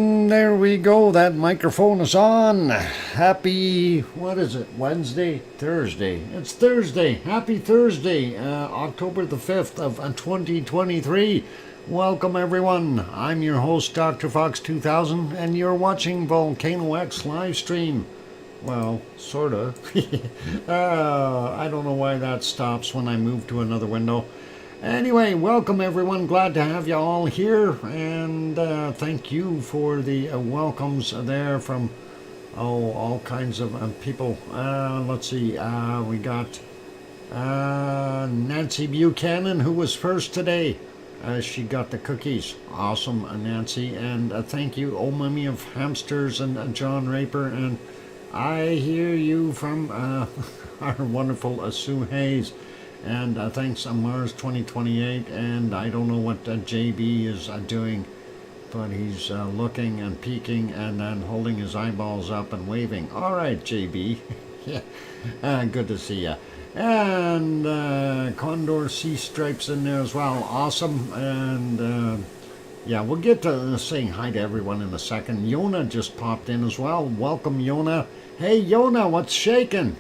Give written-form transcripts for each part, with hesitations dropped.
And there we go. That microphone is on. Happy, what is it? Wednesday? Thursday. It's Thursday. Happy Thursday, October the 5th of 2023. Welcome, everyone. I'm your host, DrFox2000, and you're watching VolcanoX live stream. Well, sort of. I don't know why that stops when I move to another window. Anyway, welcome everyone. Glad to have you all here, and thank you for the welcomes there from all kinds of people. Let's see, we got Nancy Buchanan, who was first today. She got the cookies. Awesome, Nancy, and thank you, Oh Mummy of Hamsters, and John Raper, and I hear you from our wonderful Sue Hayes. And thanks, Mars 2028, and I don't know what JB is doing, but he's looking and peeking and then holding his eyeballs up and waving. All right, JB. Yeah, good to see you. And Condor Sea Stripes in there as well. Awesome. And yeah, we'll get to saying hi to everyone in a second. Yona just popped in as well. Welcome, Yona. Hey, Yona, what's shaking?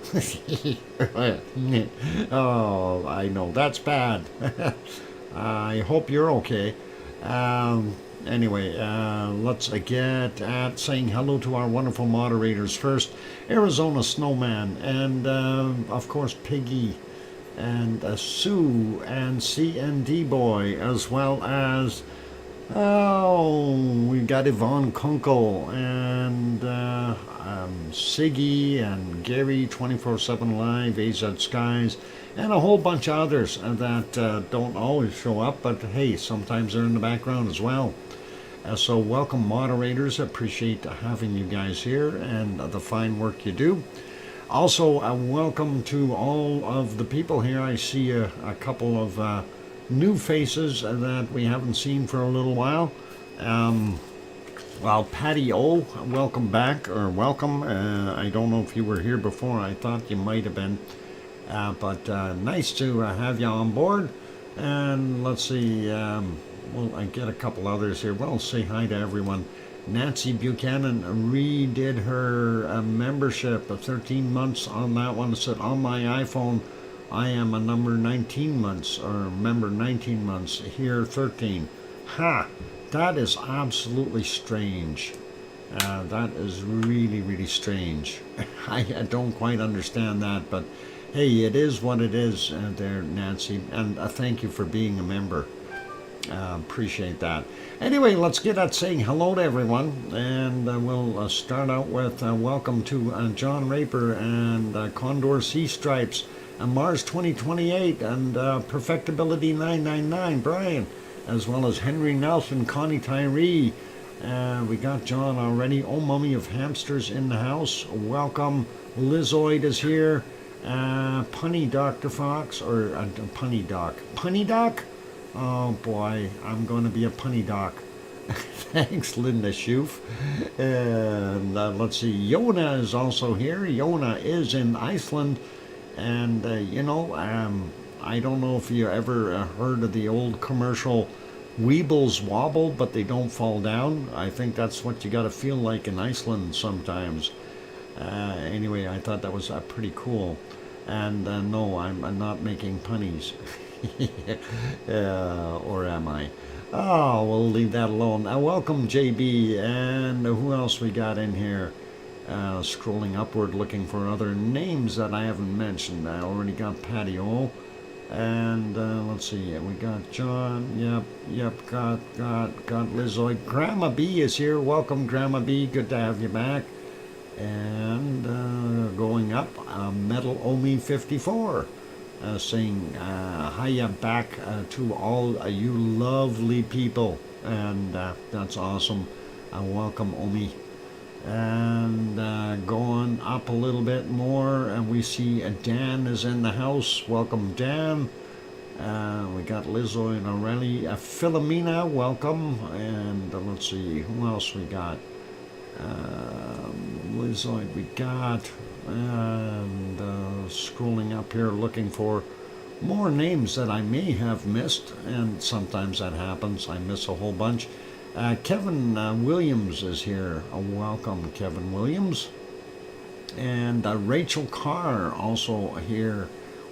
Oh, I know, that's bad. I hope you're okay. Anyway, let's get at saying hello to our wonderful moderators. First, Arizona Snowman, and of course, Piggy, and Sue, and CND Boy, as well as we got Yvonne Kunkel, and Siggy, and Gary 24/7 Live, AZ Skies, and a whole bunch of others that don't always show up, but hey, sometimes they're in the background as well. So welcome, moderators. Appreciate having you guys here and the fine work you do. Also, welcome to all of the people here. I see a couple of new faces that we haven't seen for a little while. Well, Patty O, welcome back, or welcome. I don't know if you were here before. I thought you might have been. But nice to have you on board. And let's see, well, I get a couple others here. Well, say hi to everyone. Nancy Buchanan redid her membership of 13 months on that one. It said on my iPhone, I am a number 19 months, or member 19 months, here 13. Ha! That is absolutely strange. That is really, really strange. I don't quite understand that, but hey, it is what it is there, Nancy, and thank you for being a member. Appreciate that. Anyway, let's get at saying hello to everyone, and we'll start out with welcome to John Raper and Condor Sea Stripes, and Mars 2028, and Perfectibility 999, Brian, as well as Henry Nelson, Connie Tyree. We got John already. Oh Mummy of Hamsters in the house. Welcome. Lizoid is here. Punny Dr. Fox, or Punny Doc. Punny Doc? Oh boy, I'm going to be a Punny Doc. Thanks, Linda Schoof. And let's see, Yona is also here. Yona is in Iceland. And, you know, I don't know if you ever heard of the old commercial, Weebles wobble, but they don't fall down. I think that's what you got to feel like in Iceland sometimes. Anyway, I thought that was pretty cool. And no, I'm not making punnies. Or am I? Oh, we'll leave that alone. Welcome, JB. And who else we got in here? Scrolling upward, looking for other names that I haven't mentioned. I already got Patty O. And let's see, we got John. Yep, got Lizoid. Grandma B is here. Welcome, Grandma B. Good to have you back. And going up, Metal Omi 54. Saying hiya back to all you lovely people. And that's awesome. Welcome, Omi. And going up a little bit more, and we see Dan is in the house. Welcome, Dan. We got Lizzo and Aurelie. Philomena, welcome. And let's see, who else we got? Lizzo, we got. And scrolling up here, looking for more names that I may have missed. And sometimes that happens. I miss a whole bunch. Kevin Williams is here. Welcome, Kevin Williams. And Rachel Carr also here.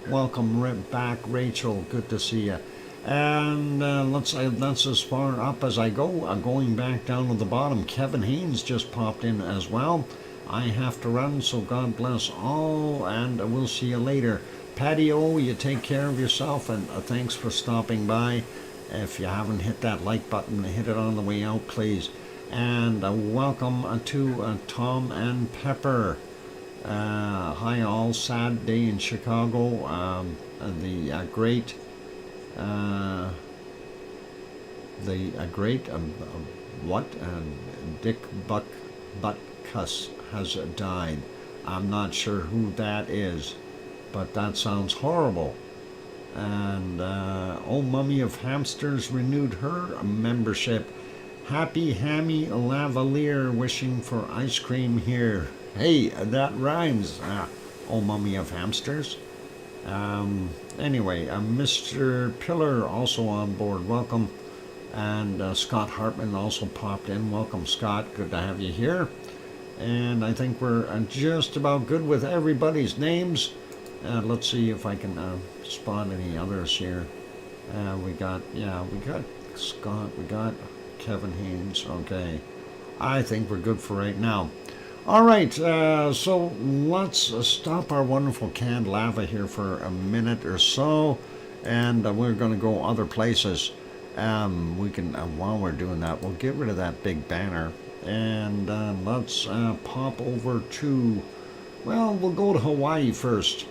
Welcome back, Rachel. Good to see you. And let's say that's as far up as I go. Going back down to the bottom, Kevin Haynes just popped in as well. I have to run, so God bless all, and we'll see you later. Patty O, you take care of yourself, and thanks for stopping by. If you haven't hit that like button, hit it on the way out, please. And welcome to Tom and Pepper. Hi all, sad day in Chicago. The great Dick Butkus has died. I'm not sure who that is, but that sounds horrible. And Old Mummy of Hamsters renewed her membership. Happy Hammy Lavalier wishing for ice cream here. Hey, that rhymes. Old Mummy of Hamsters. Anyway, Mr. Pillar also on board. Welcome. And Scott Hartman also popped in. Welcome, Scott. Good to have you here. And I think we're just about good with everybody's names. Let's see if I can spot any others here. We got Scott, we got Kevin Haynes. Okay, I think we're good for right now. All right, so let's stop our wonderful canned lava here for a minute or so, and we're going to go other places. We can, while we're doing that, we'll get rid of that big banner, and let's pop over to, well, we'll go to Hawaii first.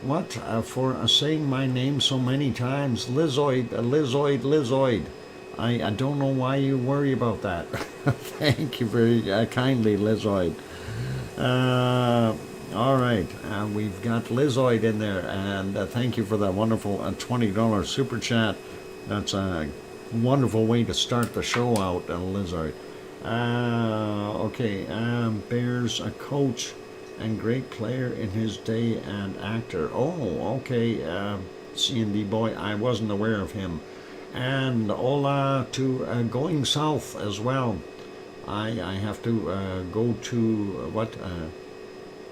What? For saying my name so many times, Lizoid. I don't know why you worry about that. Thank you very kindly, Lizoid. All right, we've got Lizoid in there, and thank you for that wonderful $20 super chat. That's a wonderful way to start the show out, Lizoid. Okay, Bears a coach and great player in his day and actor. Oh, okay, C&D boy, I wasn't aware of him. And hola to Going South as well. I have to go to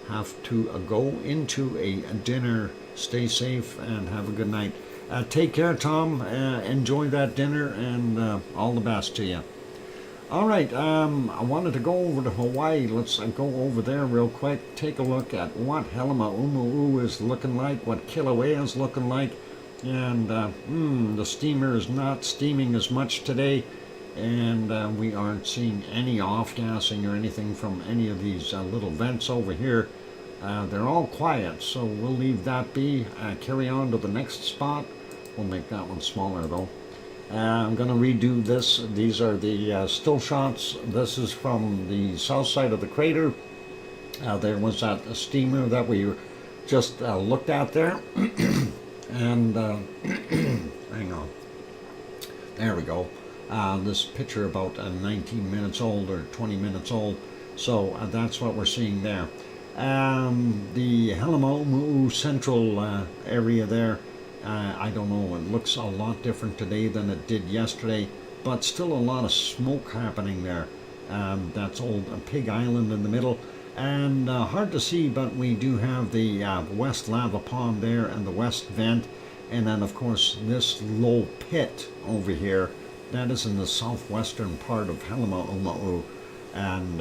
have to go into a dinner. Stay safe and have a good night. Take care, Tom. Enjoy that dinner, and all the best to you. All right, I wanted to go over to Hawaii. Let's go over there real quick. Take a look at what Halemaumau is looking like, what Kilauea is looking like. And the steamer is not steaming as much today. And we aren't seeing any off-gassing or anything from any of these little vents over here. They're all quiet, so we'll leave that be. Carry on to the next spot. We'll make that one smaller, though. I'm going to redo this. These are the still shots. This is from the south side of the crater. There was that steamer that we just looked at there. And hang on. There we go. This picture about 19 minutes old or 20 minutes old. So that's what we're seeing there. The Halemaumau central area there. I don't know, it looks a lot different today than it did yesterday, but still a lot of smoke happening there. That's old Pig Island in the middle, and hard to see, but we do have the West Lava Pond there and the West Vent, and then of course this low pit over here, that is in the southwestern part of Halemaumau, and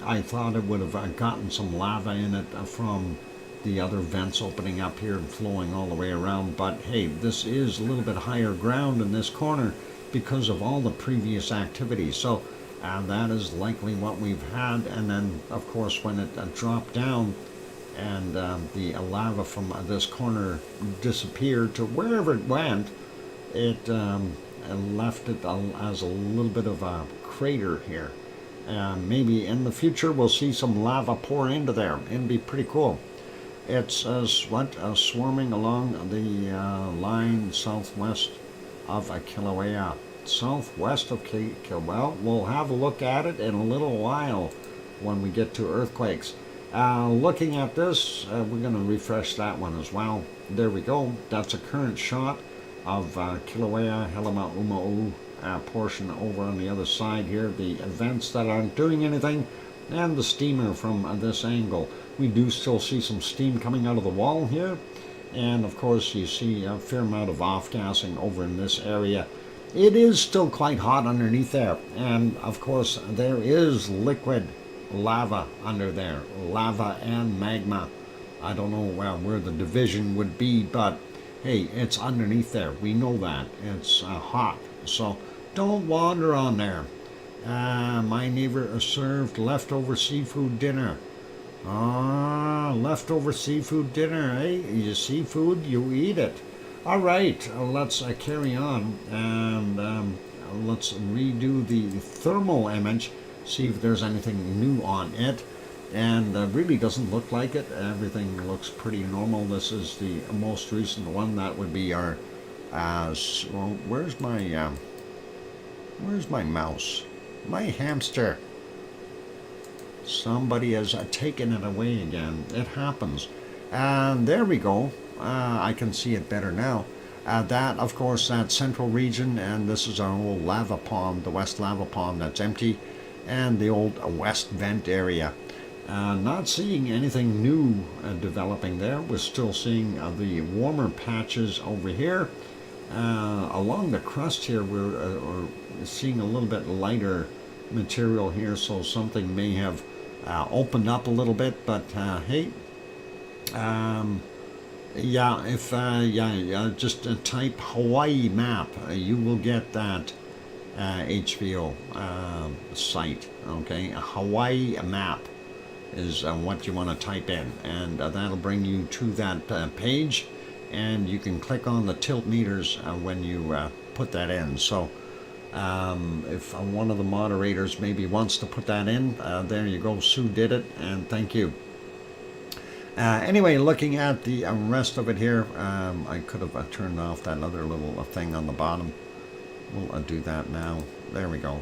I thought it would have gotten some lava in it from the other vents opening up here and flowing all the way around, but hey, this is a little bit higher ground in this corner because of all the previous activities, so that is likely what we've had. And then of course when it dropped down and the lava from this corner disappeared to wherever it went, it left it as a little bit of a crater here. Maybe in the future we'll see some lava pour into there. It'd be pretty cool. It's swarming along the line southwest of Kilauea. Southwest of Kilauea. Well, we'll have a look at it in a little while when we get to earthquakes. Looking at this, we're going to refresh that one as well. There we go. That's a current shot of Kilauea, Halemaumau, portion over on the other side here, the vents that aren't doing anything, and the steamer from this angle. We do still see some steam coming out of the wall here, and of course you see a fair amount of off-gassing over in this area. It is still quite hot underneath there, and of course there is liquid lava under there, lava and magma. I don't know where the division would be, but hey, it's underneath there. We know that. It's hot, so don't wander on there. My neighbor served leftover seafood dinner. Leftover seafood dinner, eh? You seafood, you eat it. All right, let's carry on, and let's redo the thermal image, see if there's anything new on it. And really doesn't look like it. Everything looks pretty normal. This is the most recent one. That would be our well, where's my mouse? My hamster. Somebody has taken it away again. It happens. And there we go. I can see it better now. That, of course, that central region, and this is our old lava pond, the west lava pond that's empty, and the old west vent area. Not seeing anything new developing there. We're still seeing the warmer patches over here. Along the crust here, we're seeing a little bit lighter material here, so something may have opened up a little bit, but hey, yeah, if just type Hawaii map, you will get that HVO site. Okay, a Hawaii map is what you want to type in, and that'll bring you to that page, and you can click on the tilt meters when you put that in. So if one of the moderators maybe wants to put that in, there you go. Sue did it, and thank you. Anyway, looking at the rest of it here, I could have turned off that other little thing on the bottom. We'll do that now. There we go.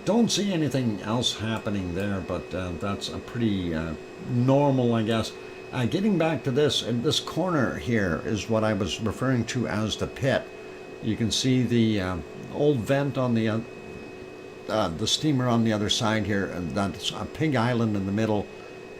Don't see anything else happening there, but that's a pretty normal, I guess. Getting back to this corner here is what I was referring to as the pit. You can see the old vent on the steamer on the other side here, and that's a pig island in the middle,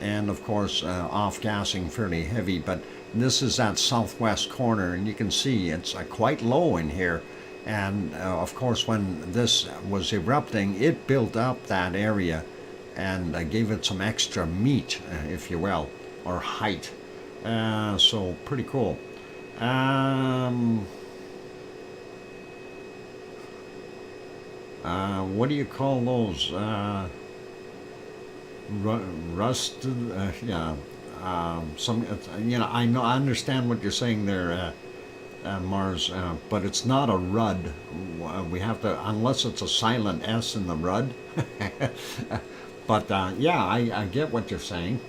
and of course off-gassing fairly heavy. But this is that southwest corner, and you can see it's quite low in here. And of course, when this was erupting, it built up that area and gave it some extra meat, if you will, or height. So pretty cool. What do you call those? Rusted? Yeah. Some. I understand what you're saying there. Mars, but it's not a rud. We have to, unless it's a silent S in the rud. But yeah, I get what you're saying.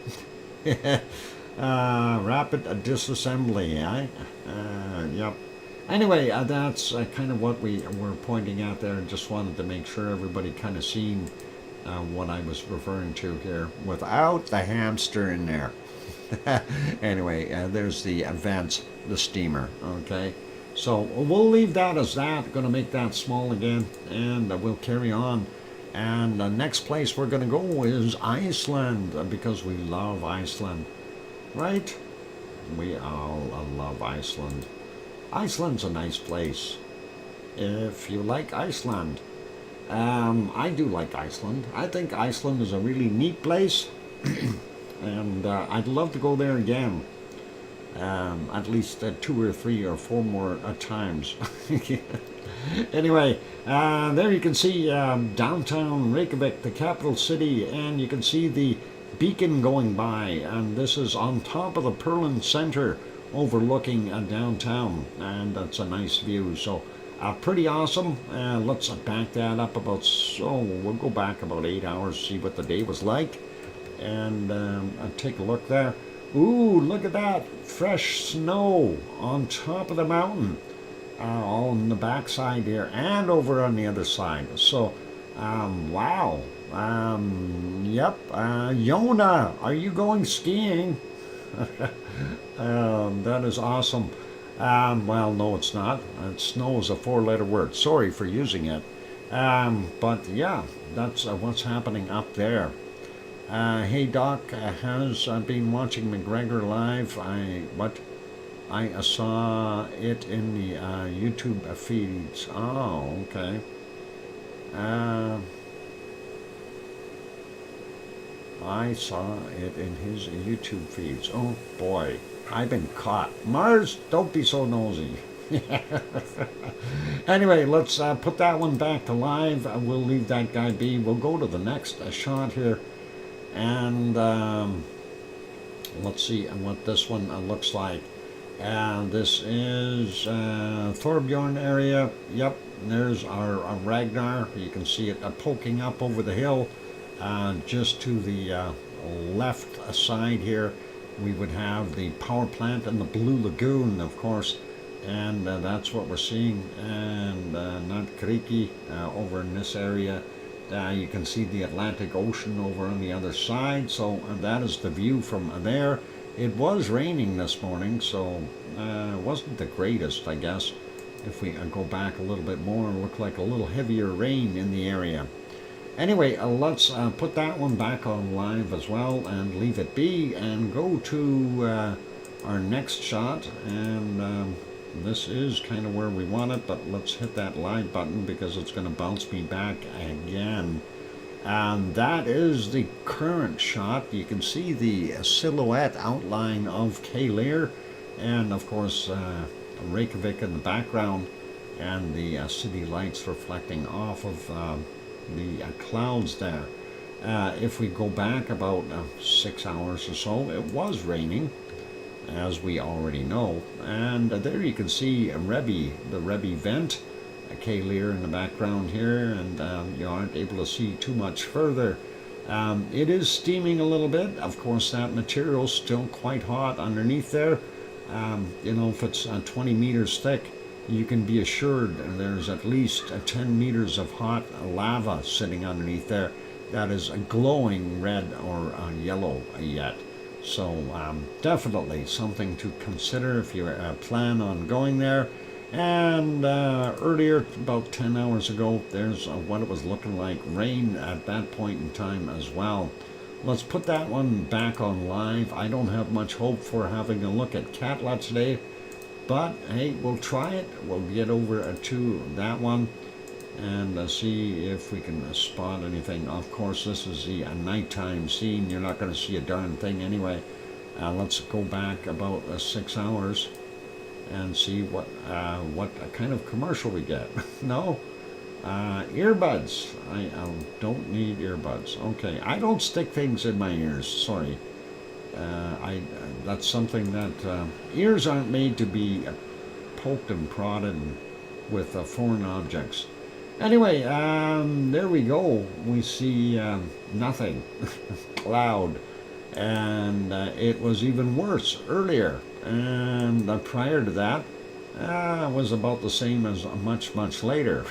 Rapid disassembly, eh? Yep. Anyway, that's kind of what we were pointing out there. Just wanted to make sure everybody kind of seen what I was referring to here without the hamster in there. Anyway, there's the vents, the steamer. Okay, so we'll leave that as that. Going to make that small again, and we'll carry on. And the next place we're going to go is Iceland, because we love Iceland, right? We all love Iceland. Iceland's a nice place. If you like Iceland, I do like Iceland. I think Iceland is a really neat place. And I'd love to go there again, at least 2 or 3 or 4 more times. Anyway, there you can see downtown Reykjavik, the capital city, and you can see the beacon going by, and this is on top of the Perlin Center overlooking downtown, and that's a nice view. So pretty awesome. Let's back that up about, we'll go back about 8 hours, see what the day was like. And take a look there. Ooh, look at that. Fresh snow on top of the mountain. On the backside here and over on the other side. So, wow. Yep. Yona, are you going skiing? That is awesome. Well, no, it's not. Snow is a four-letter word. Sorry for using it. But yeah, that's what's happening up there. Hey Doc, has been watching McGregor live. I saw it in the YouTube feeds. Oh, okay. Uh, I saw it in his YouTube feeds. Oh boy, I've been caught. Mars, don't be so nosy. Anyway, let's put that one back to live. We'll leave that guy be. We'll go to the next shot here. And let's see what this one looks like. This is Thorbjorn area. Yep, there's our Ragnar. You can see it poking up over the hill. Just to the left side here, we would have the power plant and the Blue Lagoon, of course. And that's what we're seeing. And not Kriki over in this area. You can see the Atlantic Ocean over on the other side, so that is the view from there. It was raining this morning, so it wasn't the greatest, I guess. If we go back a little bit more, it looked like a little heavier rain in the area. Anyway, let's put that one back on live as well and leave it be and go to our next shot. And this is kind of where we want it, but let's hit that live button because it's going to bounce me back again. And that is the current shot. You can see the silhouette outline of Keilir, and of course Reykjavik in the background, and the city lights reflecting off of the clouds there. If we go back about 6 hours or so, it was raining, as we already know. And there you can see Rebbe, the Rebbe vent, Keilir in the background here, and you aren't able to see too much further. It is steaming a little bit. Of course, that material's still quite hot underneath there. You know, if it's 20 meters thick, you can be assured there's at least 10 meters of hot lava sitting underneath there that is glowing red or yellow yet. So definitely something to consider if you plan on going there. And earlier, about 10 hours ago, there's what it was looking like, rain at that point in time as well. Let's put that one back on live. I don't have much hope for having a look at Katla today, but hey, we'll try it. We'll get over to that one and see if we can spot anything. Of course, this is the nighttime scene. You're not going to see a darn thing anyway. Let's go back about 6 hours and see what kind of commercial we get. No, earbuds. I don't need earbuds. Okay, I don't stick things in my ears. Sorry. That's something that ears aren't made to be poked and prodded with foreign objects. Anyway, there we go. We see nothing, cloud, and it was even worse earlier. And prior to that, was about the same as much later.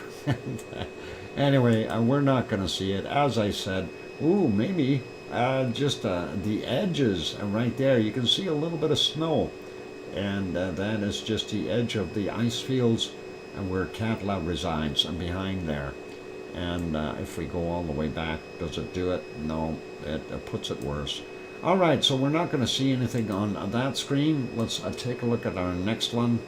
Anyway, we're not going to see it. As I said, ooh, maybe just the edges right there. You can see a little bit of snow, and that is just the edge of the ice fields where Katla resides and behind there. And if we go all the way back, does it do it? No, it puts it worse. All right, so we're not going to see anything on that screen. Let's take a look at our next one.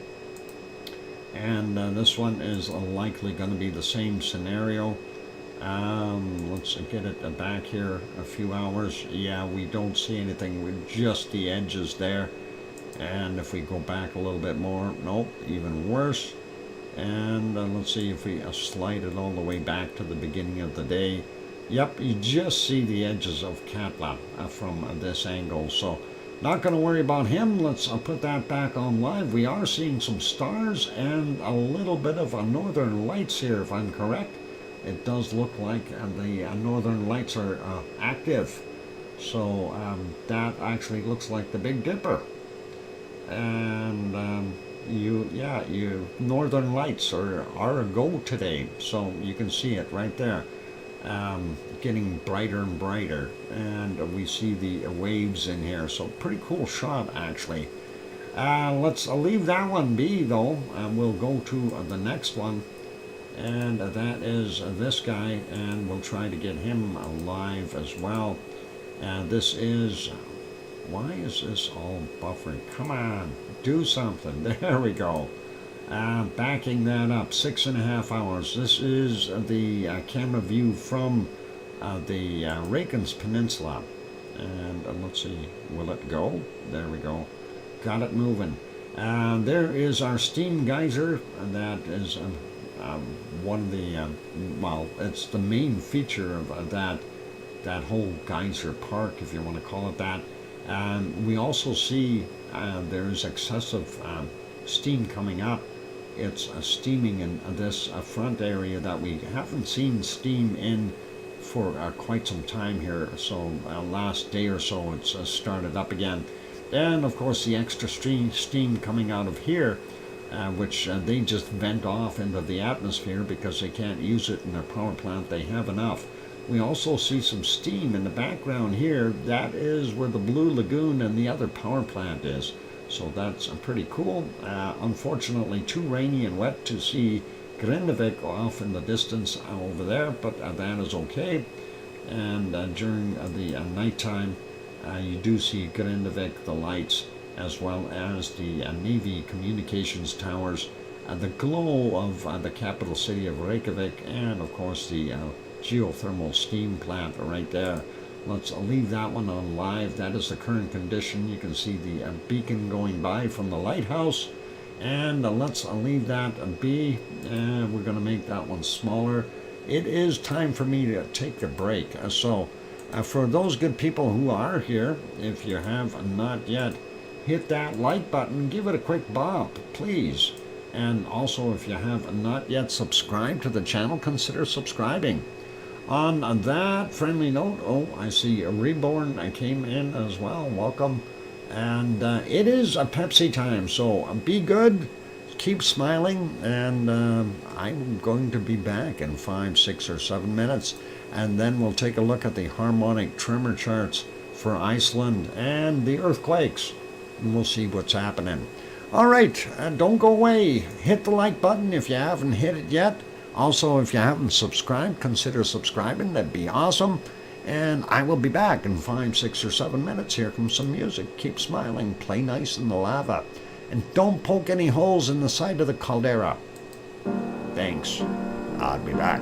And this one is likely going to be the same scenario. Let's get it back here a few hours. Yeah, we don't see anything with just the edges there. And if we go back a little bit more, nope, even worse. And let's see if we slide it all the way back to the beginning of the day. Yep, you just see the edges of Katla from this angle. So not going to worry about him. Let's put that back on live. We are seeing some stars and a little bit of northern lights here, if I'm correct. It does look like the northern lights are active. So that actually looks like the Big Dipper. And you northern lights are a go today, so you can see it right there, getting brighter and brighter, and we see the waves in here. So pretty cool shot actually. Let's leave that one be, though, and we'll go to the next one. And that is this guy, and we'll try to get him live as well. This is, why is this all buffering? Come on, do something. There we go. Backing that up, 6.5 hours. This is the camera view from the Reykjanes Peninsula. And let's see, will it go? There we go. Got it moving. There is our steam geyser, and that is one of the, well, it's the main feature of that whole geyser park, if you want to call it that. We also see there's excessive steam coming up. It's steaming in this front area that we haven't seen steam in for quite some time here. So last day or so it's started up again. And of course the extra steam coming out of here, which they just vent off into the atmosphere because they can't use it in their power plant. They have enough. We also see some steam in the background here. That is where the Blue Lagoon and the other power plant is. So that's pretty cool. Unfortunately too rainy and wet to see Grindavik off in the distance over there, but that is okay. And during the nighttime, you do see Grindavik, the lights, as well as the Navy communications towers, the glow of the capital city of Reykjavik, and of course the geothermal steam plant right there. Let's leave that one on live. That is the current condition. You can see the beacon going by from the lighthouse. And let's leave that be. We're going to make that one smaller. It is time for me to take a break. So for those good people who are here, if you have not yet, hit that like button, give it a quick bump, please. And also, if you have not yet subscribed to the channel, consider subscribing. On that friendly note, oh, I see a Reborn came in as well. Welcome. And it is a Pepsi time, so be good, keep smiling, and I'm going to be back in 5, 6, or 7 minutes, and then we'll take a look at the harmonic tremor charts for Iceland and the earthquakes, and we'll see what's happening. All right, don't go away. Hit the like button if you haven't hit it yet. Also, if you haven't subscribed, consider subscribing. That'd be awesome. And I will be back in 5, 6, or 7 minutes. Here comes some music. Keep smiling. Play nice in the lava. And don't poke any holes in the side of the caldera. Thanks. I'll be back.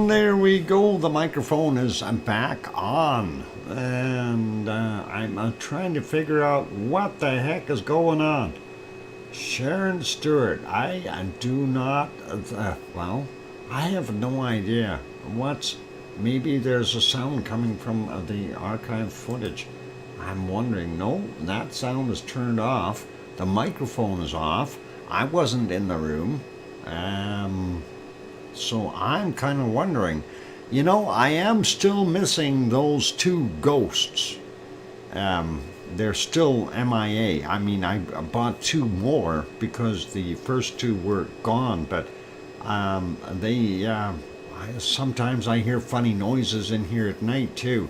And there we go. The microphone is back on. And I'm trying to figure out what the heck is going on. Sharon Stewart, I do not, well, I have no idea. Maybe there's a sound coming from the archive footage. I'm wondering, no, that sound is turned off. The microphone is off. I wasn't in the room. So I'm kind of wondering, you know, I am still missing those two ghosts. They're still MIA. I mean, I bought two more because the first two were gone, but sometimes I hear funny noises in here at night too.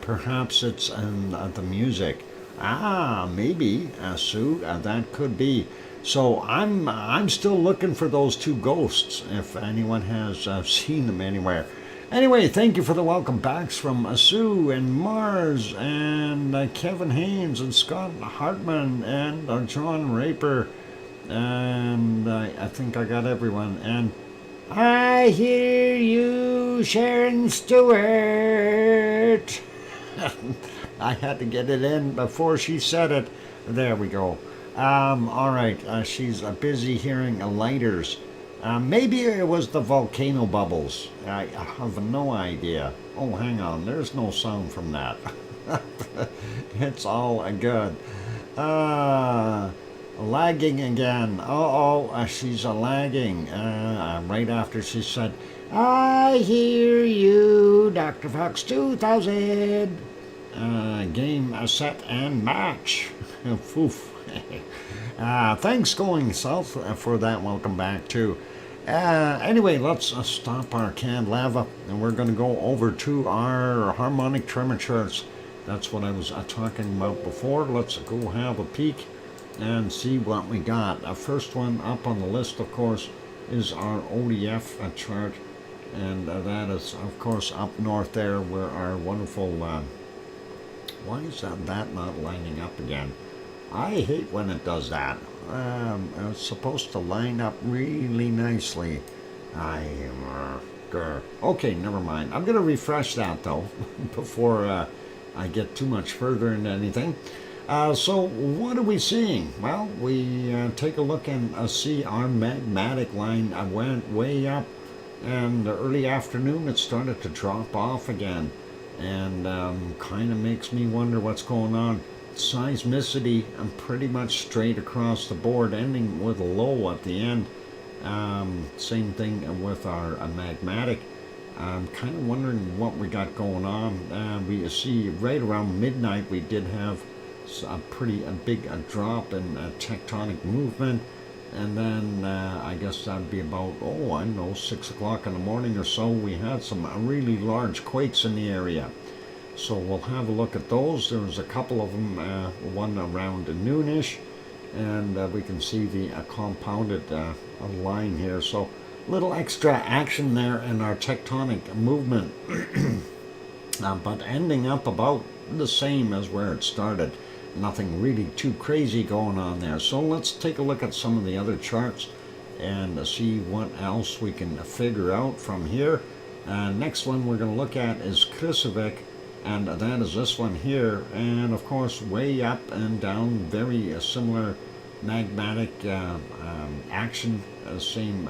Perhaps it's the music. Maybe, Sue, that could be. So I'm still looking for those two ghosts, if anyone has seen them anywhere. Anyway, thank you for the welcome backs from Sue and Mars and Kevin Haynes and Scott Hartman and John Raper. And I think I got everyone. And I hear you, Sharon Stewart. I had to get it in before she said it. There we go. All right, she's busy hearing lighters. Maybe it was the volcano bubbles. I have no idea. Oh, hang on. There's no sound from that. It's all good. Lagging again. She's lagging. Right after she said, I hear you, DrFox2000. Game, set, and match. Oof. Thanks going south for that. Welcome back too. Anyway, let's stop our canned lava and we're going to go over to our harmonic tremor charts. That's what I was talking about before. Let's go have a peek and see what we got. First one up on the list, of course, is our ODF chart, and that is, of course, up north there where our wonderful why is that not lining up again? I hate when it does that. It's supposed to line up really nicely. Okay, never mind. I'm going to refresh that, though, before I get too much further into anything. So what are we seeing? Well, we take a look and see our magmatic line went way up, and early afternoon it started to drop off again, and kind of makes me wonder what's going on. Seismicity pretty much straight across the board, ending with a low at the end. Same thing with our magmatic. I'm kind of wondering what we got going on. We see right around midnight we did have a pretty big drop in tectonic movement, and then I guess that'd be about 6 o'clock in the morning or so, we had some really large quakes in the area. So we'll have a look at those. There was a couple of them, one around noonish, and we can see the compounded line here. So little extra action there in our tectonic movement, but ending up about the same as where it started. Nothing really too crazy going on there. So let's take a look at some of the other charts and see what else we can figure out from here. Next one we're going to look at is Krusevik, and that is this one here. And of course, way up and down, very similar magmatic action. Same,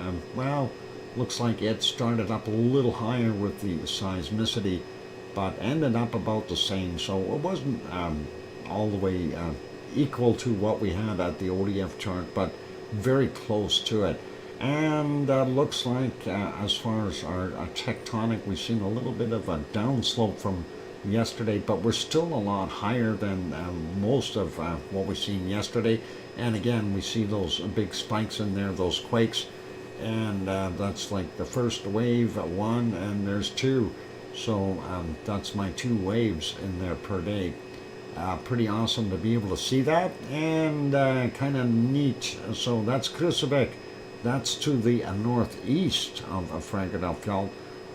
looks like it started up a little higher with the seismicity, but ended up about the same. So it wasn't all the way equal to what we had at the ODF chart, but very close to it. And looks like as far as our tectonic, we've seen a little bit of a downslope from yesterday, but we're still a lot higher than most of what we've seen yesterday. And again, we see those big spikes in there, those quakes, and that's like the first wave, one, and there's two. So that's my two waves in there per day. Pretty awesome to be able to see that, and kind of neat. So that's Krusevik. That's to the northeast of Fragadalfjall.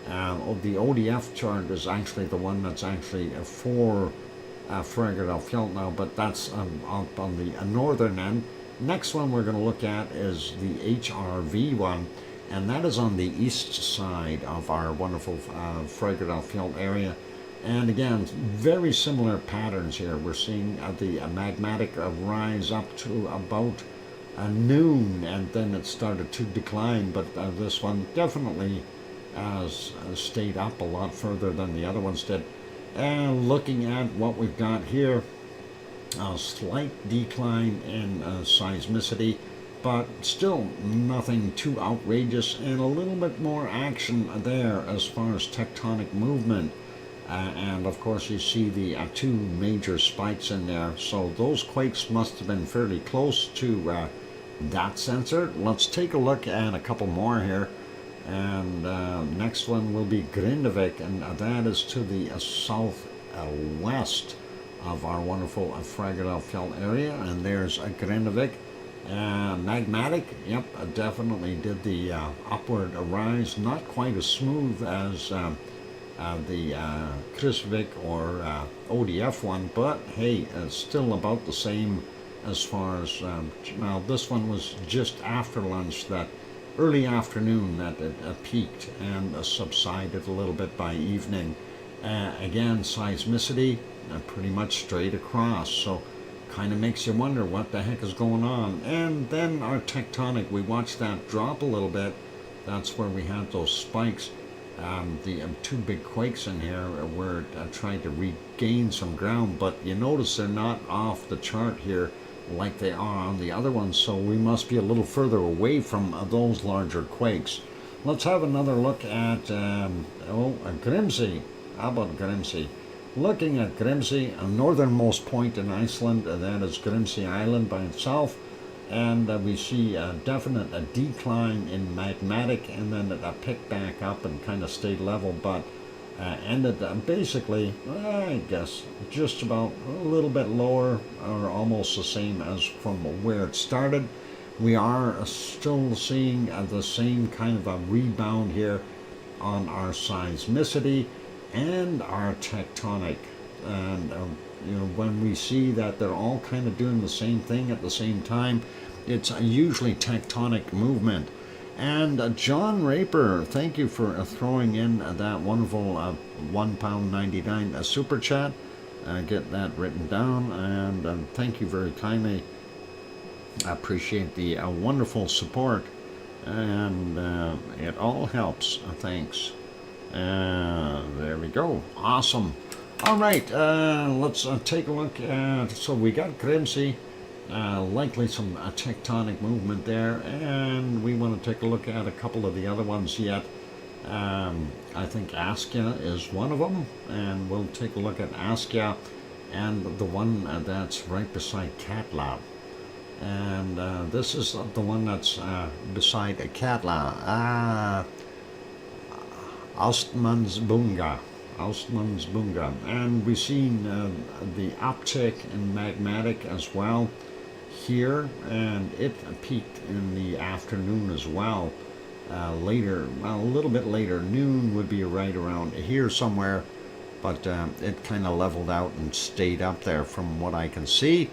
The ODF chart is actually the one that's actually for Fragadalfjall now, but that's up on the northern end. Next one we're going to look at is the HRV one, and that is on the east side of our wonderful Fragile Field area. And again, very similar patterns here. We're seeing the magmatic rise up to about noon, and then it started to decline, but this one definitely has stayed up a lot further than the other ones did. And looking at what we've got here, a slight decline in seismicity, but still nothing too outrageous, and a little bit more action there as far as tectonic movement. And of course you see the two major spikes in there, so those quakes must have been fairly close to that sensor. Let's take a look at a couple more here, and next one will be Grindavik, and that is to the southwest of our wonderful Fragile Field area, and there's a Grindavik. Magmatic, yep, definitely did the upward rise, not quite as smooth as the Kristevik or ODF one, but hey, it's still about the same as far as, now this one was just after lunch, that early afternoon that it peaked and subsided a little bit by evening. Again, seismicity pretty much straight across, so kind of makes you wonder what the heck is going on. And then our tectonic, we watched that drop a little bit. That's where we had those spikes. The two big quakes in here where it tried to regain some ground, but you notice they're not off the chart here like they are on the other ones, so we must be a little further away from those larger quakes. Let's have another look at Grimsey. How about Grimsey? Looking at Grimsey, a northernmost point in Iceland, that is Grimsey Island by itself, and we see a definite decline in magmatic, and then it picked back up and kind of stayed level, but ended basically, I guess, just about a little bit lower or almost the same as from where it started. We are still seeing the same kind of a rebound here on our seismicity and our tectonic, and you know, when we see that they're all kind of doing the same thing at the same time, it's usually tectonic movement. And John Raper, thank you for throwing in that wonderful £1.99 super chat. Get that written down, and thank you very kindly. I appreciate the wonderful support, and it all helps. Thanks. There we go. Awesome. All right, let's take a look at, so we got Grimsey, likely some tectonic movement there, and we want to take a look at a couple of the other ones yet. I think Askia is one of them, and we'll take a look at Askia and the one that's right beside Katla. And this is the one that's beside Katla. Austmannsbunga, and we've seen the uptick in magmatic as well here, and it peaked in the afternoon as well. Later, well, a little bit later, noon would be right around here somewhere, but it kind of leveled out and stayed up there from what I can see.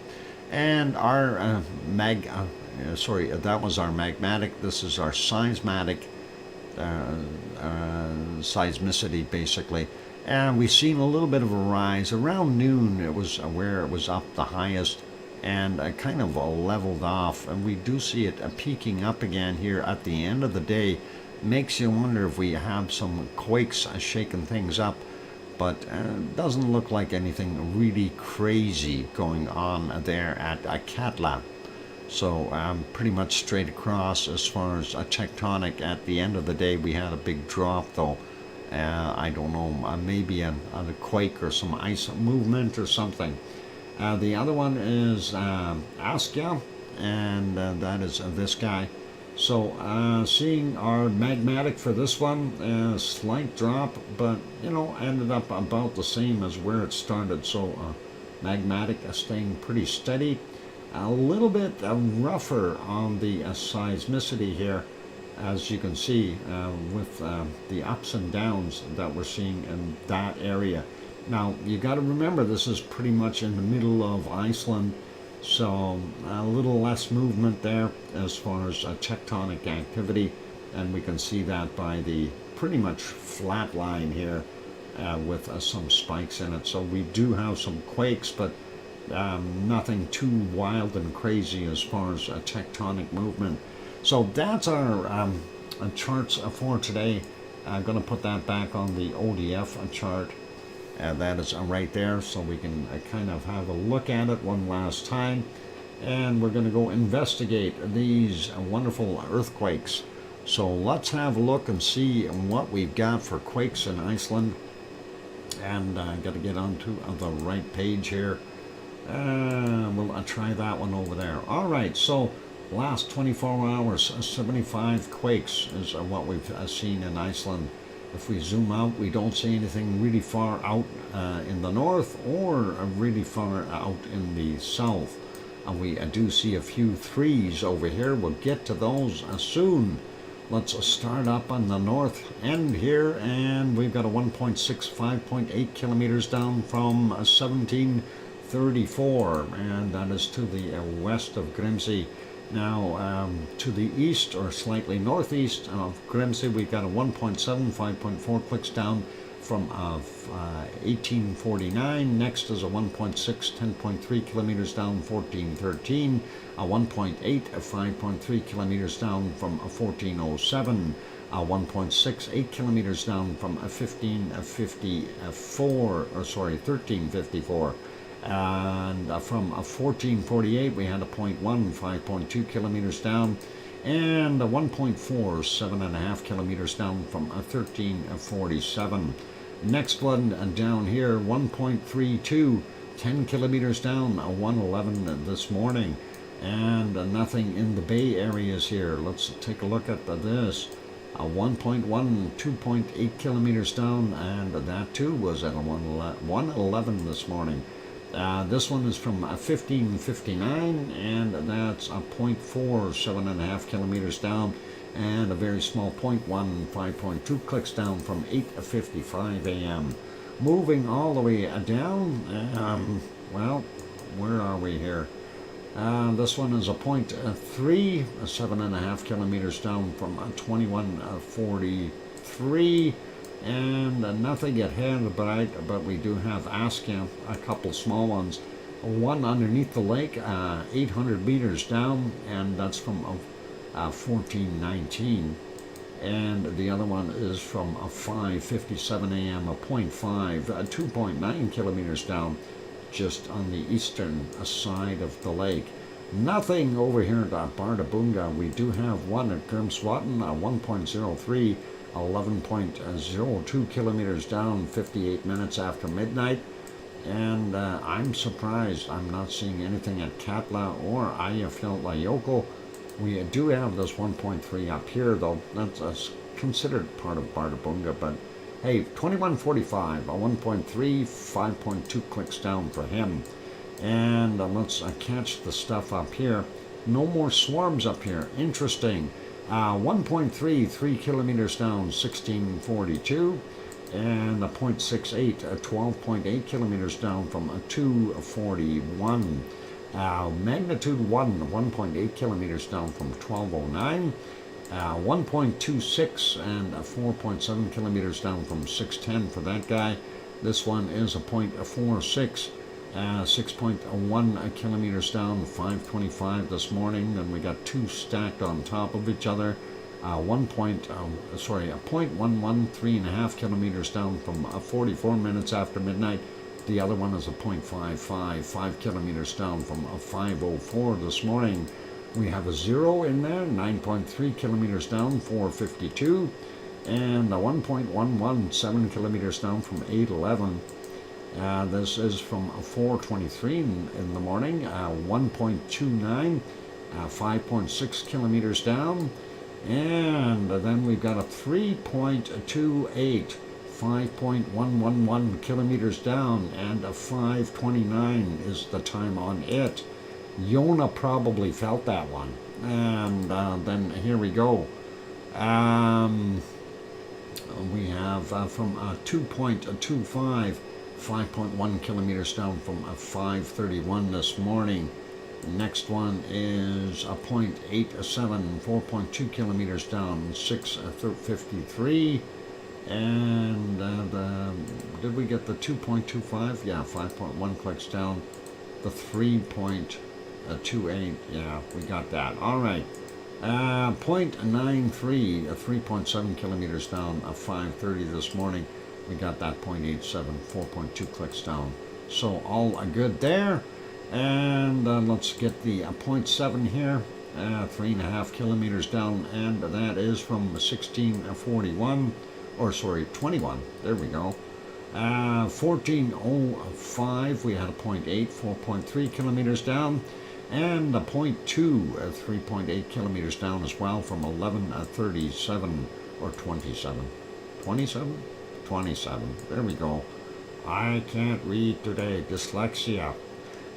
And our that was our magmatic. This is our seismatic. Seismicity basically, and we've seen a little bit of a rise around noon. It was where it was up the highest, and kind of leveled off, and we do see it peaking up again here at the end of the day. Makes you wonder if we have some quakes shaking things up, but doesn't look like anything really crazy going on there at Katla. So pretty much straight across as far as a tectonic. At the end of the day, we had a big drop though. I don't know, maybe a quake or some ice movement or something. The other one is Askia, and that is this guy. So seeing our magmatic for this one, slight drop, but you know, ended up about the same as where it started. So magmatic staying pretty steady. A little bit rougher on the seismicity here, as you can see, with the ups and downs that we're seeing in that area. Now, you got to remember, this is pretty much in the middle of Iceland, so a little less movement there as far as tectonic activity. and we can see that by the pretty much flat line here with some spikes in it. So we do have some quakes, but nothing too wild and crazy as far as tectonic movement. So that's our charts for today. I'm going to put that back on the ODF chart. That is right there, so we can kind of have a look at it one last time. And we're going to go investigate these wonderful earthquakes. So let's have a look and see what we've got for quakes in Iceland. And I got to get onto the right page here. We'll try that one over there. All right, so last 24 hours, 75 quakes is what we've seen in Iceland. If we zoom out, we don't see anything really far out in the north or really far out in the south. We do see a few threes over here. We'll get to those soon. Let's start up on the north end here, and we've got a 1.65.8 kilometers down from 1734, and that is to the west of Grimsey. Now, to the east or slightly northeast of Grimsey, we've got a 1.75.4 clicks down from 1849. Next is a 1.6, 10.3 kilometers down, 1413. A 1.8, 5.3 kilometers down from 1407. A 1.6, 8 kilometers down from 1354. And from 1448 we had a 0.1, 5.2 kilometers down, and a 1.4, 7.5 kilometers down from 1347. Next one down here, 1.32, 10 kilometers down, 111 this morning, and nothing in the bay areas here. Let's take a look at this. 1.1, 2.8 kilometers down, and that too was at 111 this morning. This one is from 1559, and that's a 0.4, 7.5 kilometers down, and a very small 0.1, 5.2 clicks down from 8:55 a.m. Moving all the way down, well, where are we here? This one is a 0.3, 7.5 kilometers down from 2143. And nothing ahead, but we do have Askia, a couple small ones. One underneath the lake, 800 meters down, and that's from 1419. And the other one is from 5:57 a.m., a 0.5, 2.9 kilometers down, just on the eastern side of the lake. Nothing over here at Bardabunga. We do have one at Grimswatn, 1.03. 11.02 kilometers down, 58 minutes after midnight. And I'm surprised I'm not seeing anything at Katla or Eyjafjallajökull. We do have this 1.3 up here, though. That's considered part of Bardabunga, but hey, 2145, a 1.3, 5.2 clicks down for him. And let's catch the stuff up here. No more swarms up here. Interesting. 1.3, 3 kilometers down, 1642, and a 0.68, 12.8 kilometers down from 241. Magnitude 1, 1.8 kilometers down from 1209. 1.26 and 4.7 kilometers down from 610 for that guy. This one is a 0.46. 6.1 kilometers down, 5:25 this morning. Then we got two stacked on top of each other. A 0.11, 3.5 kilometers down from 44 minutes after midnight. The other one is a 0.55, 5 kilometers down from 5:04 this morning. We have a 0 in there, 9.3 kilometers down, 4:52, and a 1.11, 7 kilometers down from 8:11. This is from 4:23 in the morning, 1.29, 5.6 kilometers down, and then we've got a 3.28, 5.111 kilometers down, and a 5:29 is the time on it. Yona probably felt that one. And then here we go. We have from 2.25, 5.1 kilometers down from 5:31 this morning. Next one is a 0.87, 4.2 kilometers down, 6:53. And did we get the 2.25? Yeah, 5.1 clicks down. The 3.28, yeah, we got that. All right. 0.93, 3.7 kilometers down, 5:30 this morning. We got that 0.87, 4.2 clicks down. So all good there. And let's get the 0.7 here, 3.5 kilometers down, and that is from 1641, or sorry, 21. There we go. 1405, we had a 0.8, 4.3 kilometers down, and a 0.2, 3.8 kilometers down as well from 1137 or 27. 27? 27. There we go. I can't read today. Dyslexia.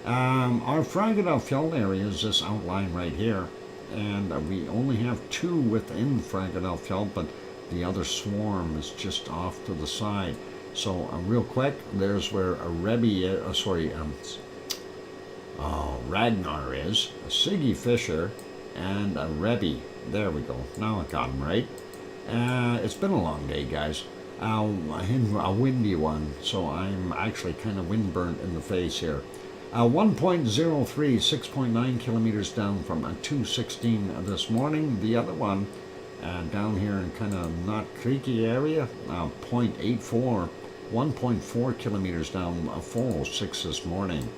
Our Fragile Fjeld area is this outline right here, and we only have 2 within Fragile Fjeld, but the other swarm is just off to the side. So real quick, there's where a Ragnar is, a Siggy Fisher, and a Rebbe. There we go. Now I got him right. It's been a long day, guys. A windy one, so I'm actually kind of windburnt in the face here. 1.03, 6.9 kilometers down from 216 this morning. The other one down here in kind of Knot Creeky area, 0.84, 1.4 kilometers down, 406 this morning.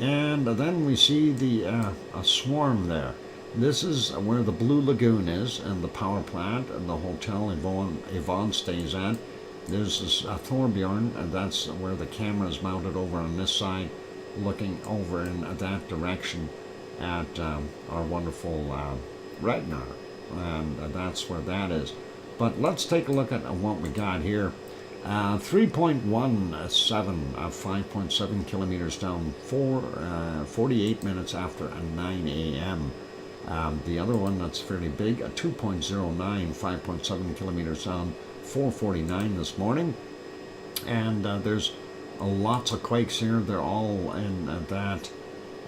And then we see the a swarm there. This is where the Blue Lagoon is, and the power plant, and the hotel Yvonne stays at. There's this Thorbjorn, and that's where the camera is mounted over on this side, looking over in that direction at our wonderful Ragnar, and that's where that is. But let's take a look at what we got here. 3.17, 5.7 kilometers down, 48 minutes after 9 a.m. The other one that's fairly big, a 2.09, 5.7 kilometers down, 4:49 this morning. And there's lots of quakes here. They're all in that,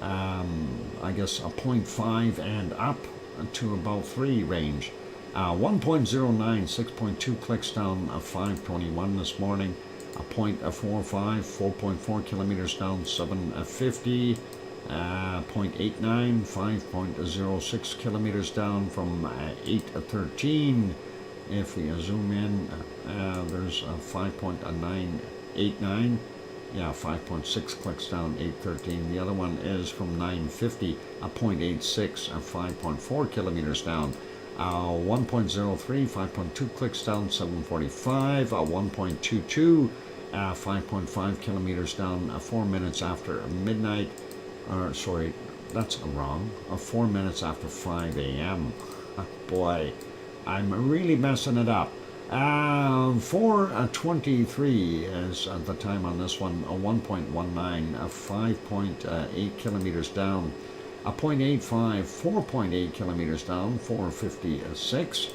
I guess, a 0.5 and up to about 3 range. 1.09, 6.2 clicks down, 5:21 this morning. A 0.45, 4.4 kilometers down, 7:50. 0.89, 5.06 kilometers down from 8:13. If we zoom in, there's a 5.989. Yeah, 5.6 clicks down, 8:13. The other one is from 9:50, a 0.86, 5.4 kilometers down. 1.03, 5.2 clicks down, 7:45. 1.22, 5.5 kilometers down, 4 minutes after midnight. Sorry, that's wrong. 4 minutes after 5 a.m. Boy, I'm really messing it up. 4:23 is the time on this one. 1.19, 5.8 kilometers down. 0.85, 4.8 kilometers down. 4:56.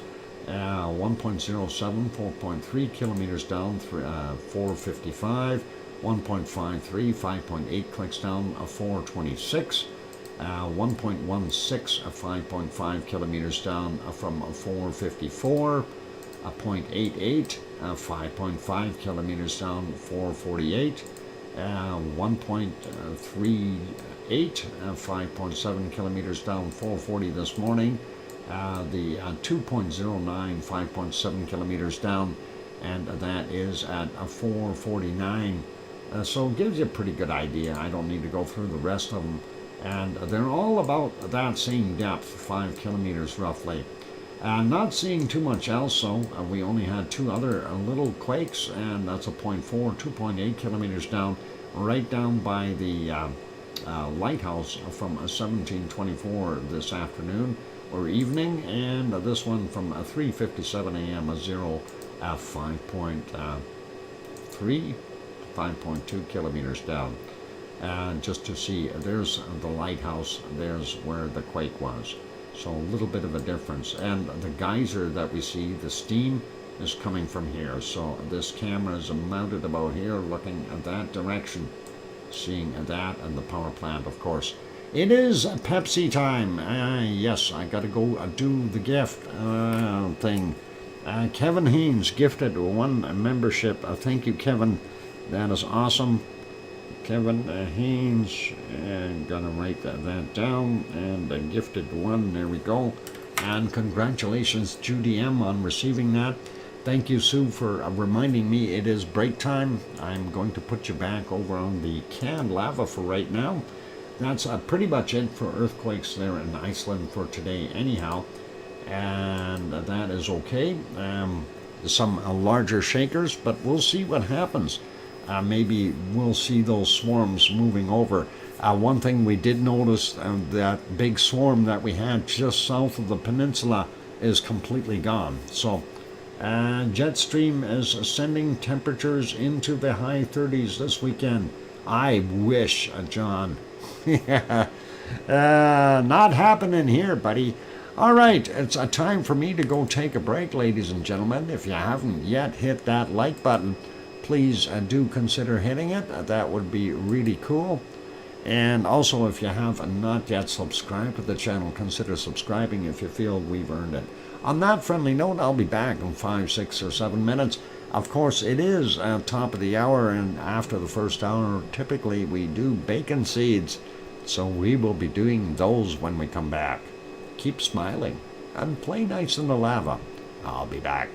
1.07, 4.3 kilometers down. 4:55. 1.53, 5.8 clicks down, 4:26. 1.16, 5.5 kilometers down from 4:54. 0.88, 5.5 kilometers down, 4:48. 1.38, 5.7 kilometers down, 4:40 this morning. The 2.09, 5.7 kilometers down, and that is at 4:49. So it gives you a pretty good idea. I don't need to go through the rest of them. And they're all about that same depth, 5 kilometers roughly. Not seeing too much else, so we only had 2 other little quakes, and that's a 0.4, 2.8 kilometers down, right down by the lighthouse from 1724 this afternoon or evening, and this one from 3:57 a.m. a 5.3. 5.2 kilometers down. Just to see, there's the lighthouse, there's where the quake was. So a little bit of a difference. And the geyser that we see, the steam, is coming from here. So this camera is mounted about here, looking at that direction, seeing that, and the power plant, of course. It is Pepsi time. Yes, I got to go do the gift thing. Kevin Haynes gifted one membership. Thank you, Kevin. That is awesome. Kevin Haynes, and gonna write that down, and gifted one. There we go. And congratulations, Judy M, on receiving that. Thank you, Sue, for reminding me it is break time. I'm going to put you back over on the canned lava for right now. That's pretty much it for earthquakes there in Iceland for today anyhow. And that is okay. Some larger shakers, but we'll see what happens. Maybe we'll see those swarms moving over. One thing we did notice, that big swarm that we had just south of the peninsula is completely gone. So jet stream is sending temperatures into the high 30s this weekend. I wish, John. Yeah, not happening here, buddy. All right, it's a time for me to go take a break, ladies and gentlemen. If you haven't yet hit that like button, please do consider hitting it. That would be really cool. And also, if you have not yet subscribed to the channel, consider subscribing if you feel we've earned it. On that friendly note, I'll be back in 5, 6, or 7 minutes. Of course, it is top of the hour, and after the first hour, typically we do bacon seeds. So we will be doing those when we come back. Keep smiling and play nice in the lava. I'll be back.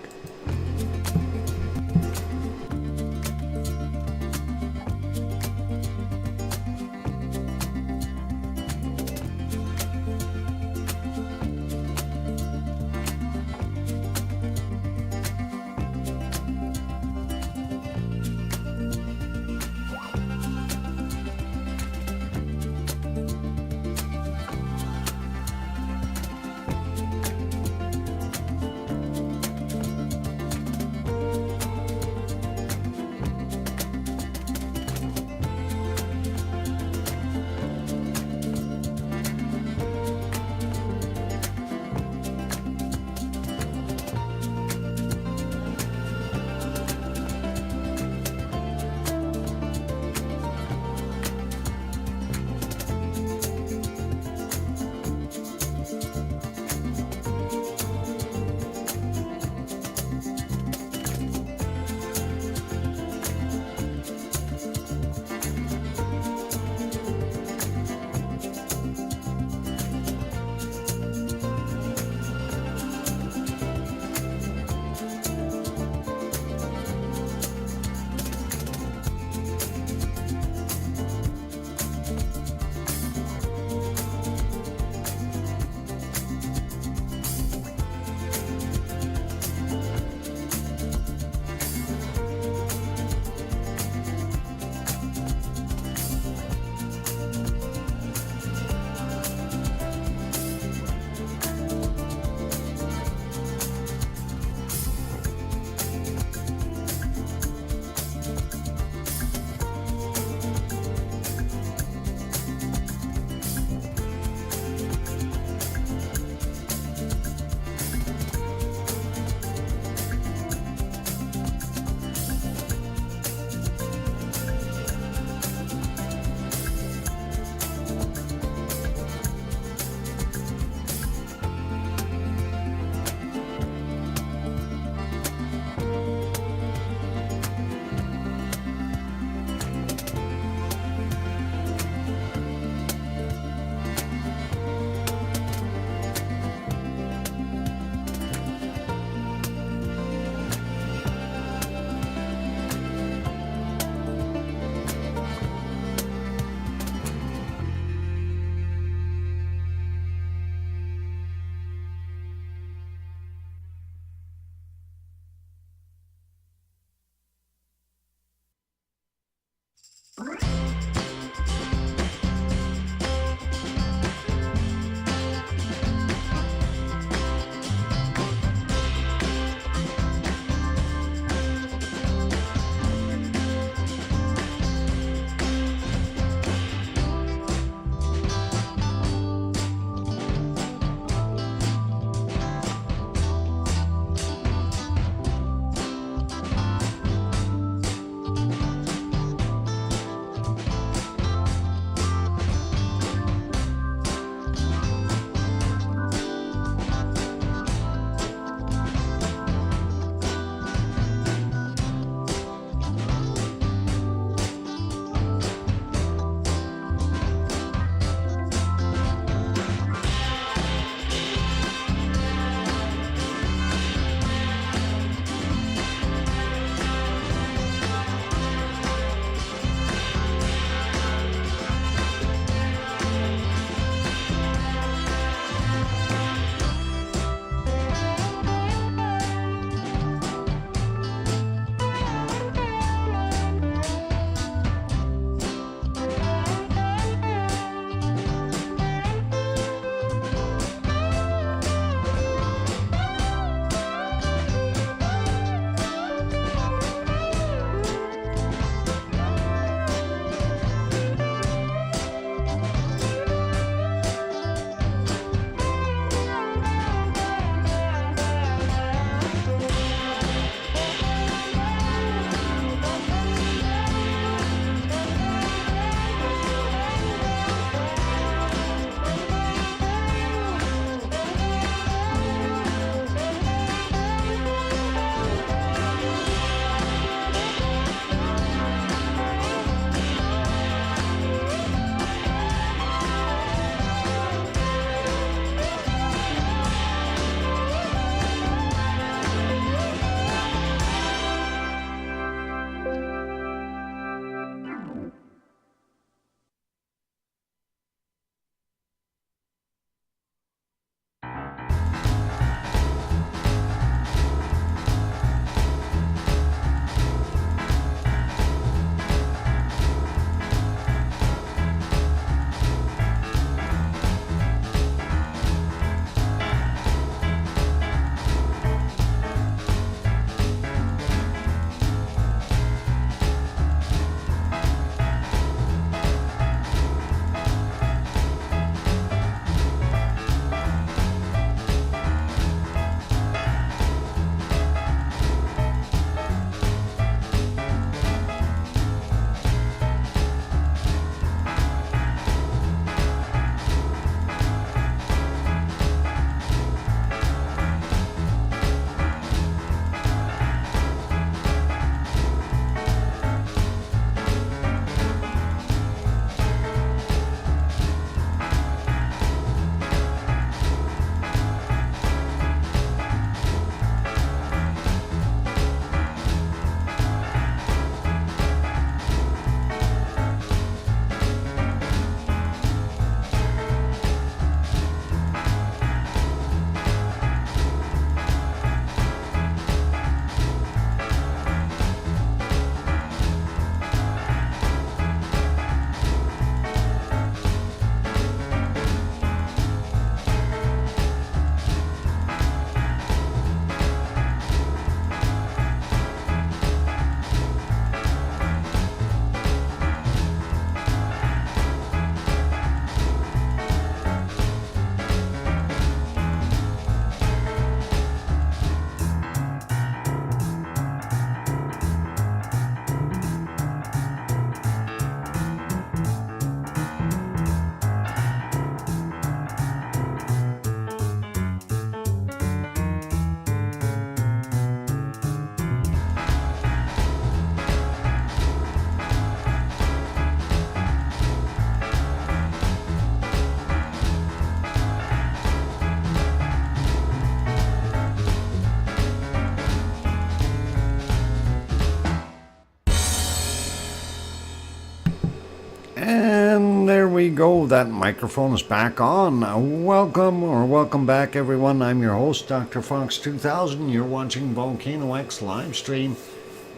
And there we go. That microphone is back on. Welcome back, everyone. I'm your host, DrFox2000. You're watching VolcanoX live stream.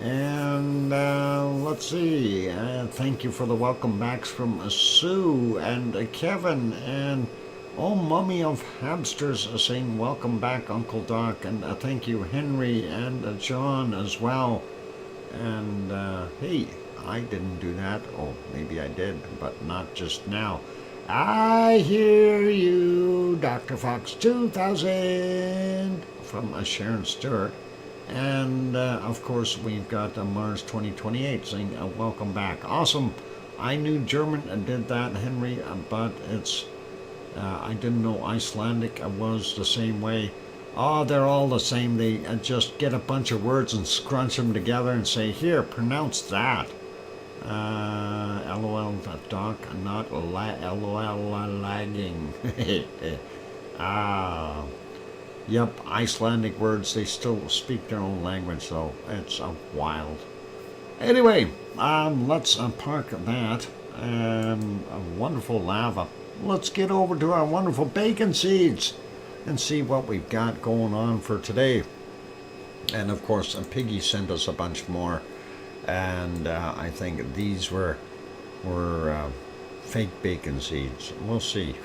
And let's see. Thank you for the welcome backs from Sue and Kevin and Mummy of Hamsters saying welcome back, Uncle Doc. And thank you, Henry and John as well. And hey, I didn't do that. Oh, maybe I did, but not just now. I hear you, Dr. Fox 2000 from Sharon Stewart. And of course, we've got Mars 2028 saying welcome back. Awesome. I knew German did that, Henry, but it's I didn't know Icelandic was the same way. Oh, they're all the same. They just get a bunch of words and scrunch them together and say, here, pronounce that. LOL, Doc, not LOL lagging. Yep, Icelandic words, they still speak their own language, so it's wild. Anyway, let's park that. A wonderful lava. Let's get over to our wonderful bacon seeds and see what we've got going on for today. And of course, Piggy sent us a bunch more. And I think these were fake bacon seeds. We'll see.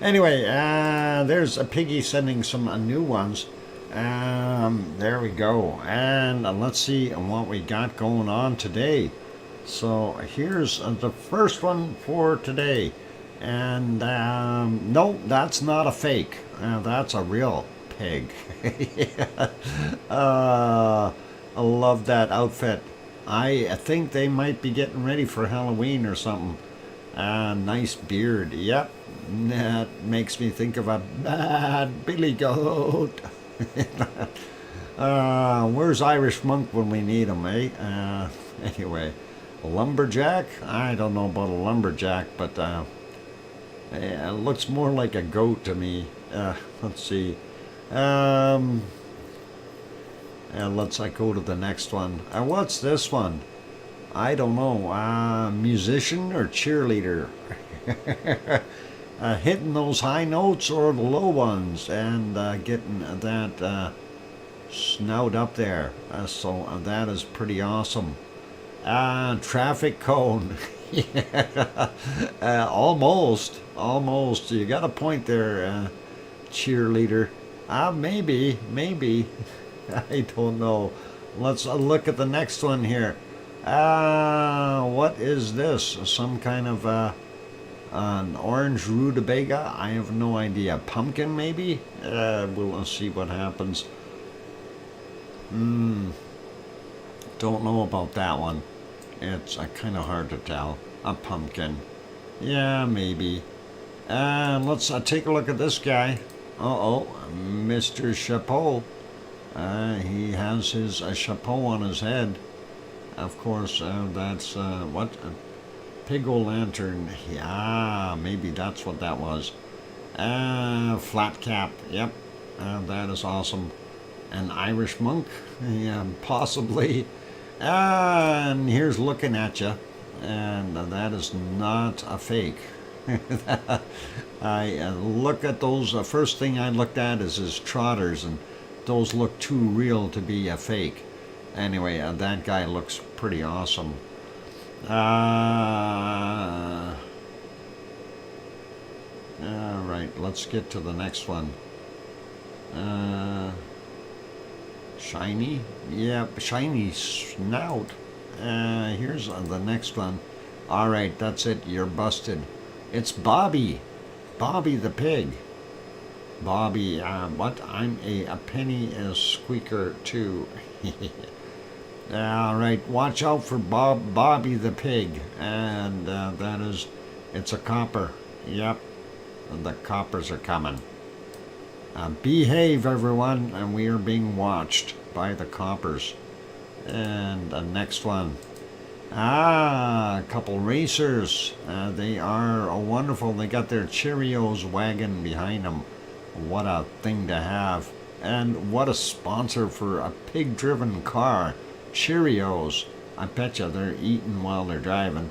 Anyway, there's a Piggy sending some new ones. There we go. And let's see what we got going on today. So here's the first one for today. And no, that's not a fake. That's a real pig. I love that outfit. I think they might be getting ready for Halloween or something. Nice beard. Yep. That makes me think of a bad billy goat. Where's Irish Monk when we need him, eh? Anyway, a lumberjack? I don't know about a lumberjack, but it looks more like a goat to me. Let's see. Let's go to the next one. What's this one? I don't know. Musician or cheerleader? Hitting those high notes or the low ones and getting that snout up there. So that is pretty awesome. Traffic cone. Almost. You got a point there, cheerleader. Maybe. I don't know. Let's look at the next one here. What is this? Some kind of an orange rutabaga? I have no idea. Pumpkin, maybe? We'll see what happens. Don't know about that one. It's kind of hard to tell. A pumpkin. Yeah, maybe. Let's take a look at this guy. Mr. Chapeau. He has his chapeau on his head. Of course, that's what? Pig-o'-lantern. Yeah, maybe that's what that was. Flat cap. Yep. That is awesome. An Irish monk? Yeah, possibly. And here's looking at you. And that is not a fake. I look at those. The first thing I looked at is his trotters, and those look too real to be a fake. Anyway, that guy looks pretty awesome. Alright, let's get to the next one. Shiny? Yeah, shiny snout. Here's the next one. Alright, that's it. You're busted. It's Bobby. Bobby the pig. Bobby, what? I'm a penny squeaker too. Alright, watch out for Bobby the pig. And that is, it's a copper. Yep, the coppers are coming. Behave, everyone, and we are being watched by the coppers. And the next one. A couple racers. They are wonderful. They got their Cheerios wagon behind them. What a thing to have. And what a sponsor for a pig-driven car. Cheerios. I bet you they're eating while they're driving.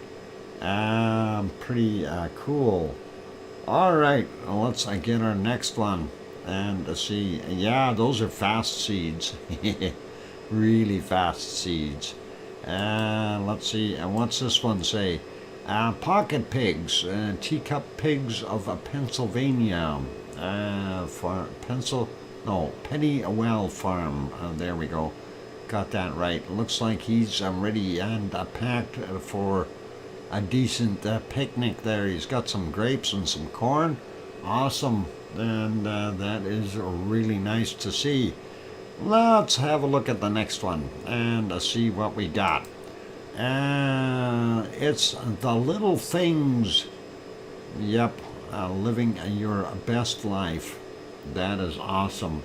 Pretty cool. All right, let's get our next one and see. Yeah, those are fast seeds. Really fast seeds. Let's see. What's this one say? Pocket pigs, teacup pigs of Pennsylvania. For Pennywell Farm. There we go. Got that right. Looks like he's ready and packed for a decent picnic there. He's got some grapes and some corn. Awesome. And that is really nice to see. Let's have a look at the next one and see what we got. It's the little things. Yep, living your best life. That is awesome.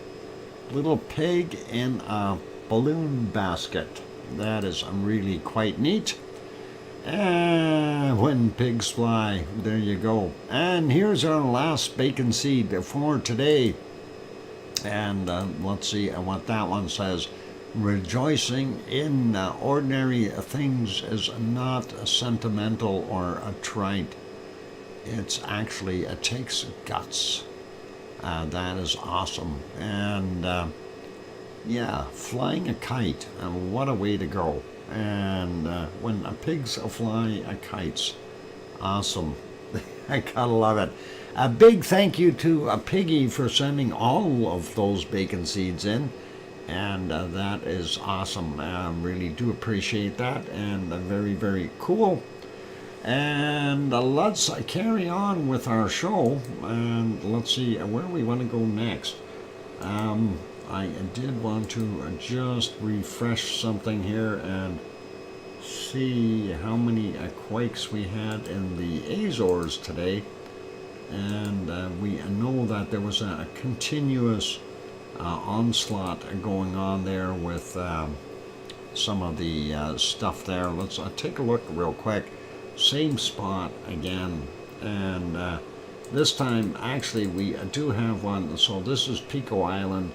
Little pig in a balloon basket. That is really quite neat. And when pigs fly, there you go. And here's our last bacon seed for today. And let's see what that one says. Rejoicing in ordinary things is not sentimental or trite. It's actually, it takes guts. That is awesome. And yeah, flying a kite, what a way to go. And when pigs fly kites, awesome. I gotta love it. A big thank you to Piggy for sending all of those bacon seeds in. And that is awesome. Really do appreciate that. And very, very cool. And let's carry on with our show. And let's see where we want to go next. I did want to just refresh something here and see how many quakes we had in the Azores today. And we know that there was a continuous onslaught going on there with some of the stuff there. Let's take a look real quick. Same spot again. And this time, actually, we do have one. So this is Pico Island.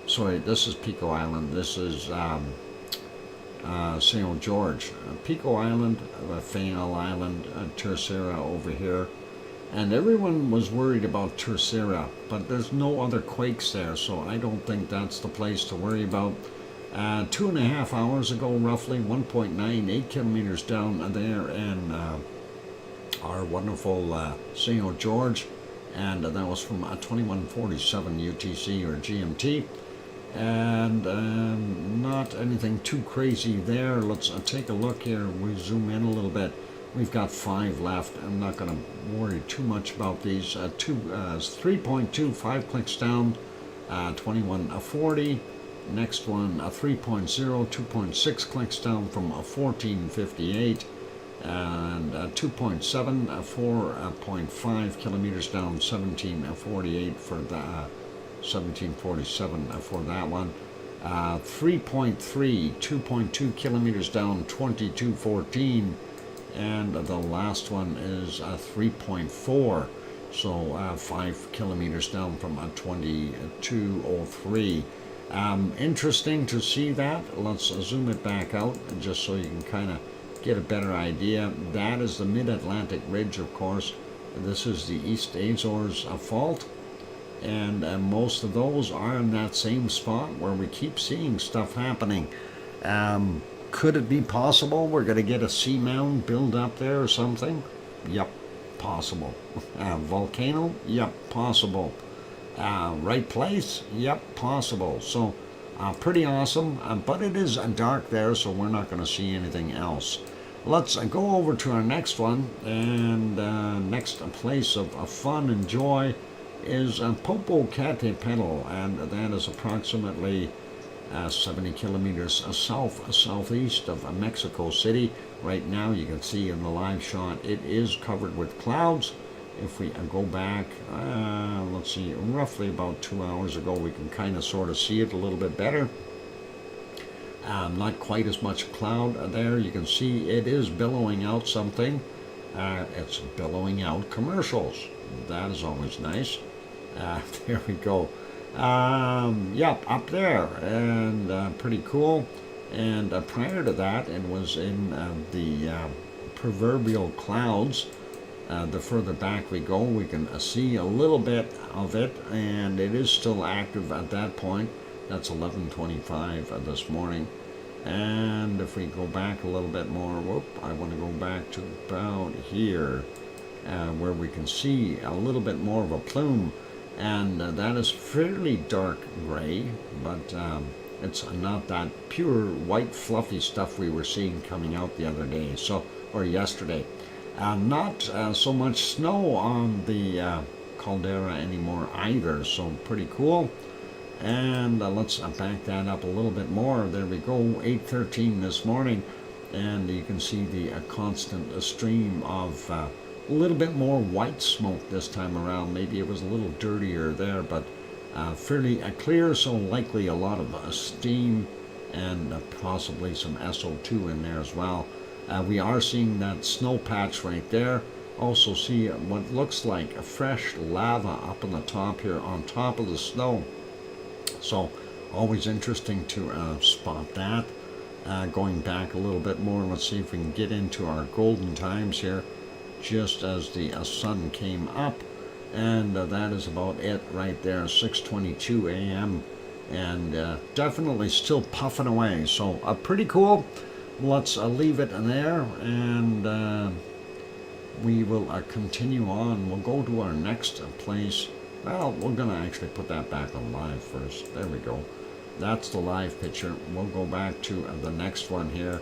Sorry, this is Pico Island. This is St. George. Pico Island, Fayal Island, Terceira over here. And everyone was worried about Terceira, but there's no other quakes there, so I don't think that's the place to worry about. 2.5 hours ago, roughly, 1.98 kilometers down there in our wonderful St. George, and that was from 2147 UTC or GMT. And not anything too crazy there. Let's take a look here. We zoom in a little bit. We've got 5 left. I'm not going to worry too much about these. 3.2, 5 clicks down, 2140. Next one, 3.0, 2.6 clicks down from 1458. And 2.7, 4.5 kilometers down, 1748 for the 1747 for that one. 3.3, 2.2 kilometers down, 2214. And the last one is 3.4, so 5 kilometers down from 2203. Interesting to see that. Let's zoom it back out just so you can kind of get a better idea. That is the Mid-Atlantic Ridge, of course. This is the East Azores fault. And most of those are in that same spot where we keep seeing stuff happening. Could it be possible we're going to get a seamound build up there or something? Yep, possible. Volcano? Yep, possible. Right place? Yep, possible. So pretty awesome, but it is dark there, so we're not going to see anything else. Let's go over to our next one, and next place of fun and joy is Popocatépetl, and that is approximately 70 kilometers southeast of Mexico City. Right now you can see in the live shot it is covered with clouds. If we go back, let's see, roughly about 2 hours ago, we can kind of sort of see it a little bit better. Not quite as much cloud there. You can see it is billowing out something. It's billowing out commercials. That is always nice. There we go. Yep, up there, and pretty cool. And prior to that, it was in the proverbial clouds. The further back we go, we can see a little bit of it, and it is still active at that point. That's 11:25 this morning. And if we go back a little bit more, I want to go back to about here, where we can see a little bit more of a plume, and that is fairly dark gray, but it's not that pure white fluffy stuff we were seeing coming out the other day, or yesterday. Not so much snow on the caldera anymore either, so pretty cool. And let's back that up a little bit more. There we go, 8:13 this morning, and you can see the constant stream of a little bit more white smoke this time around. Maybe it was a little dirtier there, but fairly clear, so likely a lot of steam and possibly some SO2 in there as well. We are seeing that snow patch right there. Also see what looks like a fresh lava up on the top here, on top of the snow. So always interesting to spot that. Going back a little bit more, let's see if we can get into our golden times here, just as the sun came up. And that is about it right there, 6:22 a.m. And definitely still puffing away. So pretty cool. Let's leave it there, and we will continue on. We'll go to our next place. Well, we're going to actually put that back on live first. There we go. That's the live picture. We'll go back to the next one here.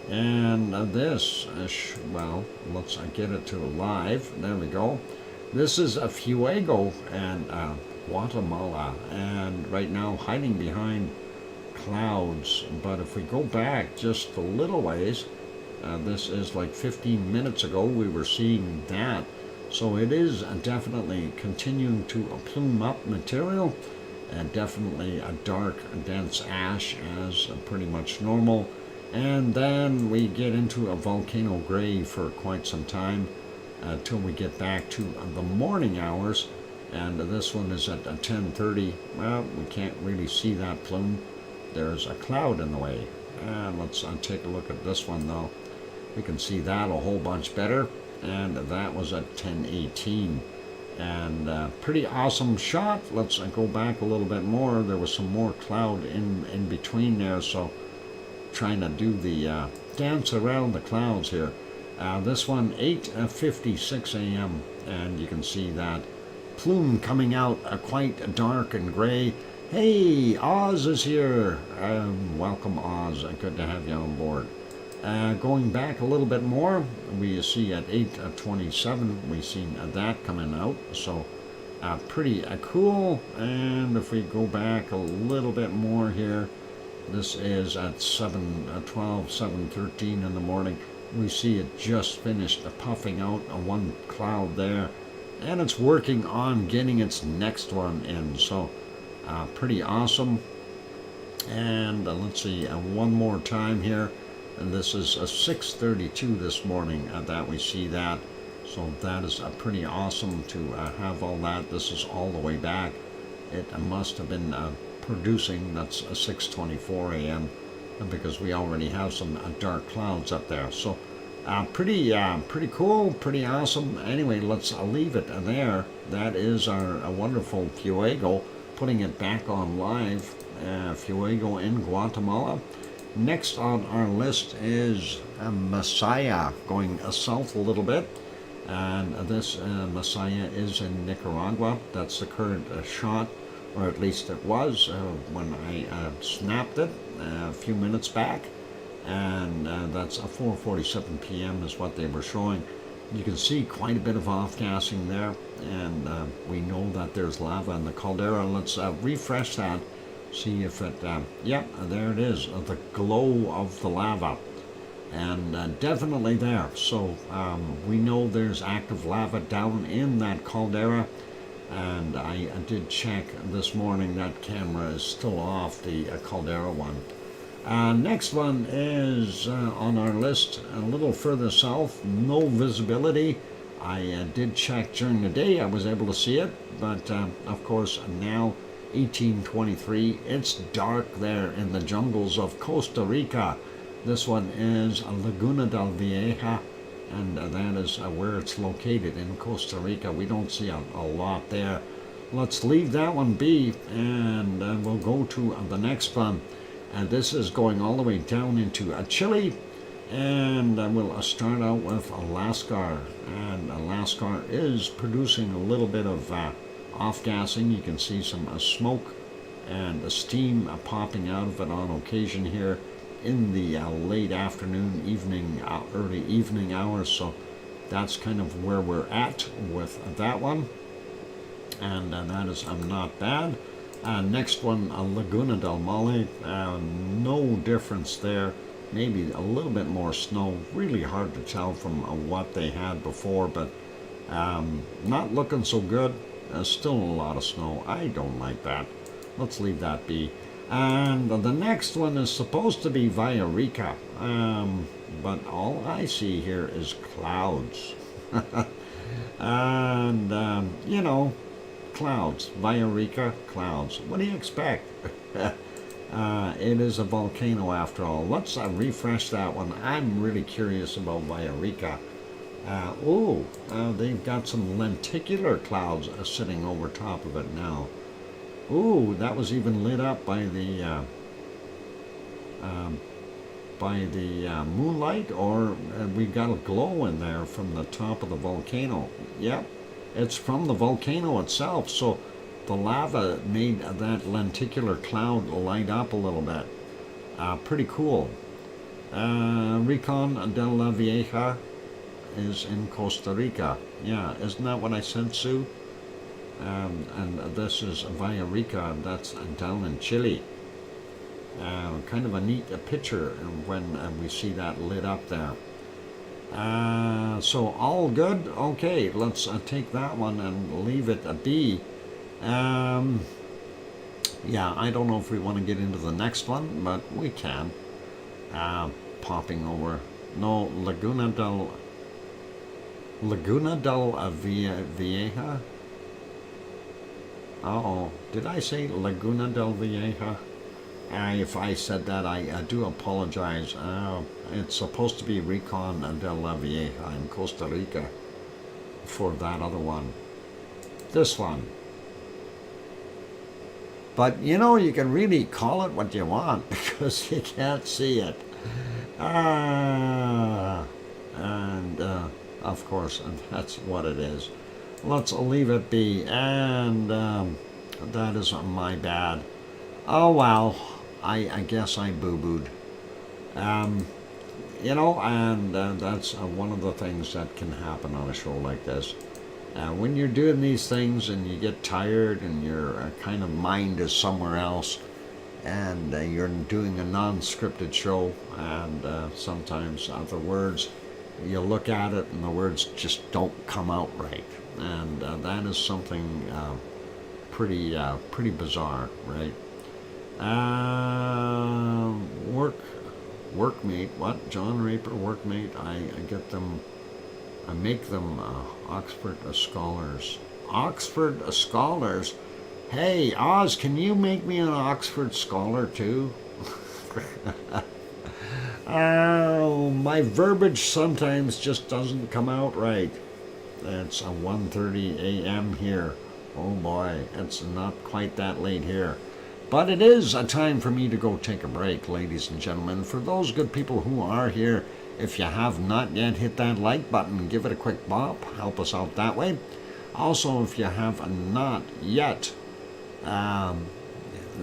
And this, well, let's get it to live. There we go. This is a Fuego and Guatemala. And right now hiding behind clouds. But if we go back just a little ways, this is like 15 minutes ago we were seeing that. So it is definitely continuing to plume up material, and definitely a dark, dense ash as pretty much normal. And then we get into a volcano gray for quite some time till we get back to the morning hours. And this one is at 10:30. Well, we can't really see that plume. There's a cloud in the way. And let's take a look at this one though. We can see that a whole bunch better. And that was at 10:18. And pretty awesome shot. Let's go back a little bit more. There was some more cloud in between there, so trying to do the dance around the clouds here. This one, 8:56 a.m. And you can see that plume coming out quite dark and gray. Hey, Oz is here. Welcome, Oz. Good to have you on board. Going back a little bit more, we see at 8:27, we see that coming out. So pretty cool. And if we go back a little bit more here, this is at 7:12, 7:13 in the morning. We see it just finished puffing out one cloud there. And it's working on getting its next one in. So pretty awesome. And let's see, one more time here. And this is a 6:32 this morning that we see that. So that is pretty awesome to have all that. This is all the way back. It must have been producing, that's 6:24 a.m. because we already have some dark clouds up there. So pretty cool, pretty awesome. Anyway, let's leave it there. That is our wonderful Fuego, putting it back on live. Fuego in Guatemala. Next on our list is Messiah, going south a little bit. And this Messiah is in Nicaragua. That's the current shot, or at least it was when I snapped it a few minutes back. And that's 4:47 p.m. is what they were showing. You can see quite a bit of off-gassing there, and we know that there's lava in the caldera. Let's refresh that, see if it, yep, there it is, the glow of the lava. And definitely there. So we know there's active lava down in that caldera. And I did check this morning, that camera is still off, the caldera one. Next one is on our list a little further south, no visibility. I did check during the day, I was able to see it, but of course now 1823, it's dark there in the jungles of Costa Rica. This one is Laguna del Vieja, and that is where it's located in Costa Rica. We don't see a lot there. Let's leave that one be, and we'll go to the next one. And this is going all the way down into Chile, and we'll start out with Alaska. And Alaska is producing a little bit of off-gassing. You can see some smoke and the steam popping out of it on occasion here in the late afternoon, evening, early evening hours. So that's kind of where we're at with that one, and that is not bad. Next one, Laguna del Mole. No difference there. Maybe a little bit more snow. Really hard to tell from what they had before, but not looking so good. Still a lot of snow. I don't like that. Let's leave that be. And the next one is supposed to be Villarrica, but all I see here is clouds. And, you know, clouds. Villarrica, clouds. What do you expect? It is a volcano after all. Let's refresh that one. I'm really curious about Villarrica. They've got some lenticular clouds sitting over top of it now. Ooh, that was even lit up by the moonlight, or we got a glow in there from the top of the volcano. Yep, it's from the volcano itself. So the lava made that lenticular cloud light up a little bit. Pretty cool. Rincon de la Vieja is in Costa Rica. Yeah, isn't that what I said, Sue? And this is Villarrica, that's down in Chile. Kind of a neat picture when we see that lit up there. So all good. Okay, let's take that one and leave it be. Yeah, I don't know if we want to get into the next one, but we can. Popping over. No, Laguna del Vieja. Uh-oh, did I say Laguna del Vieja? If I said that, I do apologize. It's supposed to be Rincon de la Vieja in Costa Rica for that other one. This one. But, you know, you can really call it what you want because you can't see it. And, of course, that's what it is. Let's leave it be, and that is my bad. Oh well, I guess I boo-booed. You know, and that's one of the things that can happen on a show like this. When you're doing these things and you get tired and your kind of mind is somewhere else, and you're doing a non-scripted show, and sometimes the words, you look at it and the words just don't come out right. And that is something pretty bizarre, right? Workmate, what? John Raper, workmate. I make them Oxford scholars. Oxford scholars. Hey, Oz, can you make me an Oxford scholar too? Oh, my verbiage sometimes just doesn't come out right. It's 1:30 a.m. here. Oh boy, it's not quite that late here. But it is a time for me to go take a break, ladies and gentlemen. For those good people who are here, if you have not yet hit that like button, give it a quick bop. Help us out that way. Also, if you have not yet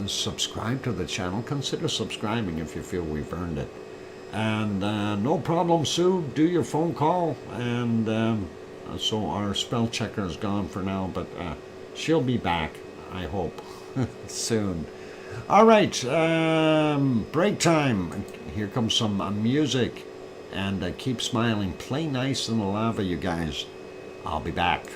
subscribed to the channel, consider subscribing if you feel we've earned it. And no problem, Sue. Do your phone call, and so our spell checker is gone for now, but she'll be back, I hope, soon. All right, break time. Here comes some music, and keep smiling. Play nice in the lava, you guys. I'll be back.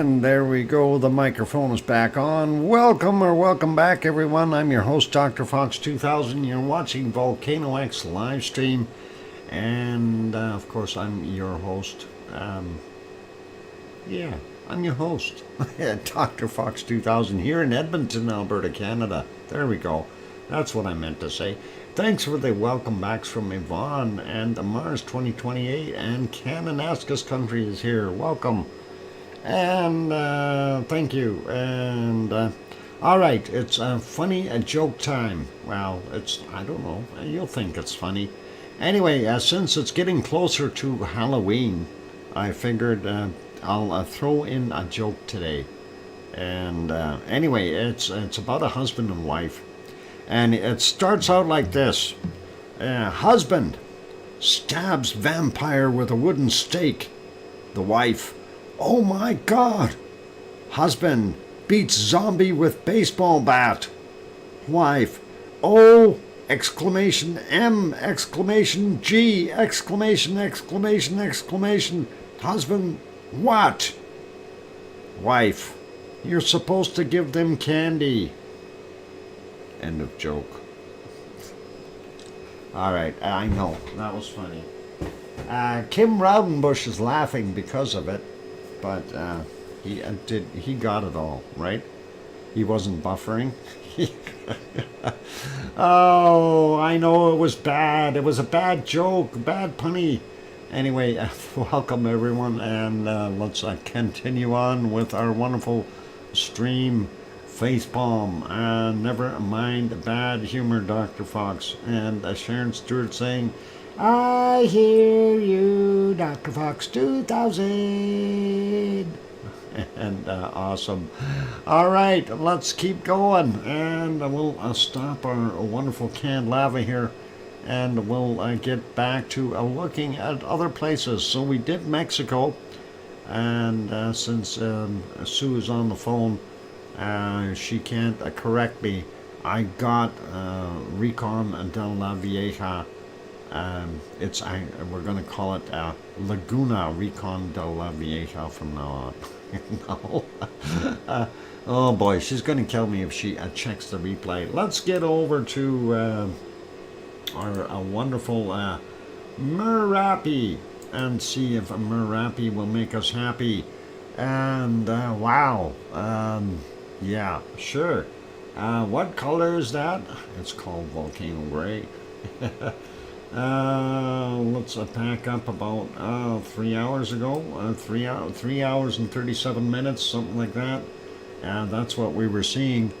And there we go. The microphone is back on. Welcome back, everyone. I'm your host, DrFox2000. You're watching VolcanoX live stream. And, of course, I'm your host. I'm your host. DrFox2000 here in Edmonton, Alberta, Canada. There we go. That's what I meant to say. Thanks for the welcome backs from Yvonne and Mars 2028 and Cananaskis country is here. Welcome. And thank you. And all right, it's a joke time. Well, I don't know. You'll think it's funny. Anyway, since it's getting closer to Halloween, I figured I'll throw in a joke today. And anyway, it's about a husband and wife. And it starts out like this. Husband stabs vampire with a wooden stake. The wife, oh my God. Husband beats zombie with baseball bat. Wife, oh, exclamation M, exclamation G, exclamation, exclamation, exclamation. Husband, what? Wife, you're supposed to give them candy. End of joke. All right, I know, that was funny. Kim Rowdenbush is laughing because of it, but he got it all, right? He wasn't buffering. Oh, I know it was bad. It was a bad joke, bad punny. Anyway, welcome everyone, and let's continue on with our wonderful stream. Facepalm, never mind bad humor, Dr. Fox. And Sharon Stewart saying, I hear you, Dr. Fox 2000. And awesome. All right, let's keep going. And we'll stop our wonderful canned lava here. And we'll get back to looking at other places. So we did Mexico. And since Sue is on the phone, she can't correct me. I got Recon de la Vieja. We're going to call it Laguna Recon de la Vieja from now on. No. Oh boy, she's going to kill me if she checks the replay. Let's get over to our wonderful Merapi and see if Merapi will make us happy. And wow. Yeah, sure. What color is that? It's called volcano gray. Let's pack up about 3 hours ago. 3 hours and 37 minutes, something like that. That's what we were seeing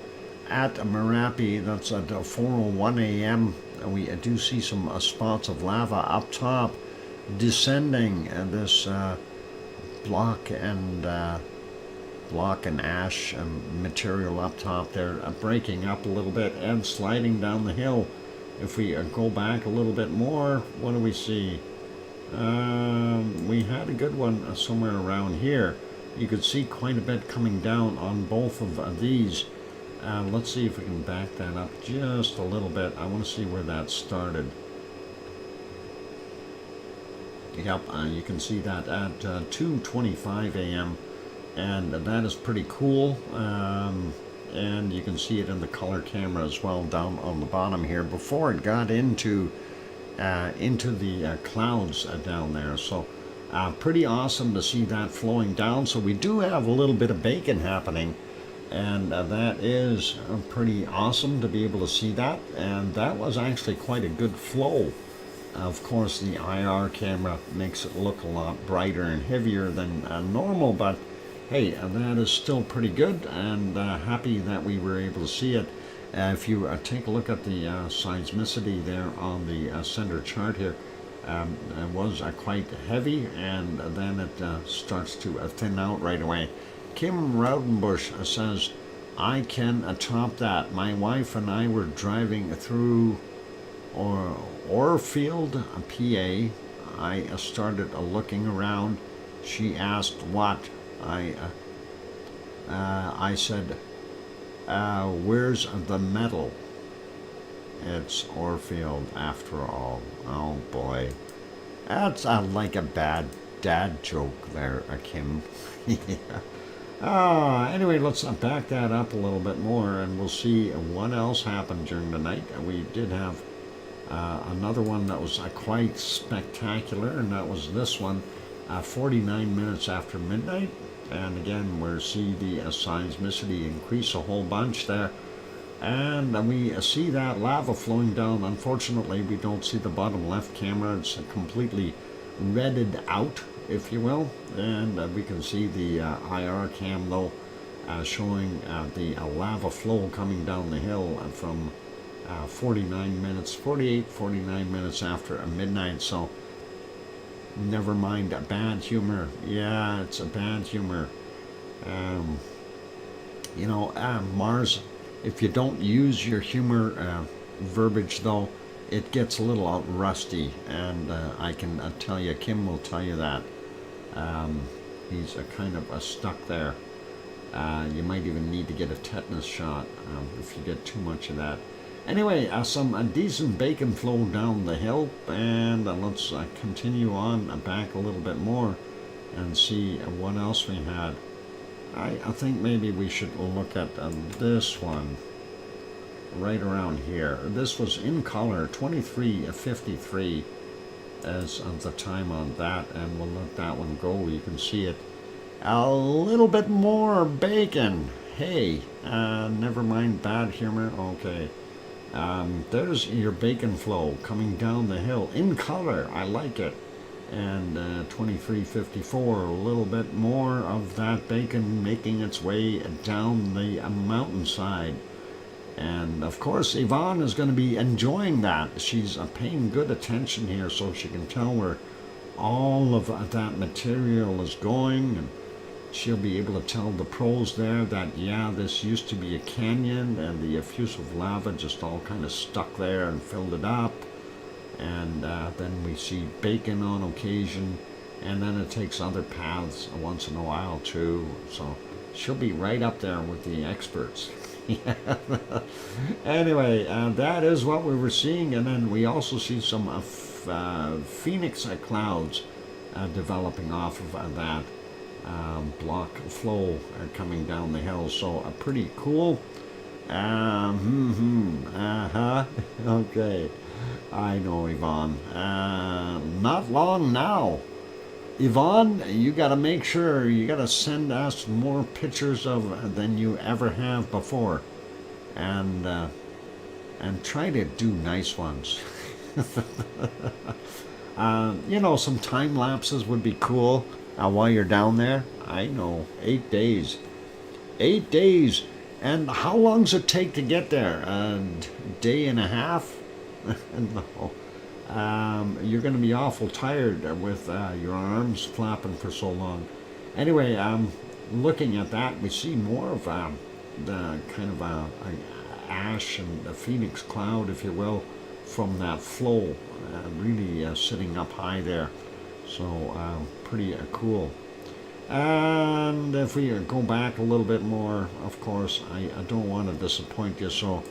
at Merapi. That's at 4:01 a.m. We do see some spots of lava up top descending this block and ash material up top there, breaking up a little bit and sliding down the hill. If we go back a little bit more, what do we see? We had a good one somewhere around here. You could see quite a bit coming down on both of these. Let's see if we can back that up just a little bit. I want to see where that started. Yep, you can see that at 2:25 a.m. and that is pretty cool. And you can see it in the color camera as well down on the bottom here before it got into the clouds down there. So pretty awesome to see that flowing down. So we do have a little bit of bacon happening, and that is pretty awesome to be able to see that. And that was actually quite a good flow. Of course, the IR camera makes it look a lot brighter and heavier than normal, but hey, that is still pretty good, and happy that we were able to see it. If you take a look at the seismicity there on the center chart here, it was quite heavy, and then it starts to thin out right away. Kim Rowdenbush says, I can top that. My wife and I were driving through Orfield, PA. I started looking around. She asked what? I said, where's the metal? It's Orfield after all. Oh boy. That's like a bad dad joke there, Kim. Yeah. Anyway, let's back that up a little bit more and we'll see what else happened during the night. We did have another one that was quite spectacular, and that was this one, 49 minutes after midnight. And again, we see the seismicity increase a whole bunch there. And we see that lava flowing down. Unfortunately, we don't see the bottom left camera. It's completely redded out, if you will. And we can see the IR cam, though, showing the lava flow coming down the hill from 49 minutes after midnight. So never mind bad humor. Yeah, it's a bad humor. Mars, if you don't use your humor verbiage, though, it gets a little rusty, and I can tell you, Kim will tell you that. He's kind of stuck there. You might even need to get a tetanus shot if you get too much of that. Anyway, some decent bacon flow down the hill, and let's continue on back a little bit more and see what else we had. I think maybe we should look at this one right around here. This was in color, 23:53 as the time on that, and we'll let that one go. You can see it. A little bit more bacon. Hey, never mind bad humor. Okay. There's your bacon flow coming down the hill in color. I like it. And 23:54, a little bit more of that bacon making its way down the mountainside. And of course, Yvonne is going to be enjoying that. She's paying good attention here, so she can tell where all of that material is going, and she'll be able to tell the pros there that, yeah, this used to be a canyon, and the effusive lava just all kind of stuck there and filled it up. And then we see bacon on occasion, and then it takes other paths once in a while too. So she'll be right up there with the experts. Anyway, that is what we were seeing, and then we also see some phoenix clouds developing off of that block flow coming down the hill. So pretty cool. Okay. I know, Yvonne. Not long now. Yvonne, you got to make sure you got to send us more pictures of than you ever have before, and try to do nice ones. Some time lapses would be cool while you're down there. I know, 8 days. 8 days. And how long does it take to get there? A day and a half? No. You're going to be awful tired with your arms flapping for so long. Anyway, looking at that, we see more of the kind of ash and a phoenix cloud, if you will, from that flow, really sitting up high there. So pretty cool. And if we go back a little bit more, of course, I don't want to disappoint you, so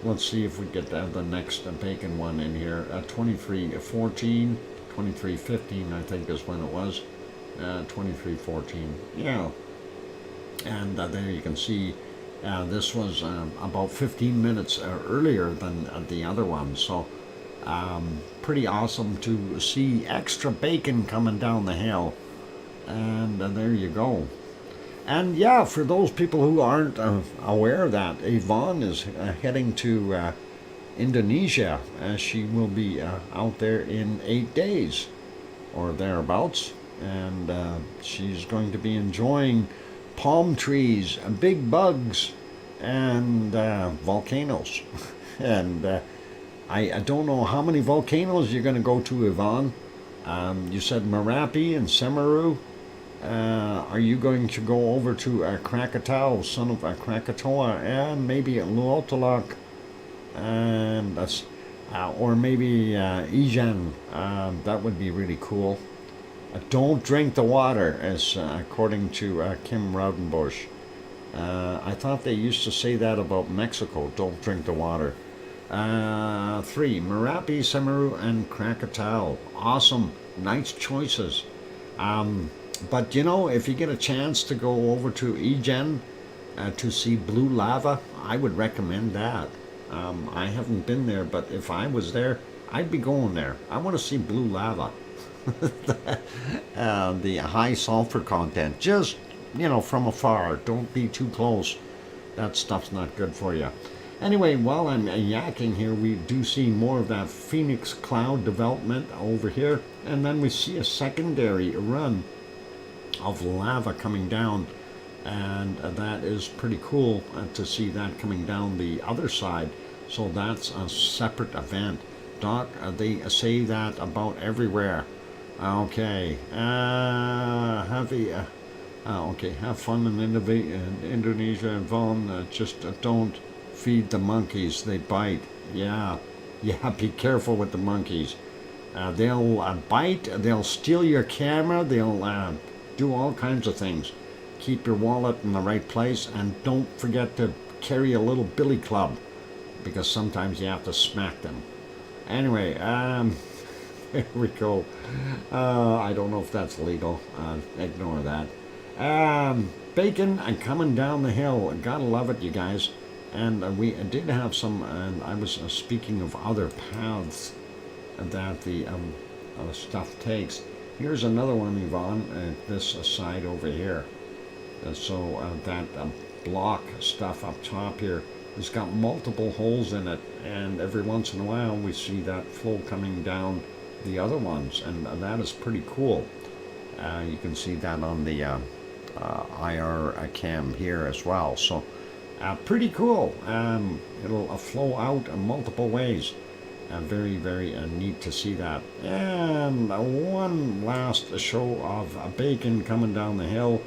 let's see if we get the next bacon one in here. 23:14, 23:15, I think is when it was. 23:14, yeah. And there you can see this was about 15 minutes earlier than the other one. So pretty awesome to see extra bacon coming down the hill. And there you go. And yeah, for those people who aren't aware of that, Yvonne is heading to Indonesia. She will be out there in 8 days or thereabouts. And she's going to be enjoying palm trees, big bugs, and volcanoes. And I don't know how many volcanoes you're going to go to, Yvonne. You said Merapi and Semeru. Are you going to go over to Krakatau, son of Krakatoa, and maybe Luotalak, and or maybe Ijan? That would be really cool. Don't drink the water, as according to Kim Raudenbush. I thought they used to say that about Mexico. Don't drink the water. 3, Merapi, Semeru, and Krakatau. Awesome, nice choices. But you know, if you get a chance to go over to Egen to see blue lava, I would recommend that. I haven't been there, but if I was there, I'd be going there. I want to see blue lava. The high sulfur content, just, you know, from afar. Don't be too close. That stuff's not good for you. Anyway, while I'm yakking here, we do see more of that Phoenix cloud development over here, and then we see a secondary run of lava coming down, and that is pretty cool to see that coming down the other side. So that's a separate event. Doc, they say that about everywhere. Okay, okay, have fun in Indonesia and Vaughan. Just don't feed the monkeys; they bite. Yeah, yeah. Be careful with the monkeys. They'll bite. They'll steal your camera. They'll do all kinds of things. Keep your wallet in the right place, and don't forget to carry a little billy club, because sometimes you have to smack them. Anyway, there we go. I don't know if that's legal. Ignore that. Bacon and coming down the hill. Gotta love it, you guys. And we did have some, and I was speaking of other paths that the stuff takes. Here's another one, Yvonne, this side over here. So that block stuff up top here has got multiple holes in it, and every once in a while we see that flow coming down the other ones, and that is pretty cool. You can see that on the IR cam here as well. So pretty cool. It'll flow out in multiple ways. Very, very neat to see that. And one last show of bacon coming down the hill.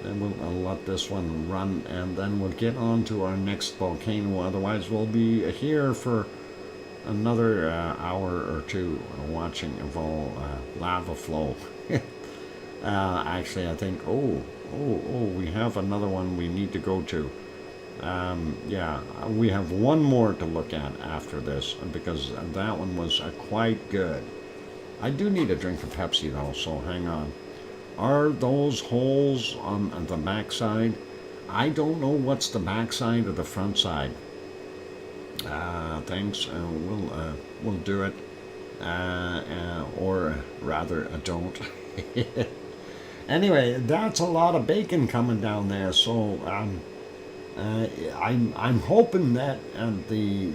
And we'll let this one run, and then we'll get on to our next volcano. Otherwise, we'll be here for another hour or two watching lava flow. Actually, I think, we have another one we need to go to. Yeah, we have one more to look at after this, because that one was quite good. I do need a drink of Pepsi though, so hang on. Are those holes on the back side? I don't know what's the back side or the front side. Thanks, we'll do it. Or rather, don't. Anyway, that's a lot of bacon coming down there, so I'm hoping that the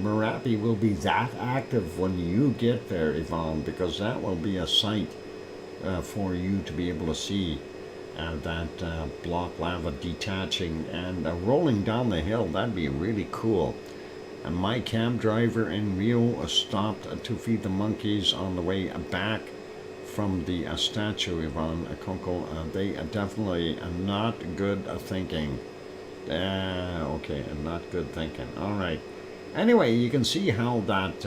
Merapi will be that active when you get there, Yvonne, because that will be a sight for you to be able to see that block lava detaching and rolling down the hill. That'd be really cool. And my cab driver in Rio stopped to feed the monkeys on the way back from the statue, Yvonne Coco. They definitely not good thinking. Okay, not good thinking. All right. Anyway, you can see how that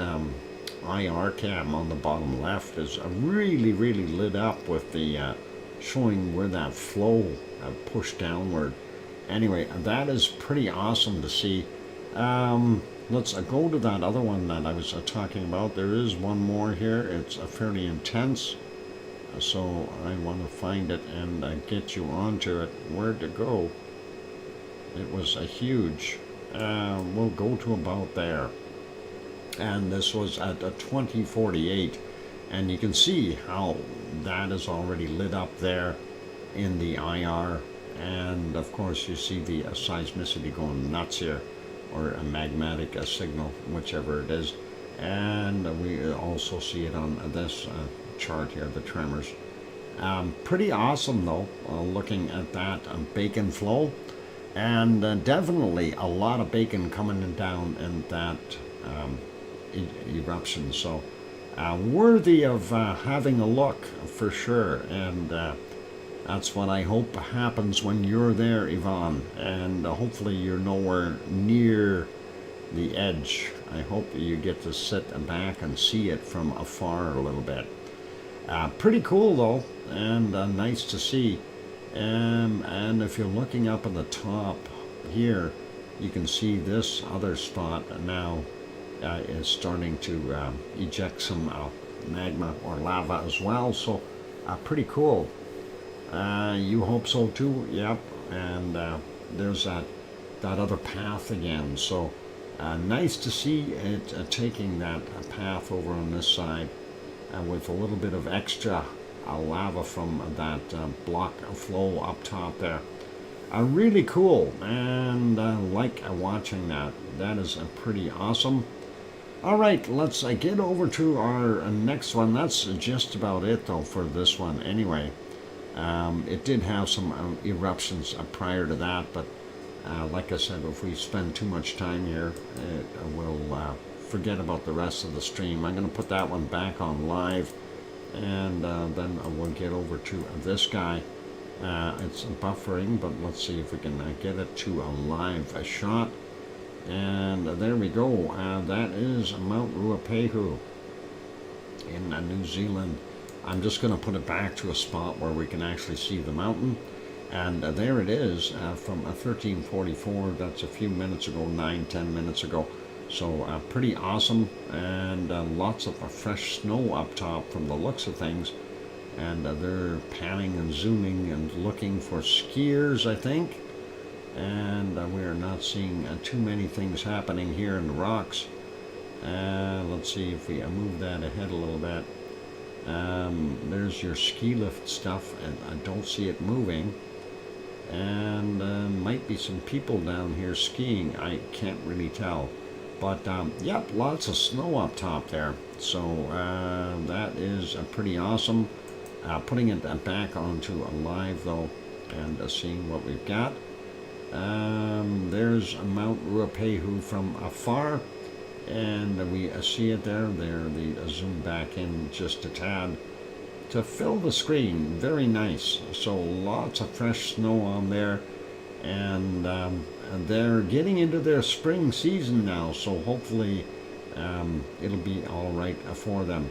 IR cam on the bottom left is really, really lit up with the showing where that flow pushed downward. Anyway, that is pretty awesome to see. Let's go to that other one that I was talking about. There is one more here. It's fairly intense. So I want to find it and get you onto it. Where to go? It was a huge. We'll go to about there. And this was at 2048. And you can see how that is already lit up there in the IR. And of course you see the seismicity going nuts here, or a magmatic signal, whichever it is. And we also see it on this chart here, the tremors. Pretty awesome though, looking at that bacon flow. And definitely a lot of bacon coming down in that eruption. So worthy of having a look for sure. And that's what I hope happens when you're there, Yvonne. And hopefully you're nowhere near the edge. I hope you get to sit back and see it from afar a little bit. Pretty cool though, and nice to see. And if you're looking up at the top here, you can see this other spot now is starting to eject some magma or lava as well. So pretty cool. You hope so too? Yep. And there's that other path again. So nice to see it taking that path over on this side with a little bit of extra lava from that block of flow up top there. Really cool, and like watching that. That is pretty awesome. All right, let's get over to our next one. That's just about it though for this one anyway. It did have some eruptions prior to that, but like I said, if we spend too much time here, we'll forget about the rest of the stream. I'm going to put that one back on live, and then we'll get over to this guy. It's buffering, but let's see if we can get it to a live shot. And there we go. That is Mount Ruapehu in New Zealand. I'm just going to put it back to a spot where we can actually see the mountain. And there it is from 1344. That's a few minutes ago, 9-10 minutes ago. So pretty awesome, and lots of fresh snow up top from the looks of things. And they're panning and zooming and looking for skiers, I think. And we are not seeing too many things happening here in the rocks. Let's see if we move that ahead a little bit. There's your ski lift stuff, and I don't see it moving. And might be some people down here skiing. I can't really tell. But yep, lots of snow up top there. So that is pretty awesome. Putting it back onto a live though, and seeing what we've got. There's Mount Ruapehu from afar, and we see it there. There, the zoom back in just a tad to fill the screen. Very nice. So lots of fresh snow on there, and they're getting into their spring season now. So hopefully it'll be all right for them.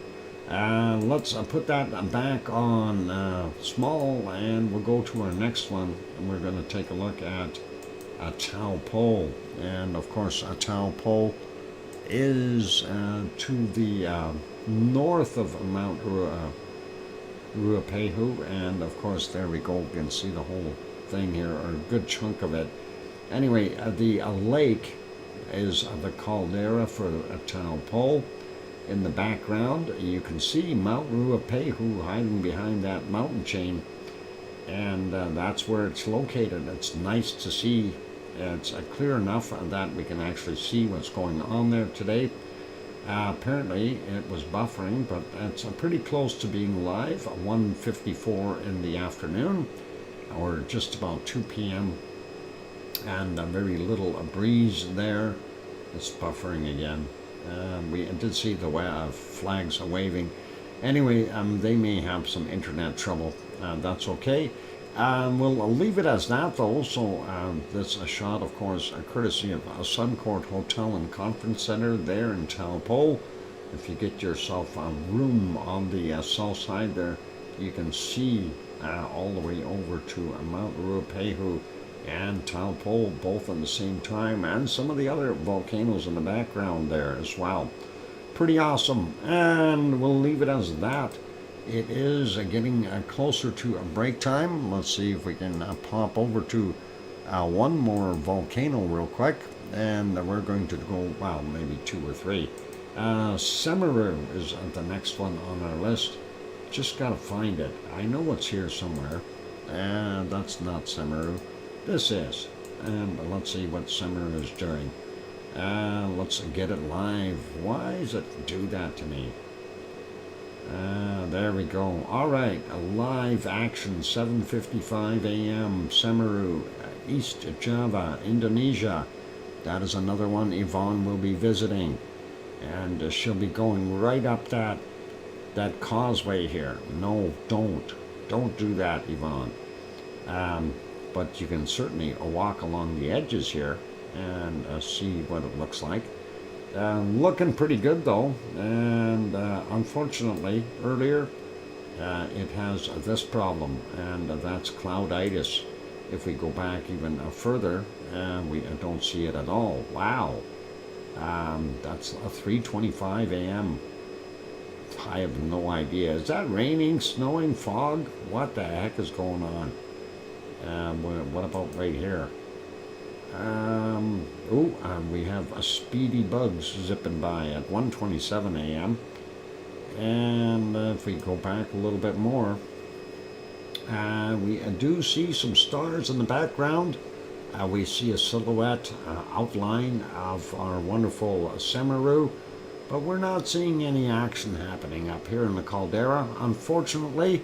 Let's put that back on small, and we'll go to our next one, and we're going to take a look at Taupo. And of course Taupo is to the north of Mount Ruapehu, and of course there we go. You can see the whole thing here, or a good chunk of it. Anyway, the lake is the caldera for Taupo. In the background, you can see Mount Ruapehu hiding behind that mountain chain, and that's where it's located. It's nice to see. It's clear enough that we can actually see what's going on there today. Apparently, it was buffering, but it's pretty close to being live. 1:54 in the afternoon, or just about 2 p.m., and very little breeze there. It's buffering again. We did see the flags waving. Anyway, they may have some internet trouble. That's okay. We'll leave it as that though. So this a shot, of course, courtesy of Suncourt Hotel and Conference Center there in Taupo. If you get yourself a room on the south side there, you can see all the way over to Mount Ruapehu and Taupo both at the same time, and some of the other volcanoes in the background there as well. Pretty awesome, and we'll leave it as that. It is getting closer to break time. Let's see if we can pop over to one more volcano real quick, and we're going to go, well, maybe 2 or 3. Semeru is the next one on our list. Just gotta find it. I know it's here somewhere, and that's not Semeru. This is, and let's see what Semeru is doing. Let's get it live. Why does it do that to me? There we go. All right, a live action, 7:55 a.m. Semeru, East Java, Indonesia. That is another one Yvonne will be visiting, and she'll be going right up that causeway here. No, don't do that, Yvonne. But you can certainly walk along the edges here and see what it looks like. Looking pretty good though, and unfortunately earlier it has this problem, and that's clouditis. If we go back even further, we don't see it at all. Wow, that's a 3:25 a.m. I have no idea. Is that raining, snowing, fog? What the heck is going on? What about right here? We have a speedy bugs zipping by at 1:27 a.m. And if we go back a little bit more, we do see some stars in the background. We see a silhouette outline of our wonderful Semeru, but we're not seeing any action happening up here in the caldera, unfortunately.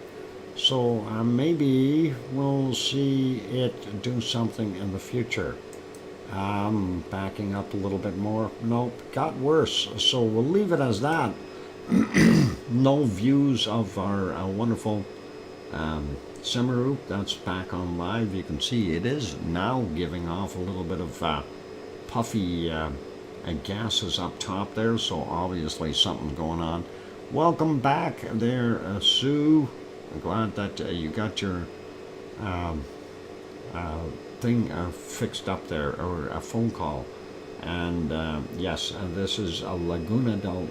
So maybe we'll see it do something in the future. Backing up a little bit more. Nope, got worse. So we'll leave it as that. No views of our wonderful Semeru. That's back on live. You can see it is now giving off a little bit of puffy gases up top there. So obviously something's going on. Welcome back there, Sue. I'm glad that you got your thing fixed up there, or a phone call. And yes, this is a Laguna del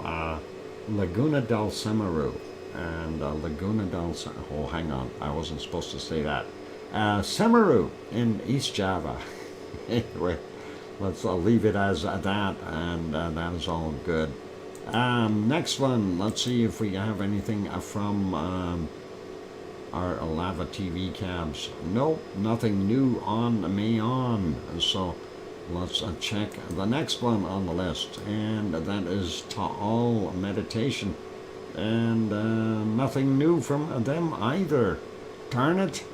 Semeru, and Laguna del oh, hang on, I wasn't supposed to say that. Semeru in East Java. Anyway, let's leave it as that, and that is all good. Next one, let's see if we have anything from our lava TV cabs. Nope, nothing new on Mayon. So let's check the next one on the list, and that is Ta'al Meditation, and nothing new from them either. Darn it.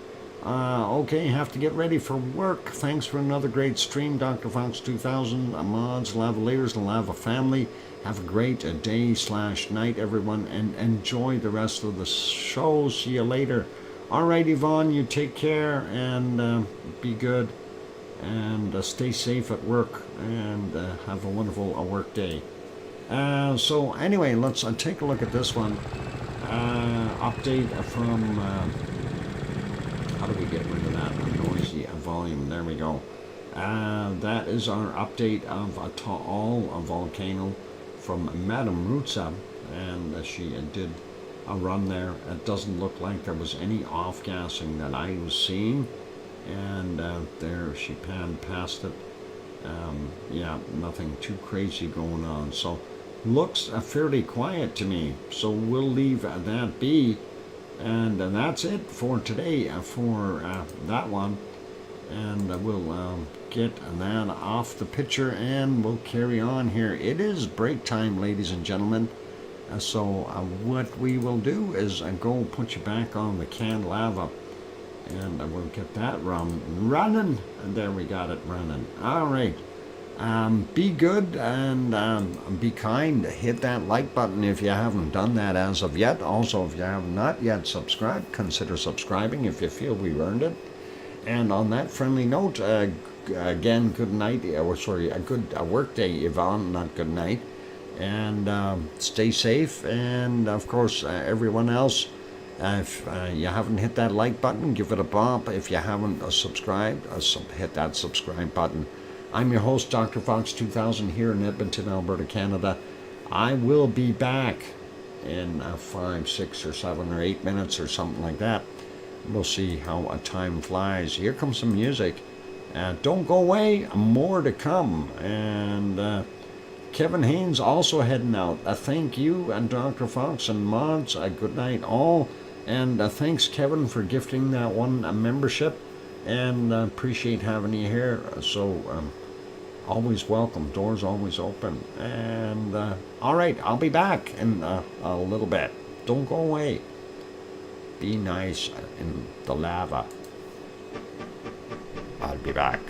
Okay, have to get ready for work. Thanks for another great stream, DrFox2000, mods, lavaliers, and lava family. Have a great day/night, everyone, and enjoy the rest of the show. See you later. All right, Yvonne, you take care, and be good, and stay safe at work, and have a wonderful work day. So anyway, let's take a look at this one. Update from, how do we get rid of that noisy volume? There we go. That is our update of a Ta'al volcano from Madame Rutsa, and she did a run there. It doesn't look like there was any off-gassing that I was seeing, and there she panned past it. Yeah, nothing too crazy going on, so looks fairly quiet to me, so we'll leave that be, and that's it for today for that one, and we'll get that off the picture, and we'll carry on here. It is break time, ladies and gentlemen. So what we will do is go put you back on the canned lava, and we'll get that running. And there, we got it running. All right. Be good and be kind. Hit that like button if you haven't done that as of yet. Also, if you have not yet subscribed, consider subscribing if you feel we earned it. And on that friendly note, again, good night, or sorry, a good work day, Yvonne, not good night. And stay safe, and of course, everyone else, if you haven't hit that like button, give it a bump. If you haven't subscribed, hit that subscribe button. I'm your host, DrFox2000, here in Edmonton, Alberta, Canada. I will be back in 5, 6, or 7, or 8 minutes, or something like that. We'll see how time flies. Here comes some music. Don't go away, more to come. And Kevin Haynes also heading out. Thank you, and Dr. Fox and mods. Good night, all. And thanks, Kevin, for gifting that one membership. And appreciate having you here. So, always welcome. Doors always open. And, all right, I'll be back in a little bit. Don't go away. Be nice in the lava. I'll be back.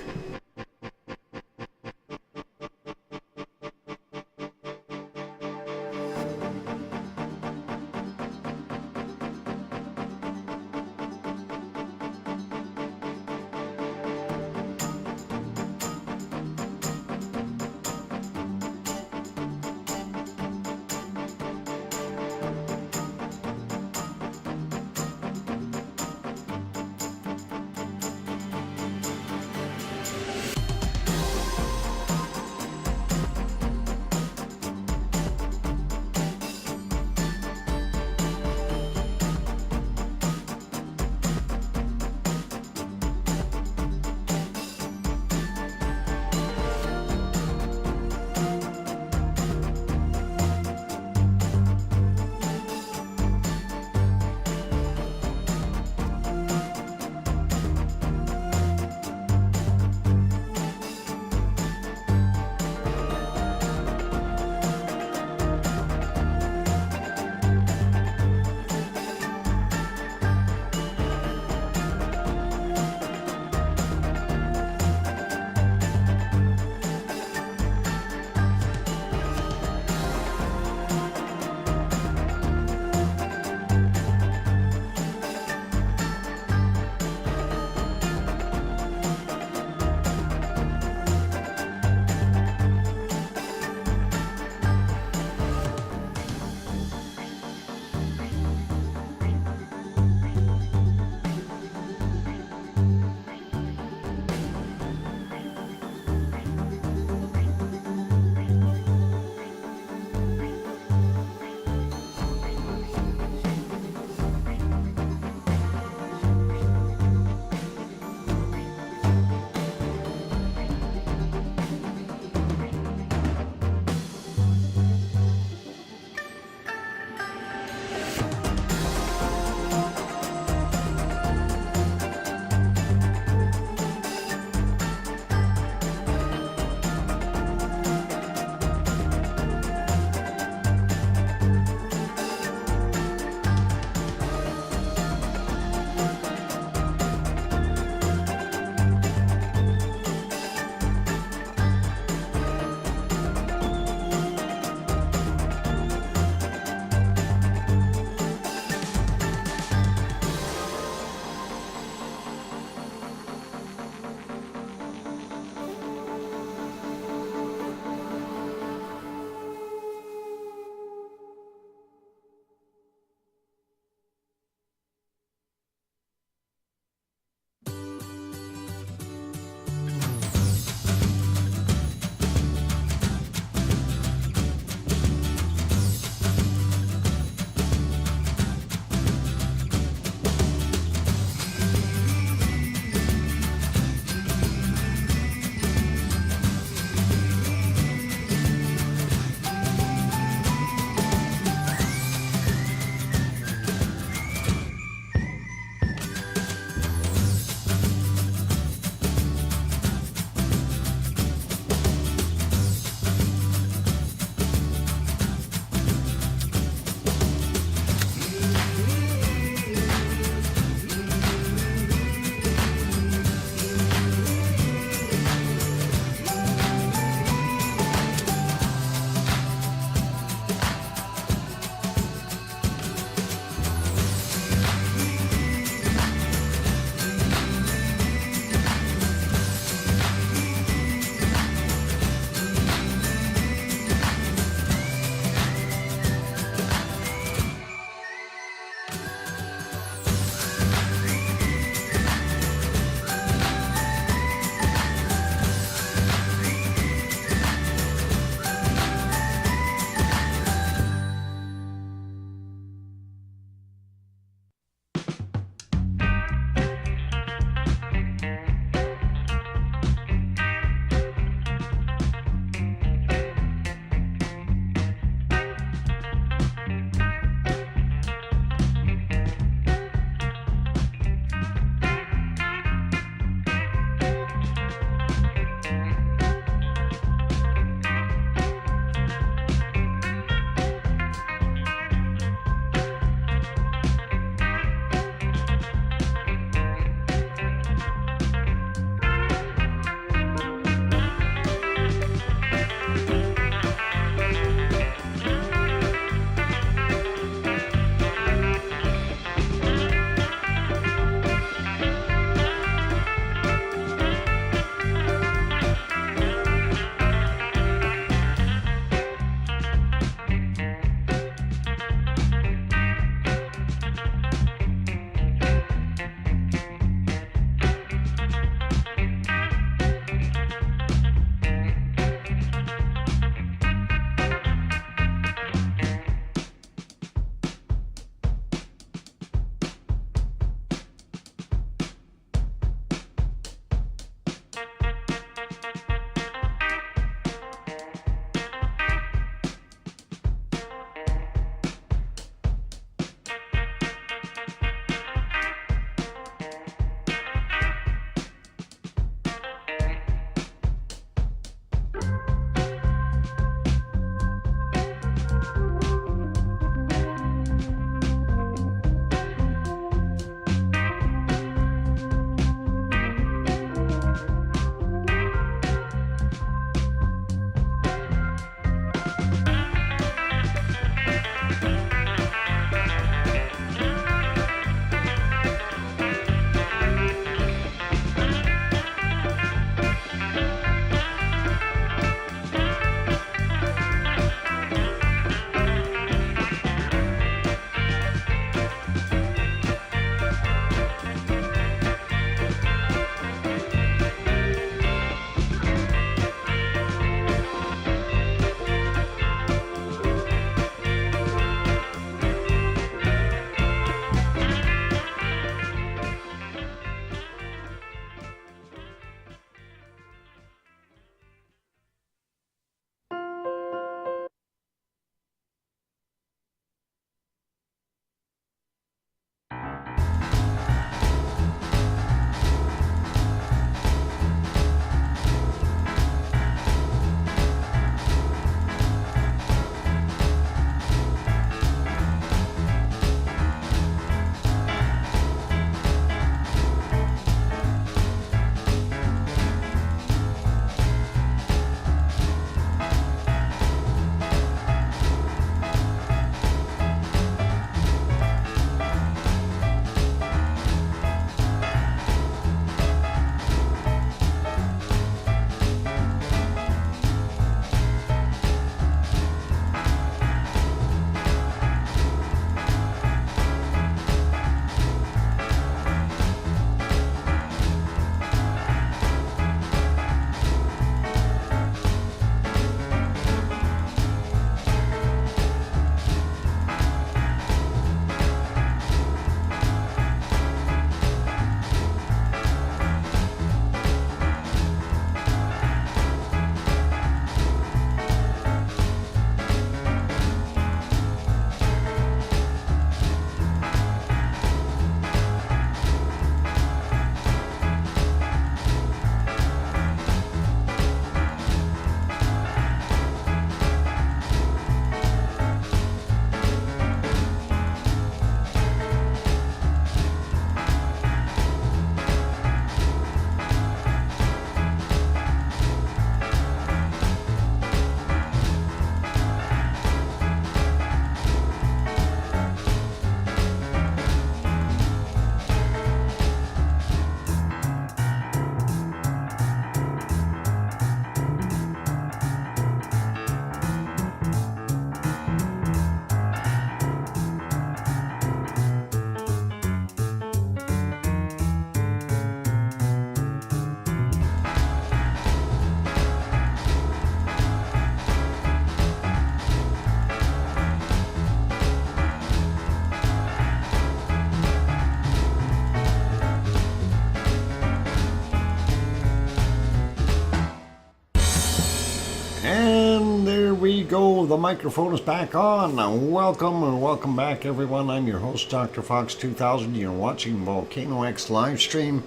go. The microphone is back on. Welcome back, everyone. I'm your host, DrFox2000. You're watching VolcanoX live stream.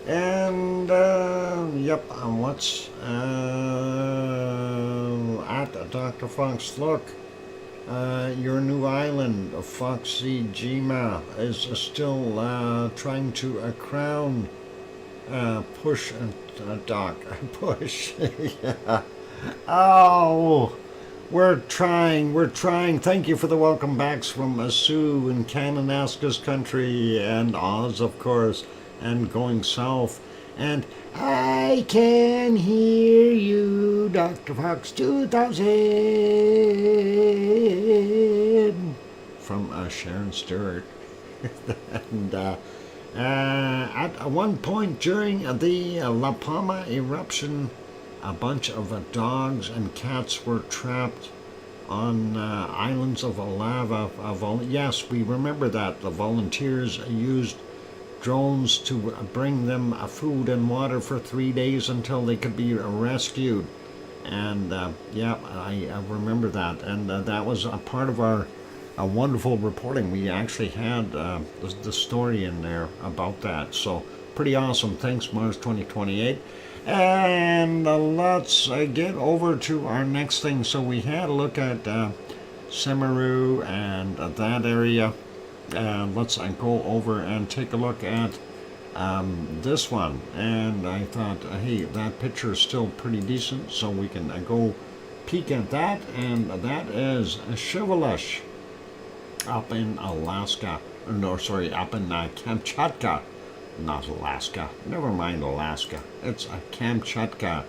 And, yep, what's at Dr. Fox? Look, your new island, Foxy Jima, is still trying to crown, push, dock, push, yeah. Oh, we're trying. Thank you for the welcome backs from Sue in Kananaska's country and Oz, of course, and going south. And I can hear you, Dr. Fox 2000 from Sharon Stewart. And at one point during the La Palma eruption, a bunch of dogs and cats were trapped on islands of lava. Yes, we remember that. The volunteers used drones to bring them food and water for 3 days until they could be rescued. And yeah, I remember that. And that was a part of our wonderful reporting. We actually had the story in there about that. So pretty awesome. Thanks, Mars 2028. And let's get over to our next thing. So we had a look at Semeru and that area. Let's go over and take a look at this one. And I thought, hey, that picture is still pretty decent, so we can go peek at that. And that is Shivalish up in Alaska. No, sorry, up in Kamchatka. Not Alaska. Never mind Alaska. It's a Kamchatka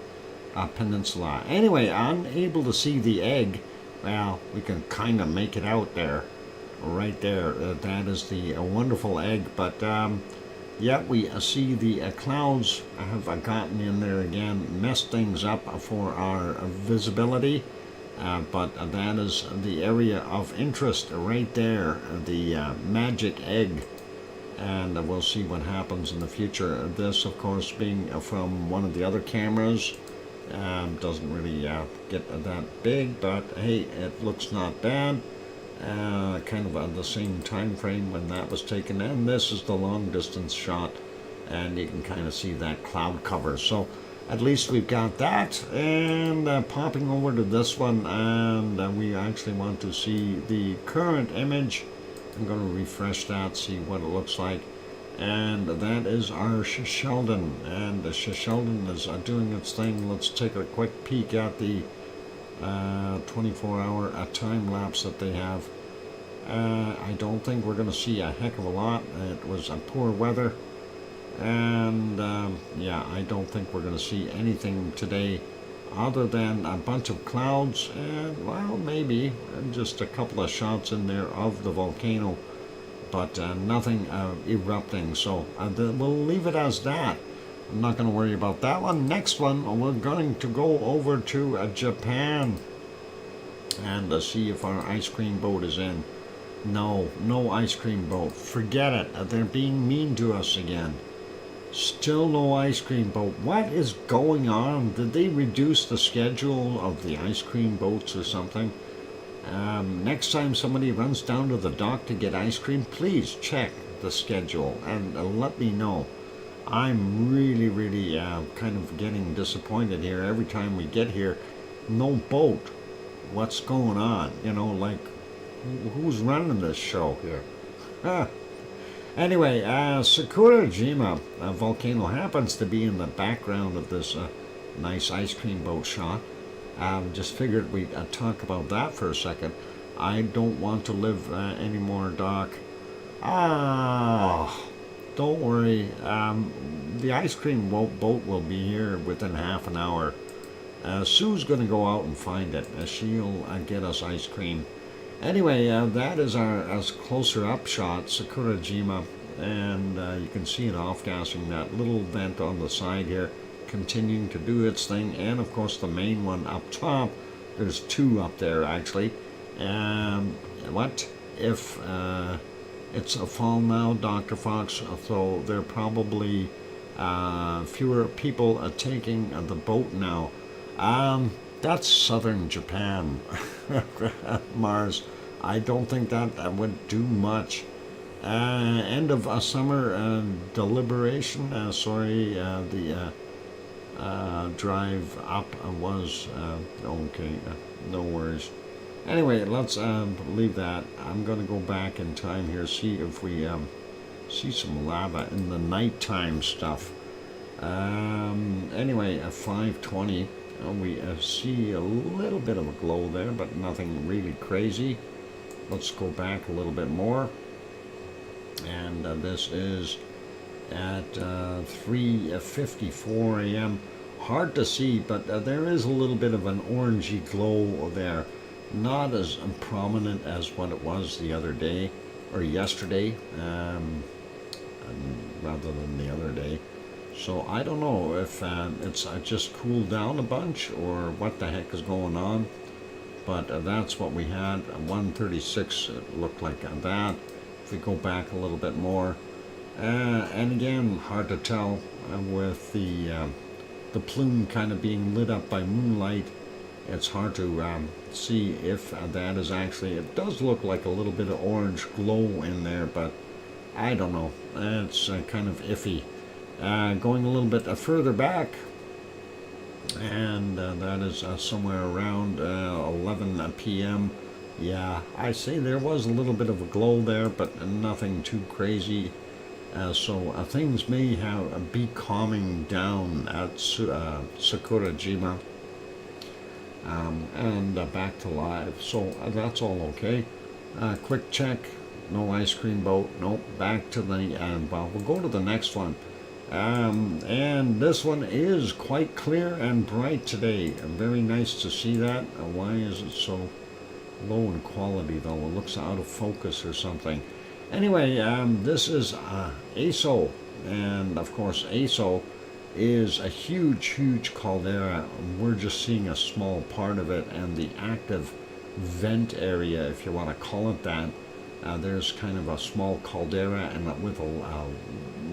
peninsula. Anyway, unable to see the egg. Well, we can kind of make it out there. Right there. That is the wonderful egg. But, yeah, we see the clouds have gotten in there again. Messed things up for our visibility. But that is the area of interest right there. The magic egg. And we'll see what happens in the future. This, of course, being from one of the other cameras, doesn't really get that big, but hey, it looks not bad. Kind of on the same time frame when that was taken, and this is the long distance shot, and you can kind of see that cloud cover. So at least we've got that. And popping over to this one, and we actually want to see the current image. I'm going to refresh that, see what it looks like. And that is our Sheldon. And the Sheldon is doing its thing. Let's take a quick peek at the 24-hour time lapse that they have. I don't think we're going to see a heck of a lot. It was poor weather. And yeah, I don't think we're going to see anything today other than a bunch of clouds and, well, maybe just a couple of shots in there of the volcano, but nothing erupting. So we'll leave it as that. I'm not going to worry about that one. Next one, we're going to go over to Japan and see if our ice cream boat is in. No ice cream boat. Forget it. They're being mean to us again. Still no ice cream boat. What is going on? Did they reduce the schedule of the ice cream boats or something? Next time somebody runs down to the dock to get ice cream, please check the schedule and let me know. I'm really kind of getting disappointed here. Every time we get here, no boat. What's going on? You know, like, who's running this show here? Anyway, Sakurajima volcano happens to be in the background of this nice ice cream boat shot. Just figured we'd talk about that for a second. I don't want to live anymore, Doc. Don't worry. The ice cream boat will be here within half an hour. Sue's going to go out and find it. She'll get us ice cream. Anyway, that is our closer up shot, Sakurajima, and you can see it off-gassing that little vent on the side here, continuing to do its thing, and of course the main one up top. There's two up there actually. What if it's a fall now, Dr. Fox? So there are probably fewer people taking the boat now. That's southern Japan. Mars. I don't think that would do much. End of summer deliberation. The drive up was okay. No worries. Anyway, let's leave that. I'm going to go back in time here, see if we see some lava in the nighttime stuff. Anyway, at 5:20, we see a little bit of a glow there, but nothing really crazy. Let's go back a little bit more. And this is at 3:54 a.m. Hard to see, but there is a little bit of an orangey glow there. Not as prominent as what it was the other day, or yesterday, rather than the other day. So I don't know if it's just cooled down a bunch or what the heck is going on. But that's what we had. 136 it looked like that. If we go back a little bit more, and again, hard to tell with the plume kind of being lit up by moonlight. It's hard to see if that is actually. It does look like a little bit of orange glow in there, but I don't know. It's kind of iffy. Going a little bit further back, and that is somewhere around 11 p.m. Yeah, I say there was a little bit of a glow there, but nothing too crazy. So things may be calming down at Sakurajima, and back to live. So that's all okay. Quick check. No ice cream boat. Nope. Back to the. Well, we'll go to the next one. And this one is quite clear and bright today. Very nice to see that. Why is it so low in quality though? It looks out of focus or something. Anyway, this is ASO, and of course ASO is a huge caldera. We're just seeing a small part of it, and the active vent area, if you want to call it that. There's kind of a small caldera and with a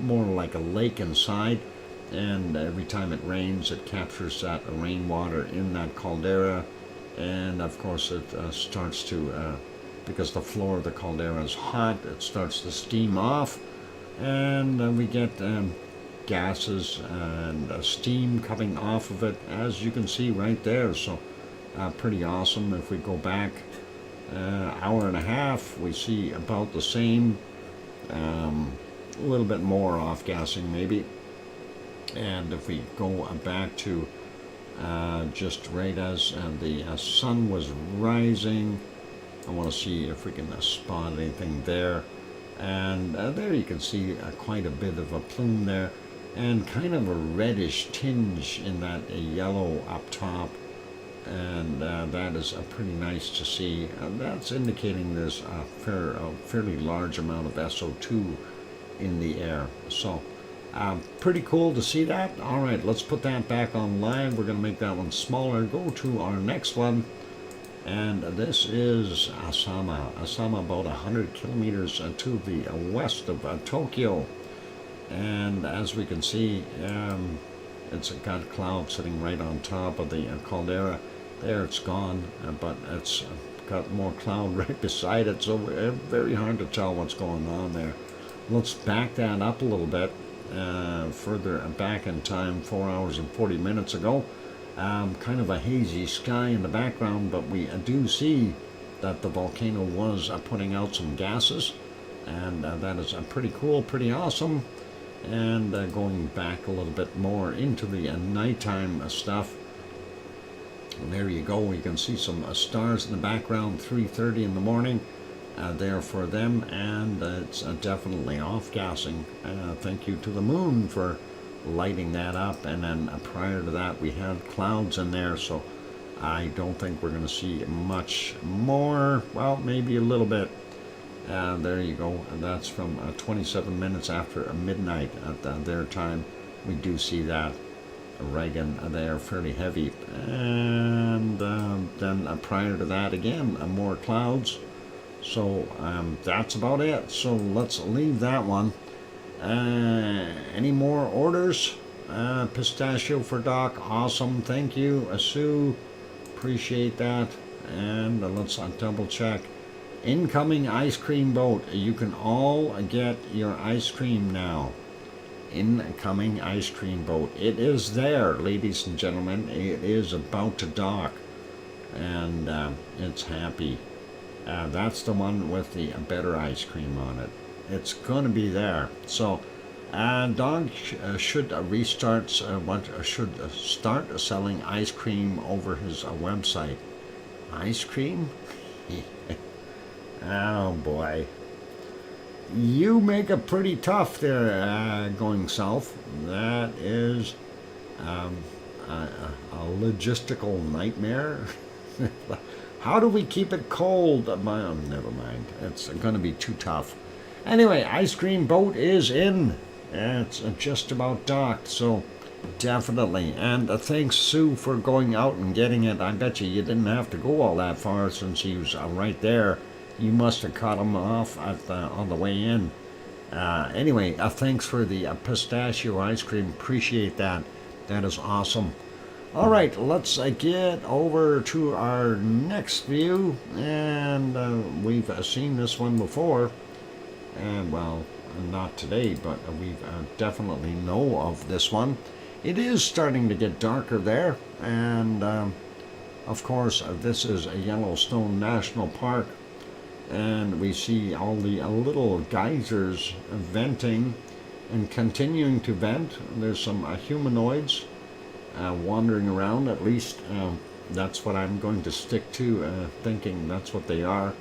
more like a lake inside, and every time it rains it captures that rainwater in that caldera, and of course it starts to because the floor of the caldera is hot, it starts to steam off, and we get gases and steam coming off of it, as you can see right there. So pretty awesome. If we go back hour and a half, we see about the same, a little bit more off gassing maybe. And if we go back to just right as the sun was rising, I want to see if we can spot anything there. And there you can see quite a bit of a plume there, and kind of a reddish tinge in that yellow up top. And that is pretty nice to see. That's indicating there's a fairly large amount of SO2 in the air. So pretty cool to see that. All right, let's put that back on live. We're going to make that one smaller. Go to our next one. And this is Asama. Asama, about 100 kilometers to the west of Tokyo. And as we can see, it's got cloud sitting right on top of the caldera. There it's gone, but it's got more cloud right beside it, so very hard to tell what's going on there. Let's back that up a little bit, further back in time, 4 hours and 40 minutes ago. Kind of a hazy sky in the background, but we do see that the volcano was putting out some gases, and that is pretty cool, pretty awesome. And going back a little bit more into the nighttime stuff, and there you go. You can see some stars in the background, 3:30 in the morning there for them, and it's definitely off gassing. Thank you to the moon for lighting that up. And then prior to that we had clouds in there, so I don't think we're going to see much more. Well, maybe a little bit. There you go. And that's from 27 minutes after midnight at their time. We do see that right in there, fairly heavy. And then prior to that again, more clouds. So that's about it. So let's leave that one. Any more orders? Pistachio for Doc, awesome, thank you. Sue, appreciate that. And let's double check. Incoming ice cream boat. You can all get your ice cream now. Incoming ice cream boat. It is there, ladies and gentlemen. It is about to dock. And it's happy. That's the one with the better ice cream on it. It's going to be there. So, Dog should restart. Should start selling ice cream over his website. Ice cream? Oh boy. You make it pretty tough there, going south. That is a logistical nightmare. How do we keep it cold? Never mind. It's going to be too tough. Anyway, ice cream boat is in. It's just about docked, so definitely. And thanks, Sue, for going out and getting it. I bet you didn't have to go all that far since he was right there. You must have cut him off on the way in. Anyway, thanks for the pistachio ice cream. Appreciate that. That is awesome. All right, let's get over to our next view. And we've seen this one before. And, well, not today, but we definitely know of this one. It is starting to get darker there. And, of course, this is a Yellowstone National Park. And we see all the little geysers venting and continuing to vent. There's some humanoids wandering around. At least that's what I'm going to stick to, thinking that's what they are.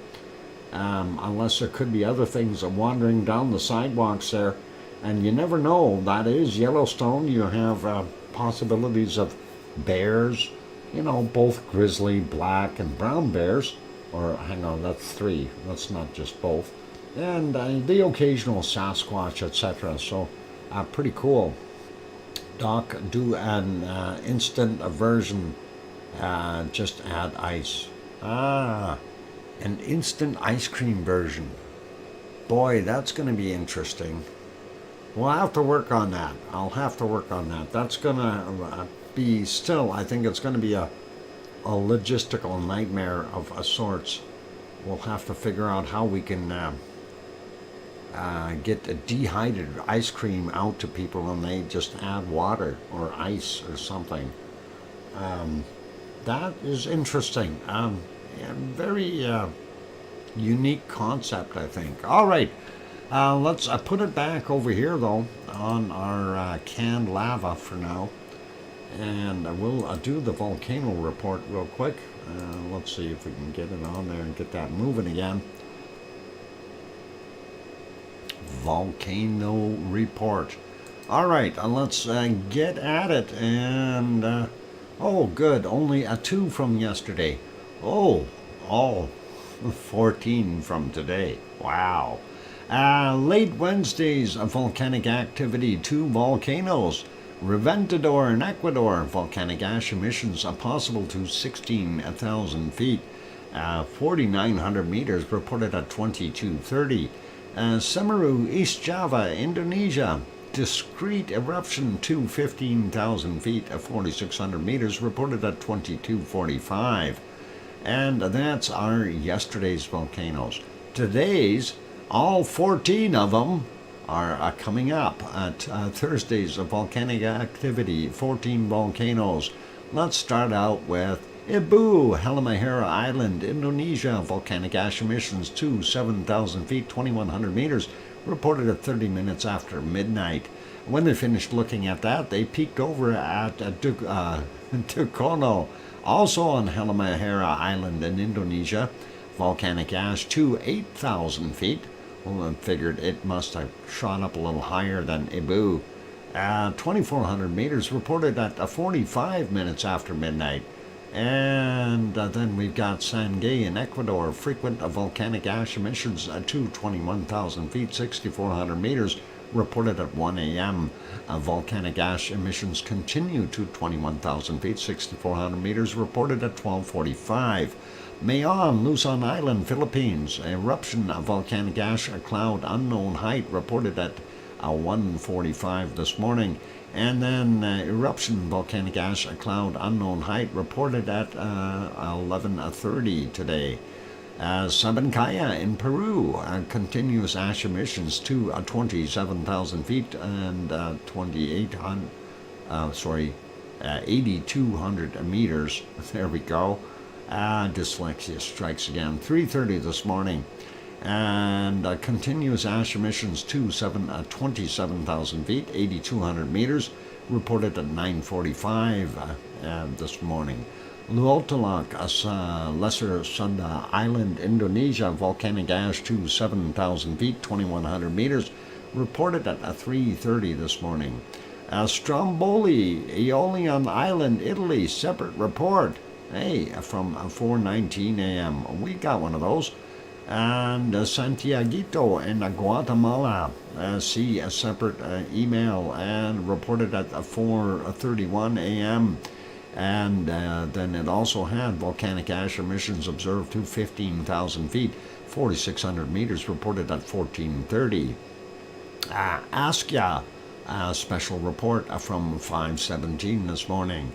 Unless there could be other things wandering down the sidewalks there. And you never know. That is Yellowstone. You have possibilities of bears, you know, both grizzly, black, and brown bears. Or, hang on, that's 3. That's not just both. And the occasional Sasquatch, etc. So, pretty cool. Doc, do an instant version. Just add ice. An instant ice cream version. Boy, that's going to be interesting. We'll have to work on that. I'll have to work on that. That's going to be still, I think it's going to be a logistical nightmare of sorts. We'll have to figure out how we can get dehydrated ice cream out to people and they just add water or ice or something. That is interesting. Very unique concept, I think. All right, let's put it back over here, though, on our canned lava for now. And we'll do the volcano report real quick. Let's see if we can get it on there and get that moving again. Volcano report. All right, let's get at it. And oh, good, only a 2 from yesterday. Oh, 14 from today. Wow. Late Wednesday's volcanic activity. 2 volcanoes. Reventador in Ecuador, volcanic ash emissions possible to 16,000 feet. 4,900 meters reported at 22:30. Semeru, East Java, Indonesia, discrete eruption to 15,000 feet, 4,600 meters reported at 22:45. And that's our yesterday's volcanoes. Today's, all 14 of them are coming up at Thursday's volcanic activity, 14 volcanoes. Let's start out with Ibu, Halmahera Island, Indonesia, volcanic ash emissions to 7,000 feet, 2,100 meters, reported at 30 minutes after midnight. When they finished looking at that, they peeked over at Tukono, also on Halmahera Island in Indonesia, volcanic ash to 8,000 feet. Well, I figured it must have shot up a little higher than Ibu. 2,400 meters reported at 45 minutes after midnight. And then we've got Sangay in Ecuador, frequent volcanic ash emissions to 21,000 feet, 6,400 meters, reported at 1 a.m. Volcanic ash emissions continue to 21,000 feet, 6,400 meters, reported at 12:45. Mayon, Luzon Island, Philippines, eruption of volcanic ash, a cloud unknown height, reported at 1:45 this morning. And then eruption, volcanic ash cloud, unknown height, reported at 11:30 today. Sabancaya in Peru, continuous ash emissions to 27,000 feet and 8,200 meters. There we go. Dyslexia strikes again. 3:30 this morning. And continuous ash emissions to 27,000 feet, 8,200 meters, reported at 9:45 this morning. Luotalak, Lesser Sunda Island, Indonesia, volcanic ash to 7,000 feet, 2,100 meters, reported at 3:30 this morning. Stromboli, Aeolian Island, Italy, separate report. Hey, from 4:19 a.m. We got one of those. And Santiaguito in Guatemala, see a separate email, and reported at 4:31 a.m. And then it also had volcanic ash emissions observed to 15,000 feet, 4,600 meters, reported at 14:30. Askia, special report from 5:17 this morning.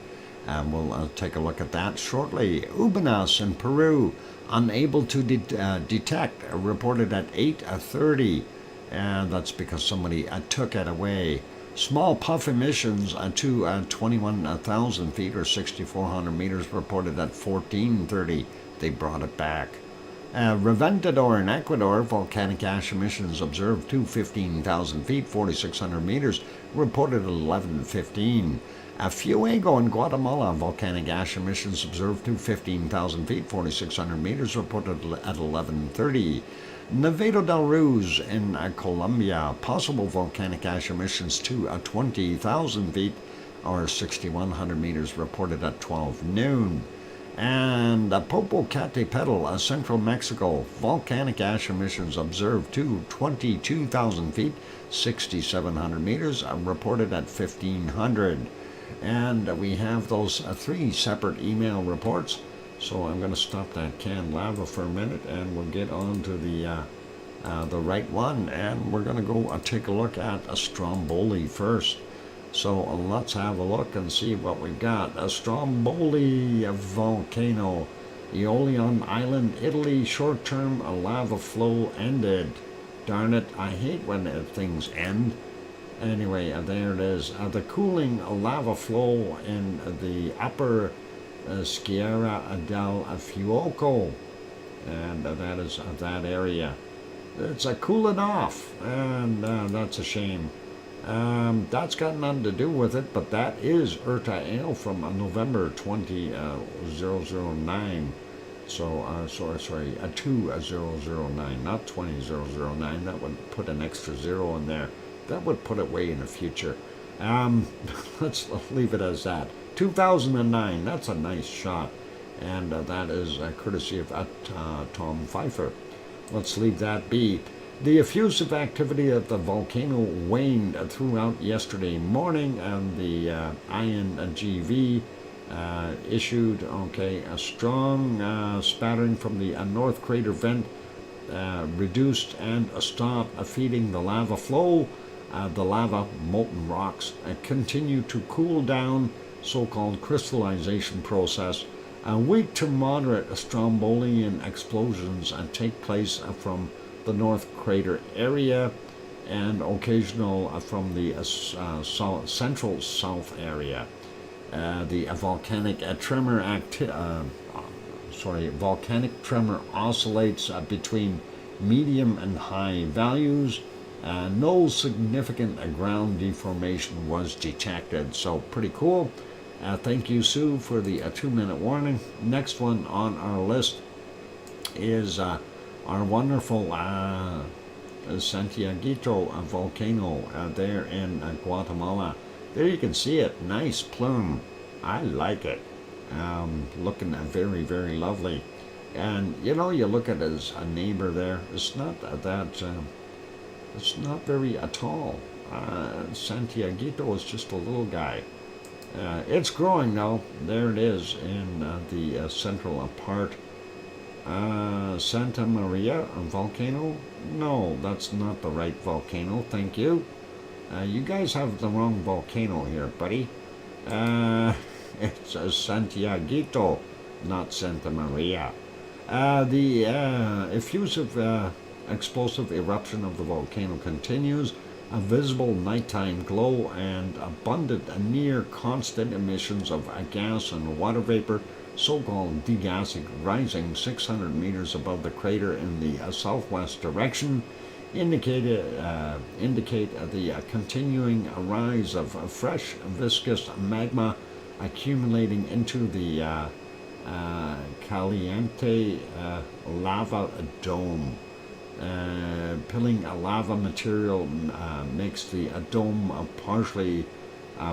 We'll take a look at that shortly. Ubanas in Peru, unable to detect, reported at 8:30. And that's because somebody took it away. Small puff emissions to 21,000 feet or 6,400 meters, reported at 14:30. They brought it back. Reventador in Ecuador, volcanic ash emissions observed to 15,000 feet, 4,600 meters, reported at 11:15. Fuego in Guatemala, volcanic ash emissions observed to 15,000 feet, 4,600 meters, reported at 11:30. Nevado del Ruiz in Colombia, possible volcanic ash emissions to 20,000 feet or 6,100 meters, reported at 12 noon. And Popocatépetl, central Mexico, volcanic ash emissions observed to 22,000 feet, 6,700 meters, reported at 1,500. And we have those three separate email reports. So I'm going to stop that canned lava for a minute, and we'll get on to the right one. And we're going to go take a look at Stromboli first. So let's have a look and see what we've got. Stromboli volcano, Aeolian Island, Italy, short-term lava flow ended. Darn it, I hate when things end. Anyway, there it is. The cooling lava flow in the upper Sierra del Fuoco, and that is that area. It's cooling off, and that's a shame. That's got nothing to do with it, but that is Eruption from November 2009. So, sorry, 2009, not 2009. That would put an extra zero in there. That would put it way in the future. Let's leave it as that. 2009, that's a nice shot. And that is courtesy of Tom Pfeiffer. Let's leave that be. The effusive activity of the volcano waned throughout yesterday morning, and the INGV issued a strong spattering from the north crater vent, reduced and stopped feeding the lava flow. The lava, molten rocks, continue to cool down, so-called crystallization process. Weak to moderate Strombolian explosions take place from the north crater area, and occasional from the central south area. The volcanic tremor oscillates between medium and high values. No significant ground deformation was detected, so pretty cool. Thank you, Sue, for the 2-minute warning. Next one on our list is our wonderful Santiaguito volcano there in Guatemala. There you can see it, nice plume. I like it. Looking very, very lovely. And you look at his neighbor there. It's not it's not very tall. Santiaguito is just a little guy. It's growing now. There it is in the central part. Santa Maria volcano? No, that's not the right volcano. Thank you. You guys have the wrong volcano here, buddy. It's Santiaguito, not Santa Maria. The effusive explosive eruption of the volcano continues. A visible nighttime glow and abundant near constant emissions of gas and water vapor, so-called degassing, rising 600 meters above the crater in the southwest direction, indicate the continuing rise of fresh viscous magma accumulating into the Caliente lava dome. Pilling lava material makes the dome partially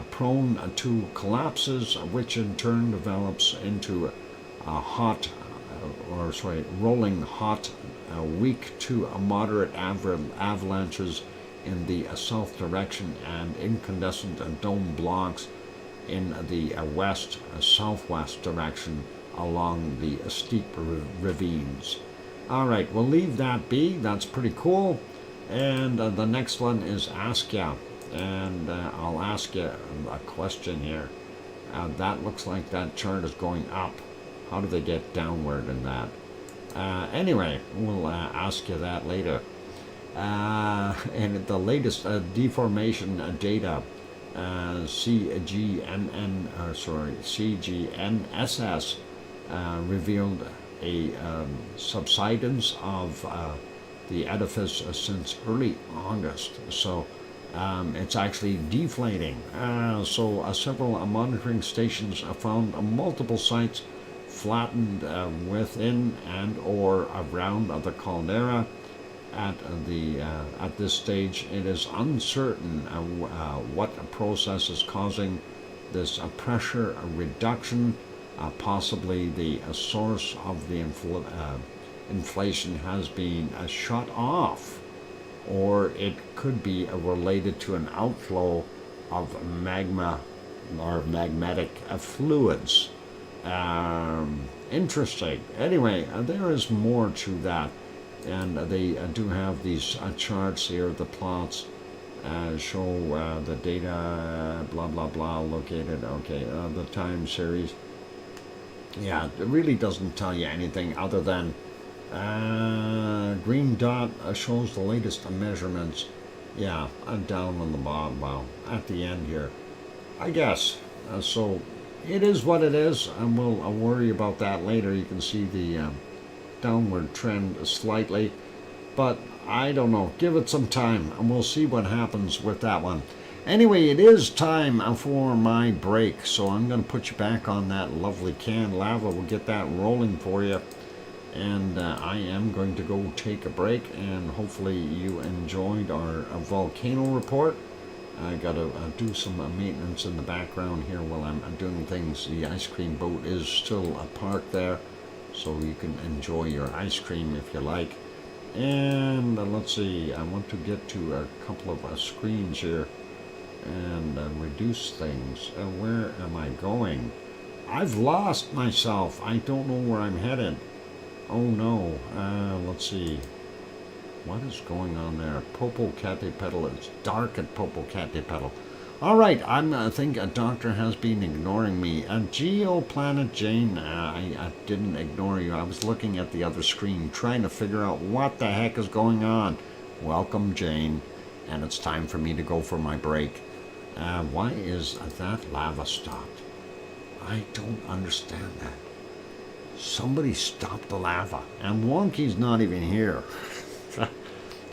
prone to collapses, which in turn develops into rolling hot, weak to moderate avalanches in the south direction and incandescent dome blocks in the southwest direction along the steep ravines. All right, we'll leave that be. That's pretty cool. And the next one is Ask Ya. And I'll ask you a question here. That looks like that chart is going up. How do they get downward in that? Anyway, we'll ask you that later. And the latest deformation data, CGNSS, revealed a subsidence of the edifice since early August. So it's actually deflating. Several monitoring stations found multiple sites flattened within and or around the caldera. At this stage, it is uncertain what process is causing this pressure reduction. Possibly the source of the inflation has been shut off, or it could be related to an outflow of magma or magmatic fluids. Interesting. Anyway, there is more to that, and they do have these charts here. The plots show the data, blah blah blah, located. Okay, the time series. Yeah, it really doesn't tell you anything other than green dot shows the latest measurements. Yeah, down on the bottom, well, at the end here, I guess. So it is what it is, and we'll worry about that later. You can see the downward trend slightly, but I don't know. Give it some time, and we'll see what happens with that one. Anyway, it is time for my break, so I'm going to put you back on that lovely canned lava. We'll get that rolling for you, and I am going to go take a break, and hopefully you enjoyed our volcano report. I got to do some maintenance in the background here while I'm doing things. The ice cream boat is still parked there, so you can enjoy your ice cream if you like. And let's see, I want to get to a couple of screens here and reduce things. Where am I going? I've lost myself. I don't know where I'm headed. Oh no. Let's see. What is going on there? Popocatépetl. It's dark at Popocatépetl. All right. I think a doctor has been ignoring me. Geoplanet Jane. I didn't ignore you. I was looking at the other screen trying to figure out what the heck is going on. Welcome, Jane. And it's time for me to go for my break. Why is that lava stopped? I don't understand that. Somebody stopped the lava, and Wonky's not even here.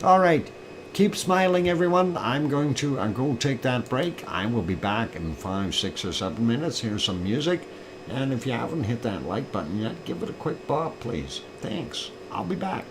All right, keep smiling, everyone. I'm going to go take that break. I will be back in 5, 6, or 7 minutes. Here's some music, and if you haven't hit that like button yet, give it a quick bop, please. Thanks. I'll be back.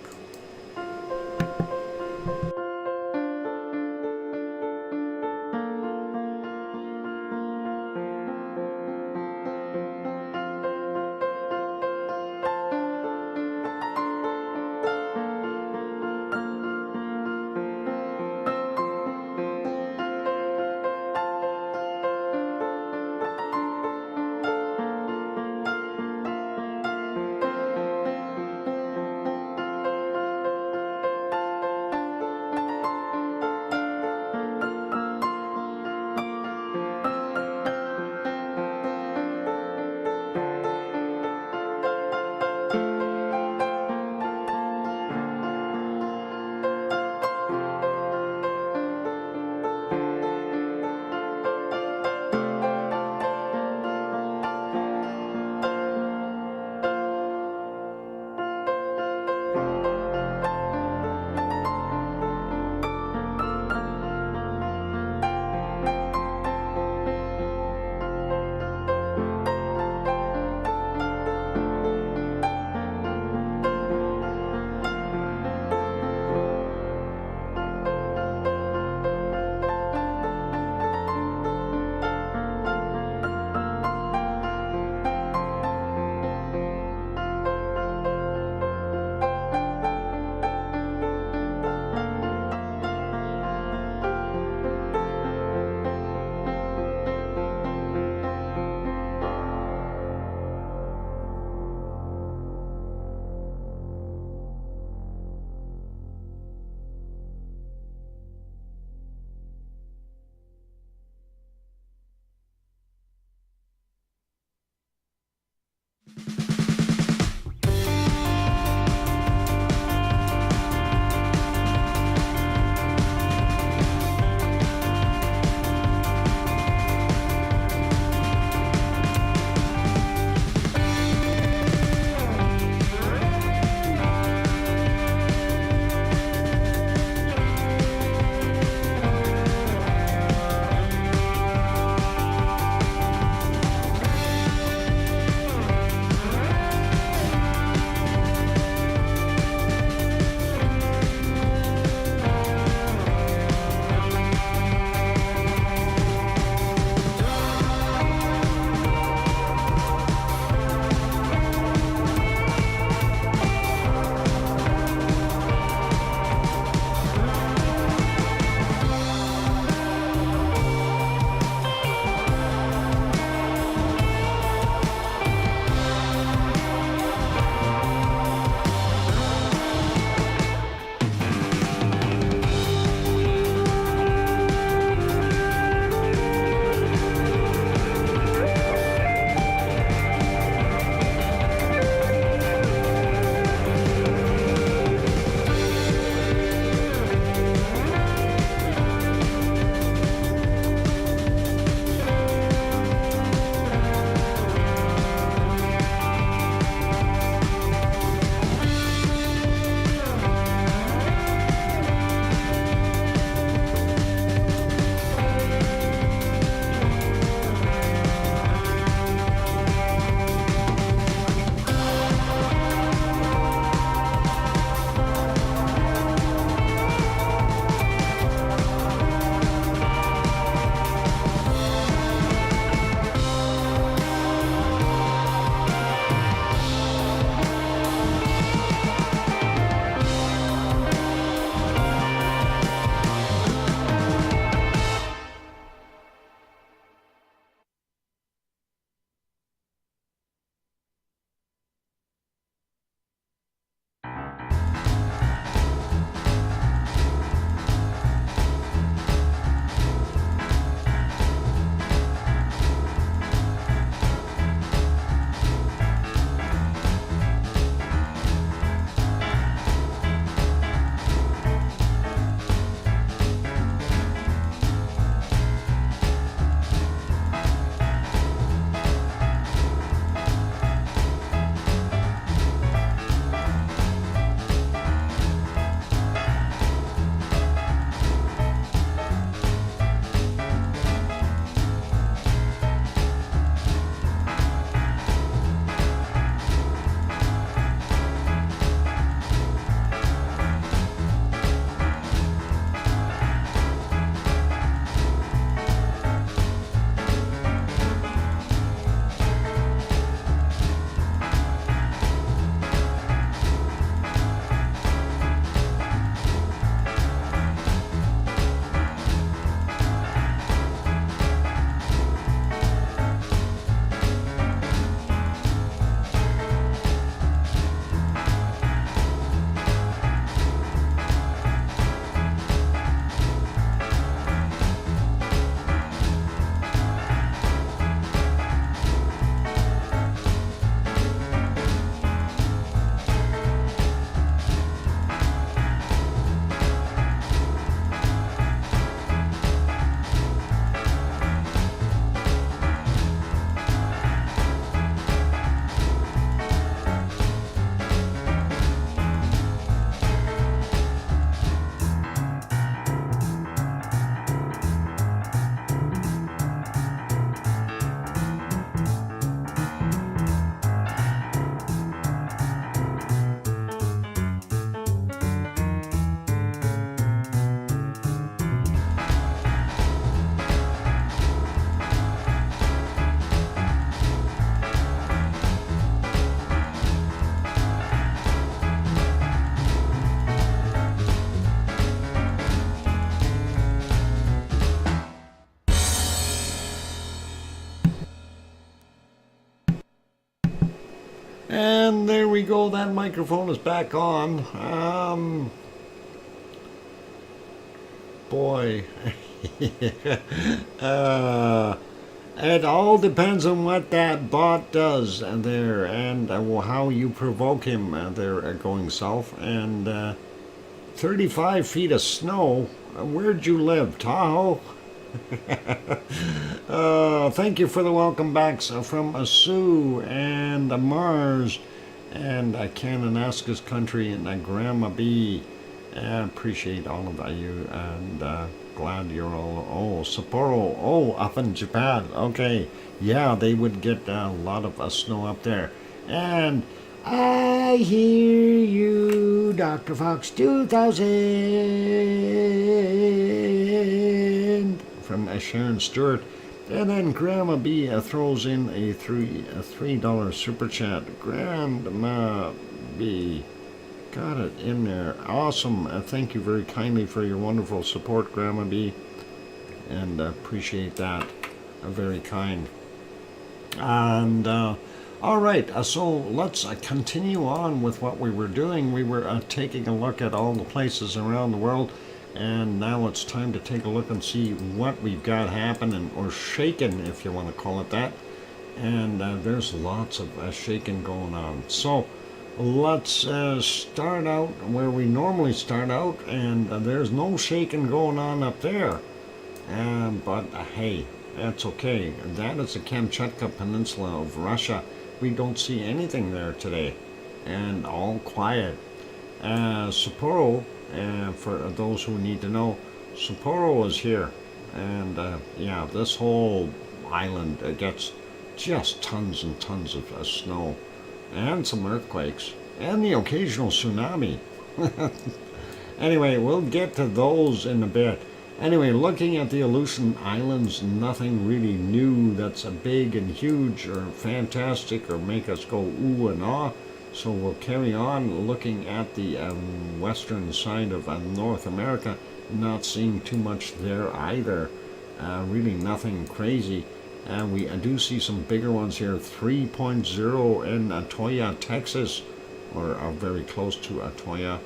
And there we go. That microphone is back on. Boy. It all depends on what that bot does there and how you provoke him there going south. And 35 feet of snow. Where'd you live, Tahoe? Thank you for the welcome backs from Sue and Mars and Kananaskis country and Grandma B. Appreciate all of you and glad you're all. Sapporo, up in Japan. Okay, yeah, they would get a lot of snow up there. And I hear you, Dr. Fox 2000 from Sharon Stewart. And then Grandma B throws in a $3 super chat. Grandma B. Got it in there. Awesome. Thank you very kindly for your wonderful support, Grandma B. And appreciate that. Very kind. And all right, so let's continue on with what we were doing. We were taking a look at all the places around the world. And now it's time to take a look and see what we've got happening, or shaking, if you want to call it that. And there's lots of shaking going on. So let's start out where we normally start out, and there's no shaking going on up there. But hey, that's okay. That is the Kamchatka Peninsula of Russia. We don't see anything there today, and all quiet. Sapporo, for those who need to know, Sapporo is here, and yeah, this whole island gets just tons and tons of snow, and some earthquakes, and the occasional tsunami. Anyway, we'll get to those in a bit. Anyway, looking at the Aleutian Islands, nothing really new that's big and huge or fantastic or make us go ooh and ah. So we'll carry on looking at the western side of North America, not seeing too much there either. Really nothing crazy. We do see some bigger ones here. 3.0 in Atoya, Texas, or very close to Atoya.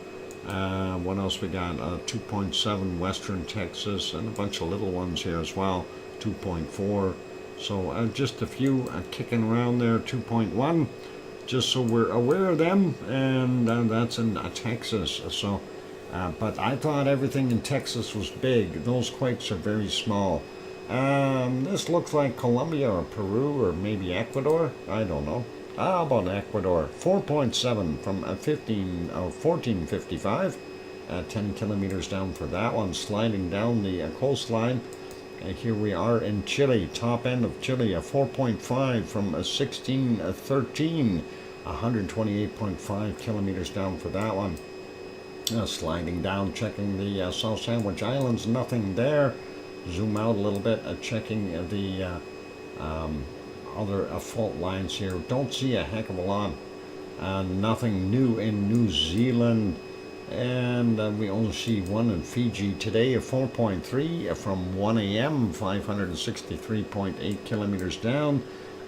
What else we got? 2.7 Western Texas, and a bunch of little ones here as well. 2.4. So just a few kicking around there. 2.1. Just so we're aware of them, and that's in Texas. So, but I thought everything in Texas was big. Those quakes are very small. This looks like Colombia or Peru or maybe Ecuador. I don't know. How about Ecuador? 4.7 from 1455. 10 kilometers down for that one, sliding down the coastline. Here we are in Chile, top end of Chile, a 4.5 from 1613. 128.5 kilometers down for that one. Sliding down, checking the South Sandwich Islands, nothing there. Zoom out a little bit, checking the other fault lines here. Don't see a heck of a lot. Nothing new in New Zealand. And we only see one in Fiji today, a 4.3 from 1 a.m., 563.8 kilometers down.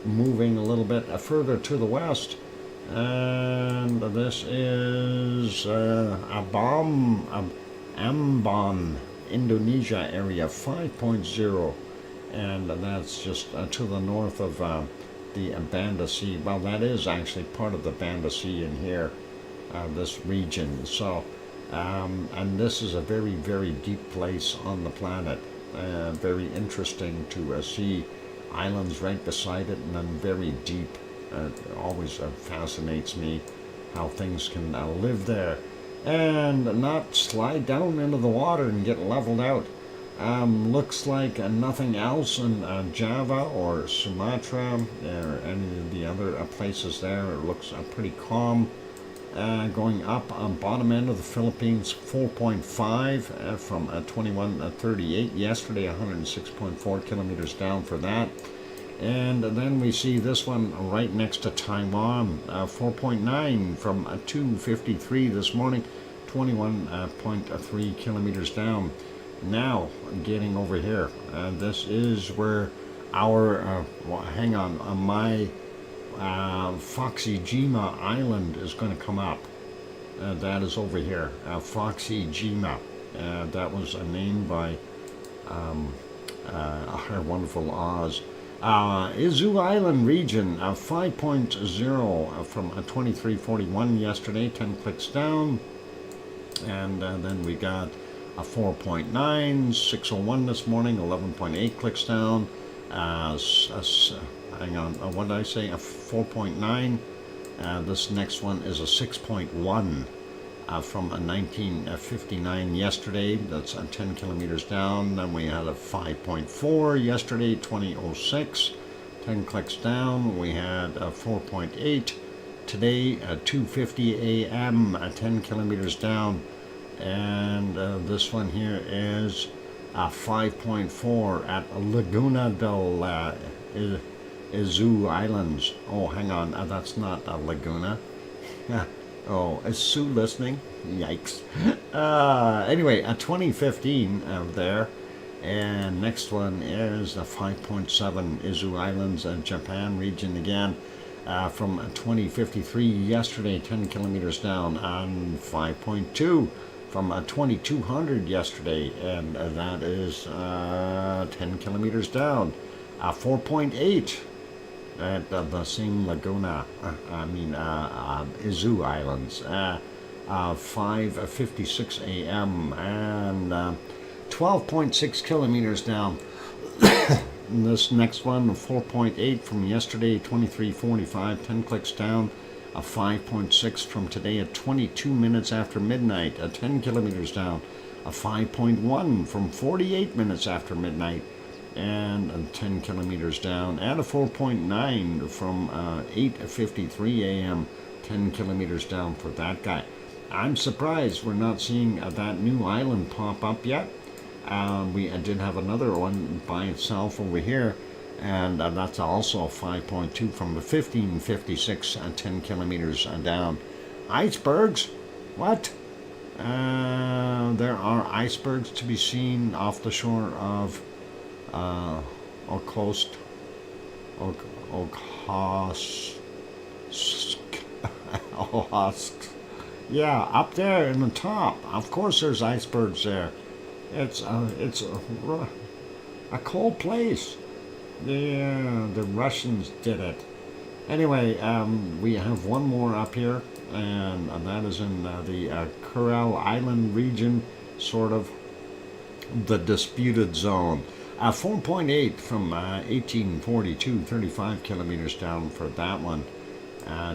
Moving a little bit further to the west. And this is Ambon, Indonesia area, 5.0. And that's just to the north of the Banda Sea. Well, that is actually part of the Banda Sea in here, this region. So, and this is a very, very deep place on the planet. Very interesting to see islands right beside it, and then very deep. Always fascinates me how things can live there and not slide down into the water and get leveled out. Looks like nothing else in Java or Sumatra or any of the other places there. It looks pretty calm. Going up on bottom end of the Philippines, 4.5 from 2138 yesterday, 106.4 kilometers down for that. And then we see this one right next to Taiwan, 4.9 from 253 this morning, 21.3 kilometers down. Now, getting over here, this is where our, hang on, my Foxyjima Island is going to come up. That is over here, Foxyjima. That was a name by our wonderful Oz. Izu Island region, 5.0 from 2341 yesterday, 10 clicks down. And then we got a 4.9, 601 this morning, 11.8 clicks down. Hang on, what did I say? A 4.9. This next one is a 6.1 from a 1959 yesterday. That's 10 kilometers down. Then we had a 5.4 yesterday, 2006. 10 clicks down. We had a 4.8 today, 2:50 a.m. 10 kilometers down. And this one here is 5.4 at Laguna del Izu Islands. Oh, hang on, that's not a Laguna. Oh, is Sue listening? Yikes. Anyway, 2015 there. And next one is the 5.7 Izu Islands, Japan region again. From 2053 yesterday, 10 kilometers down, and 5.2 from 2200 yesterday, and that is 10 kilometers down. 4.8 at the same Laguna, Izu Islands, 5:56 a.m. and 12.6 kilometers down. This next one, 4.8 from yesterday, 2345, 10 clicks down. A 5.6 from today at 22 minutes after midnight, 10 kilometers down. A 5.1 from 48 minutes after midnight, and 10 kilometers down. And a 4.9 from 8:53 a.m., 10 kilometers down for that guy. I'm surprised we're not seeing that new island pop up yet. We did have another one by itself over here, and that's also 5.2 from the 1556 and 10 kilometers down. Icebergs? What? There are icebergs to be seen off the shore of Okhotsk. Yeah, up there in the top. Of course there's icebergs there. It's a cold place. The Russians did it. Anyway, we have one more up here, and that is in the Kuril Island region, sort of the disputed zone. 4.8 from 1842, 35 kilometers down for that one.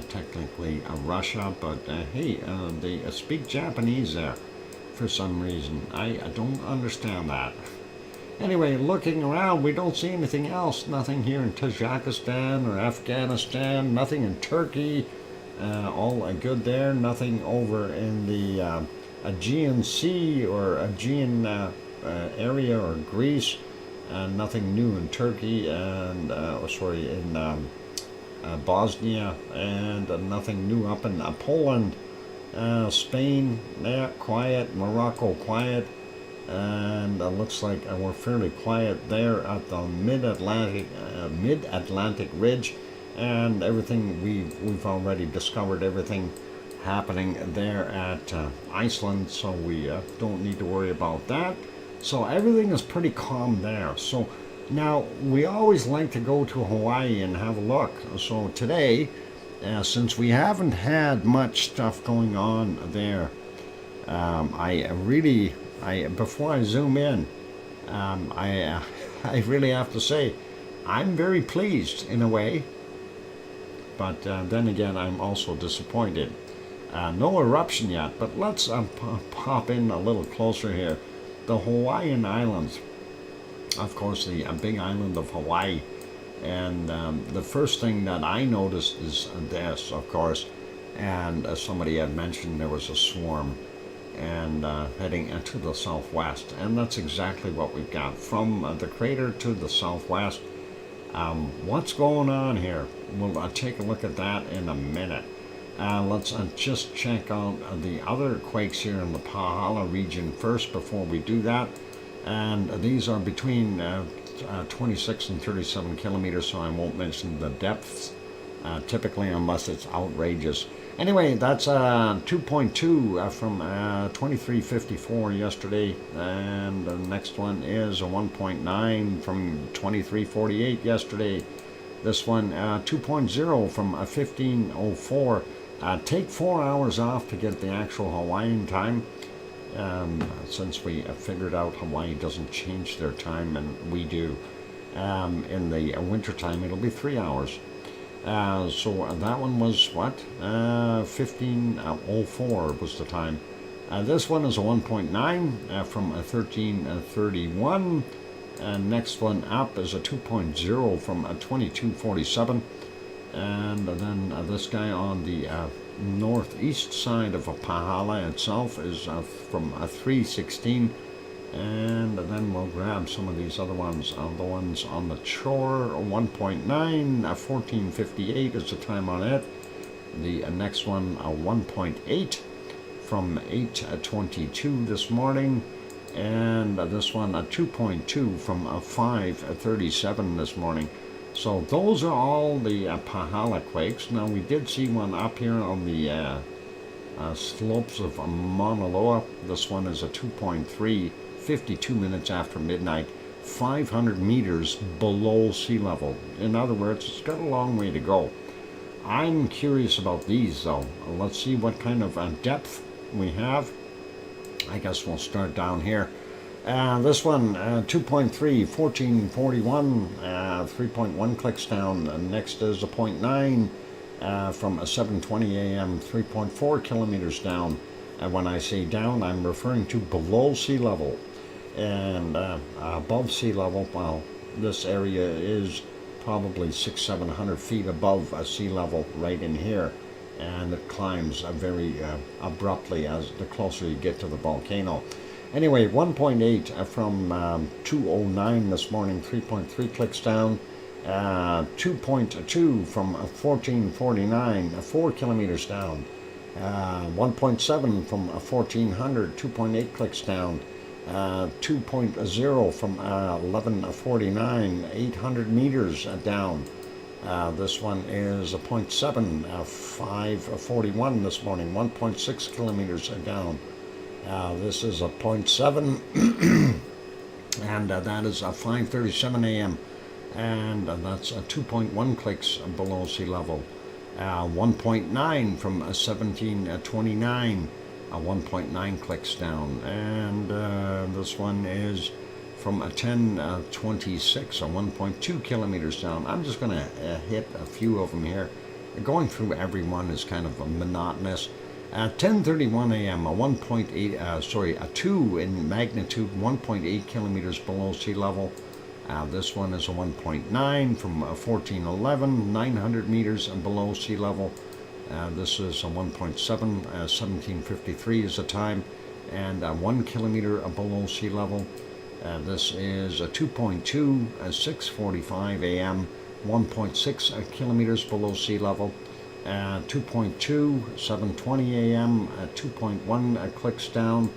Technically Russia, but hey, they speak Japanese there for some reason. I don't understand that. Anyway, looking around, we don't see anything else. Nothing here in Tajikistan or Afghanistan. Nothing in Turkey. All good there. Nothing over in the Aegean Sea or Aegean area or Greece. Nothing new in Turkey and in Bosnia, and nothing new up in Poland. Spain, quiet. Morocco, quiet. And looks like we're fairly quiet there at the mid-Atlantic ridge, and everything we've already discovered everything happening there at Iceland, so we don't need to worry about that. So everything is pretty calm there. So now we always like to go to Hawaii and have a look. So today, since we haven't had much stuff going on there, before I zoom in, I really have to say I'm very pleased in a way, but then again I'm also disappointed. No eruption yet, but let's pop in a little closer here. The Hawaiian Islands, of course, the big island of Hawaii, and the first thing that I noticed is this, of course, and somebody had mentioned there was a swarm and heading into the southwest, and that's exactly what we've got from the crater to the southwest. What's going on here? We'll take a look at that in a minute. Let's just check out the other quakes here in the Pahala region first before we do that, and these are between 26 and 37 kilometers, so I won't mention the depths typically, unless it's outrageous. Anyway, that's 2.2 from 2354 yesterday, and the next one is a 1.9 from 2348 yesterday. This one 2.0 from 1504. Take 4 hours off to get the actual Hawaiian time, since we figured out Hawaii doesn't change their time and we do. In the winter time, it'll be 3 hours. So that one was what? 1504 was the time. This one is a 1.9 from 1331. Next one up is a 2.0 from 2247. And then this guy on the northeast side of Pahala itself is from 316. And then we'll grab some of these other ones. The ones on the shore, 1.9, 1458 is the time on it. The next one, 1.8 from 8:22 this morning. And this one, 2.2 from 5:37 this morning. So those are all the Pahala quakes. Now we did see one up here on the slopes of Mauna Loa. This one is a 2.3. 52 minutes after midnight, 500 meters below sea level. In other words, it's got a long way to go. I'm curious about these though. Let's see what kind of depth we have. I guess we'll start down here. This one, 2.3, 1441, 3.1 clicks down. Next is a 0.9 from 7:20 a.m., 3.4 kilometers down. And when I say down, I'm referring to below sea level. And above sea level, well, this area is probably 600-700 feet above sea level right in here, and it climbs very abruptly as the closer you get to the volcano. Anyway, 1.8 from 2:09 this morning, 3.3 clicks down. 2.2 from 1449, 4 kilometers down. 1.7 from 1400, 2.8 clicks down. 2.0 from 1149, 800 meters down. This one is a 0.7, 541 this morning, 1.6 kilometers down. This is a 0.7, and that is 5:37 a.m. And that's 2.1 clicks below sea level. 1.9 from 1729. 1.9 clicks down, and this one is from 1026, 1.2 kilometers down. I'm just going to hit a few of them here. Going through every one is kind of monotonous. At 10:31 a.m., a 2 in magnitude, 1.8 kilometers below sea level. This one is a 1.9 from 1411, 900 meters below sea level. This is a 1.7, 1753 is the time, and 1 kilometer below sea level. This is a 2.2, 6:45 a.m., 1.6 kilometers below sea level. 2.2, 7:20 a.m., 2.1 clicks down.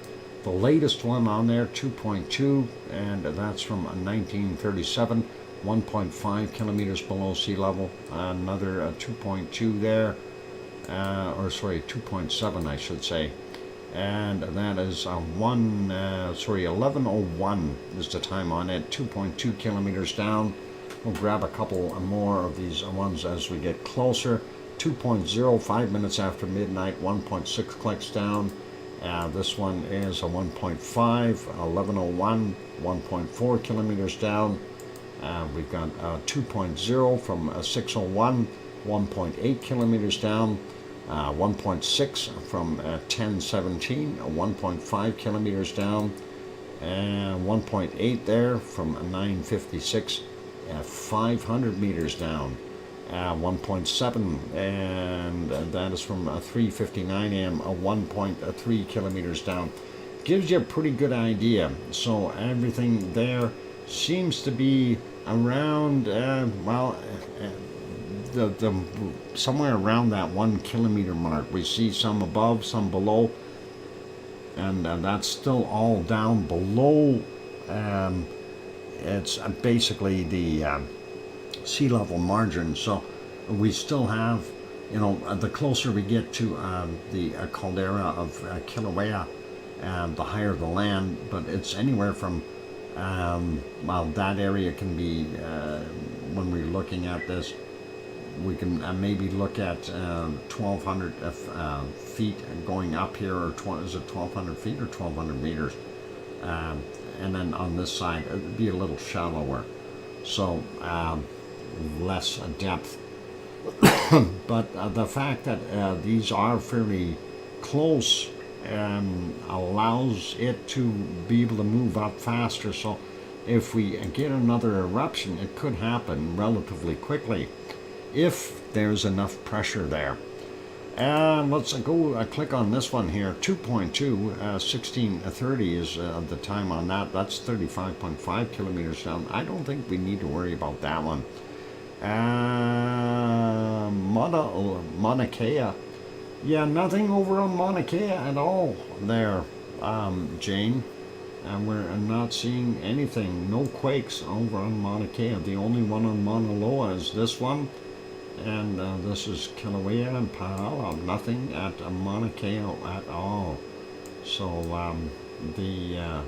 The latest one on there, 2.2, and that's from 1937, 1.5 kilometers below sea level. Another 2.2 there. 2.7 I should say, and that is 11:01 is the time on it, 2.2 kilometers down. We'll grab a couple more of these ones as we get closer. 2.0, 5 minutes after midnight, 1.6 clicks down. This one is a 1.5, 11:01, 1.4 kilometers down. We've got 2.0 from 6:01, 1.8 kilometers down. 1.6 from 1017, 1.5 kilometers down, and 1.8 there from 956, 500 meters down. 1.7, and that is from 3:59 a.m., 1.3 kilometers down. Gives you a pretty good idea. So everything there seems to be around, the somewhere around that 1 kilometer mark. We see some above, some below, and that's still all down below. It's basically the sea level margin. So we still have, the closer we get to the caldera of Kilauea, the higher the land, but it's anywhere from, well, that area can be, when we're looking at this, we can maybe look at 1,200 feet going up here, or is it 1,200 feet or 1,200 meters? And then on this side, it'd be a little shallower, so less depth. But the fact that these are fairly close allows it to be able to move up faster. So if we get another eruption, it could happen relatively quickly if there's enough pressure there. And let's go click on this one here, 2.2, 1630 is the time on that. That's 35.5 kilometers down. I don't think we need to worry about that one. Mauna Kea. Yeah, nothing over on Mauna Kea at all there, Jane. And we're not seeing anything, no quakes over on Mauna Kea. The only one on Mauna Loa is this one. And this is Kilauea and Paala. Nothing at Mauna Kea at all. So the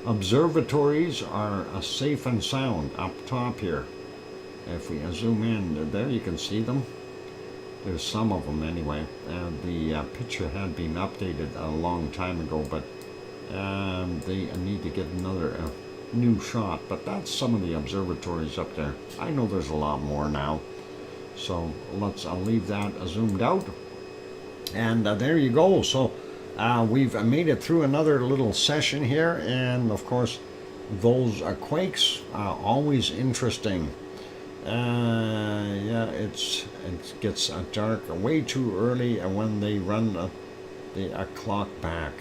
observatories are safe and sound up top here. If we zoom in, there you can see them. There's some of them anyway. The picture had been updated a long time ago, but they need to get another new shot. But that's some of the observatories up there. I know there's a lot more now. So let's leave that zoomed out. And there you go. So we've made it through another little session here. And of course, those quakes are always interesting. Yeah, it gets dark way too early when they run the clock back.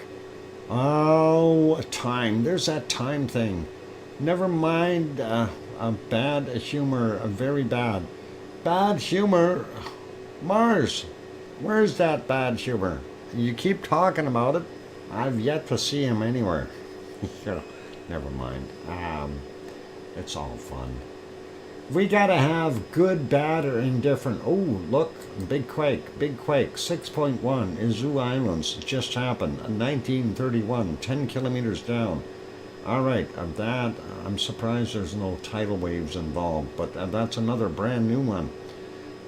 Oh, time. There's that time thing. Never mind bad humor, very bad. Bad humor? Mars, where's that bad humor? You keep talking about it. I've yet to see him anywhere. Never mind. It's all fun. We gotta have good, bad, or indifferent. Oh, look, big quake, 6.1, Izu Islands, just happened, 1931, 10 kilometers down. All right, that, I'm surprised there's no tidal waves involved, but that's another brand new one.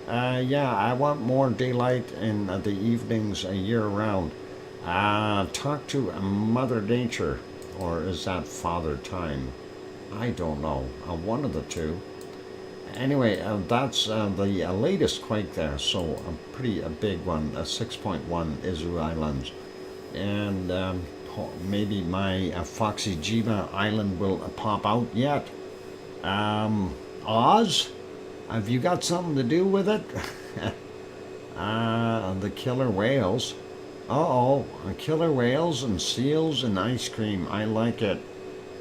Yeah, I want more daylight in the evenings year-round. Talk to Mother Nature, or is that Father Time? I don't know, one of the two. Anyway, that's the latest quake there, so a pretty big one, 6.1 Izu Islands. And maybe my Foxy Jima Island will pop out yet. Oz? Have you got something to do with it? The killer whales. Uh-oh, killer whales and seals and ice cream. I like it.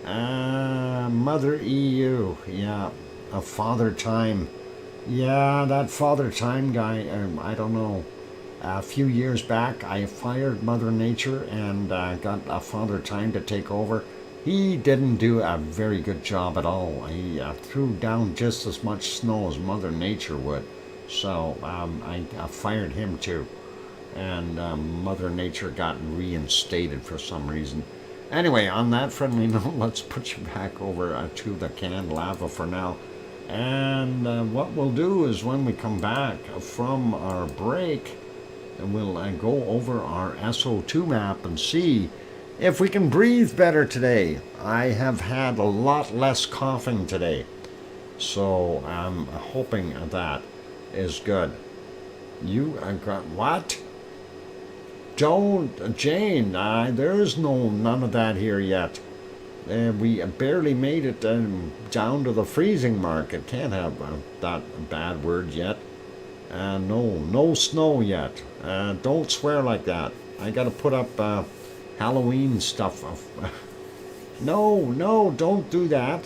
Mother EU. Yeah, a Father Time. Yeah, that Father Time guy, I don't know. A few years back, I fired Mother Nature and got a Father Time to take over. He didn't do a very good job at all. He threw down just as much snow as Mother Nature would. So I fired him too. And Mother Nature got reinstated for some reason. Anyway, on that friendly note, let's put you back over to the canned lava for now. And what we'll do is when we come back from our break, we'll go over our SO2 map and see if we can breathe better today. I have had a lot less coughing today, so I'm hoping that is good. You got what? Don't, Jane, there's none of that here yet. We barely made it down to the freezing mark. It can't have that bad word yet. No snow yet. Don't swear like that. I gotta put up Halloween stuff. No, don't do that.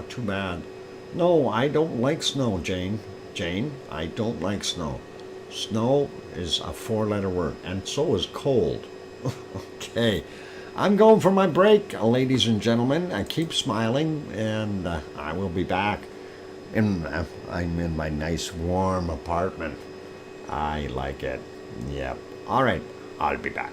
Too bad. No, I don't like snow, Jane. Jane, I don't like snow. Snow is a four-letter word, and so is cold. Okay, I'm going for my break, ladies and gentlemen. Keep smiling, and I will be back I'm in my nice warm apartment. I like it. Yep. All right. I'll be back.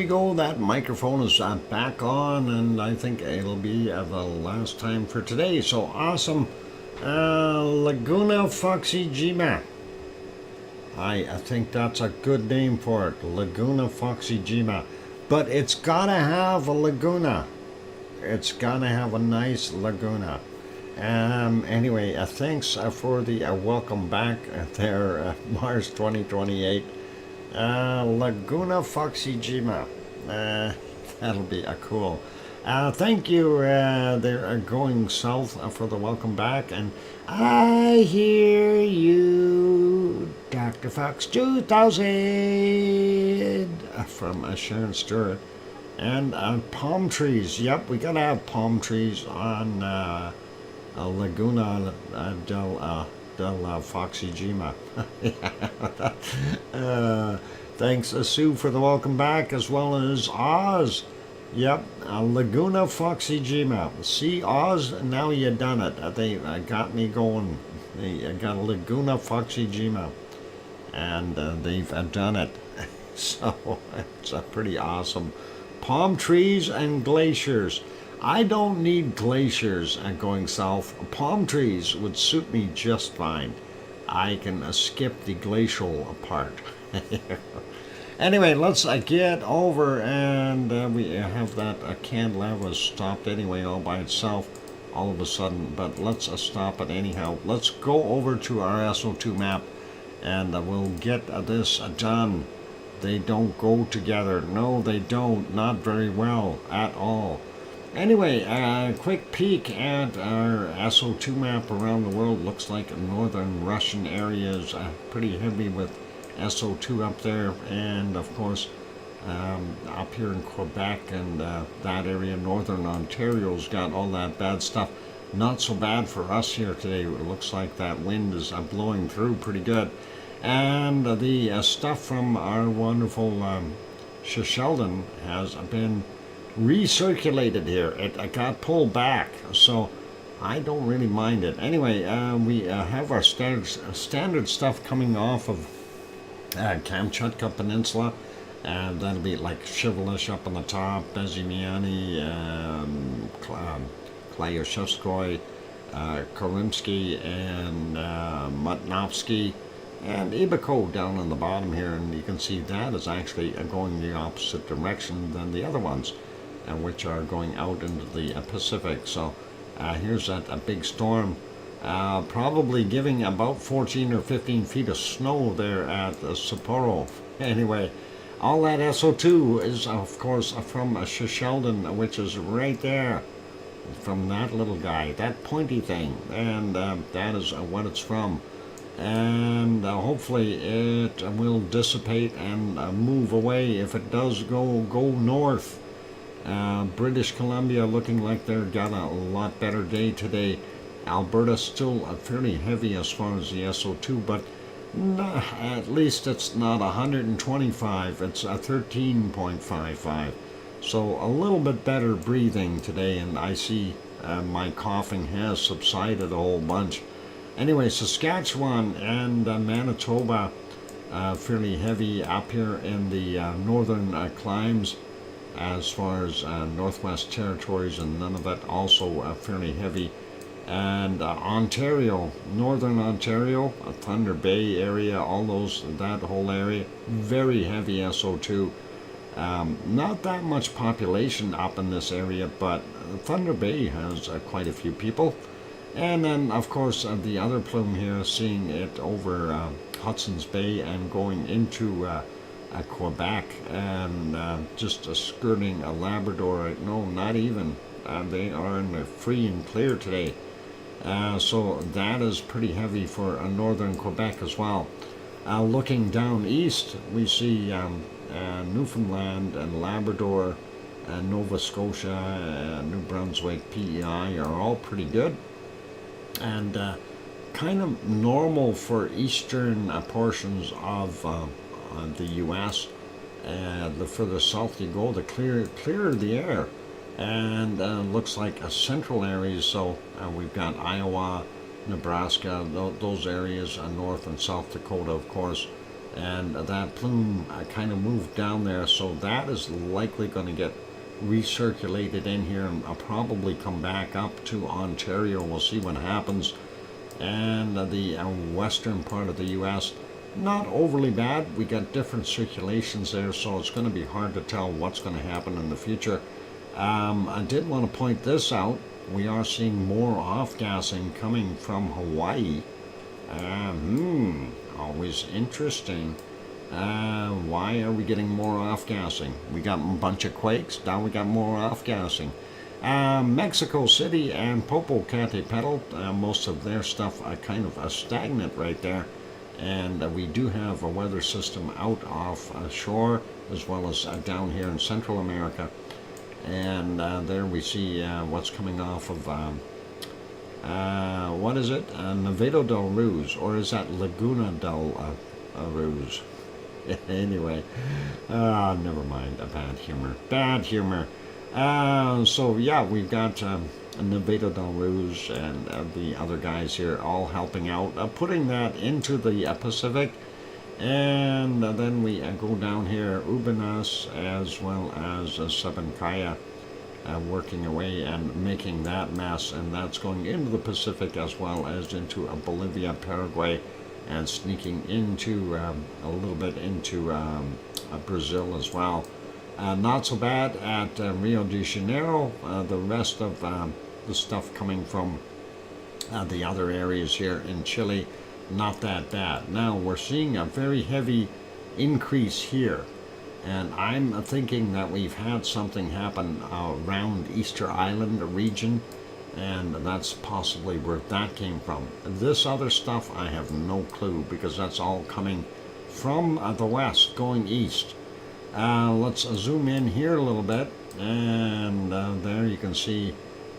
go. That microphone is back on, and I think it'll be the last time for today. So awesome. Laguna Foxygima. I think that's a good name for it. Laguna Foxygima. But it's gotta have a laguna. It's gotta have a nice laguna. Anyway, thanks for the welcome back there, Mars 2028. Laguna Foxygima. That'll be cool. Thank you. They're going south for the welcome back. And I hear you, DrFox2000 from Sharon Stewart. And palm trees. Yep, we gotta have palm trees on Laguna del Foxygima. Thanks, Sue, for the welcome back, as well as Oz. Yep, Laguna Foxygima. See, Oz, now you done it. They got me going. They got a Laguna Foxygima, and they've done it. So it's pretty awesome. Palm trees and glaciers. I don't need glaciers going south. Palm trees would suit me just fine. I can skip the glacial part. Anyway, let's get over, and we have that cantilever stopped anyway all by itself all of a sudden, but let's stop it anyhow. Let's go over to our SO2 map, and we'll get this done. They don't go together. No, they don't. Not very well at all. Anyway, a quick peek at our SO2 map around the world. Looks like northern Russian areas pretty heavy with SO2 up there, and of course up here in Quebec and that area, northern Ontario's got all that bad stuff. Not so bad for us here today. It looks like that wind is blowing through pretty good. And the stuff from our wonderful Sheldon has been recirculated here. It got pulled back, so I don't really mind it. Anyway, we have our standard stuff coming off of Kamchatka Peninsula, and that'll be like Shivelish up on the top, Bezimiani, Klyashevskoy, Karimsky, and Mutnovsky, and Ibako down on the bottom here, and you can see that is actually going the opposite direction than the other ones, which are going out into the Pacific. So here's that a big storm, probably giving about 14 or 15 feet of snow there at Sapporo. Anyway, all that SO2 is of course from Sheldon, which is right there, from that little guy, that pointy thing, and that is what it's from. And hopefully it will dissipate and move away. If it does go north, British Columbia looking like they've got a lot better day today. Alberta still fairly heavy as far as the SO2, but at least it's not 125, it's a 13.55. So a little bit better breathing today, and I see my coughing has subsided a whole bunch. Anyway, Saskatchewan and Manitoba fairly heavy up here in the northern climes, as far as Northwest Territories, and none of that also fairly heavy. And Ontario, northern Ontario, Thunder Bay area, all those, that whole area, very heavy SO2. Not that much population up in this area, but Thunder Bay has quite a few people. And then, of course, the other plume here, seeing it over Hudson's Bay and going into Quebec, and just skirting a Labrador. No, not even. They are in the free and clear today. So that is pretty heavy for northern Quebec as well. Looking down east, we see Newfoundland and Labrador, Nova Scotia, New Brunswick, PEI are all pretty good. And kind of normal for eastern portions of the U.S. The further south you go, the clearer the air. And looks like central areas, so we've got Iowa, Nebraska, those areas, North and South Dakota, of course, and that plume kind of moved down there, so that is likely going to get recirculated in here and probably come back up to Ontario. We'll see what happens. And the western part of the US, not overly bad. We got different circulations there, so it's going to be hard to tell what's going to happen in the future. I did want to point this out. We are seeing more off-gassing coming from Hawaii. Always interesting. Why are we getting more off-gassing? We got a bunch of quakes, now we got more off-gassing. Mexico City and Popocatépetl, most of their stuff are kind of stagnant right there. And we do have a weather system out off shore, as well as down here in Central America. And there we see what's coming off of, what is it? Navedo del Ruz, or is that Laguna del Ruz? Anyway, never mind, bad humor. So yeah, we've got Navedo del Ruz and the other guys here all helping out, putting that into the Pacific. And then we go down here, Ubinas as well as Sabancaya, working away and making that mess, and that's going into the Pacific as well as into Bolivia, Paraguay, and sneaking into a little bit into Brazil as well. Not so bad at Rio de Janeiro. The rest of the stuff coming from the other areas here in Chile, not that bad. Now we're seeing a very heavy increase here, and I'm thinking that we've had something happen around Easter Island region, and that's possibly where that came from. This other stuff I have no clue, because that's all coming from the west going east. Let's zoom in here a little bit, and there you can see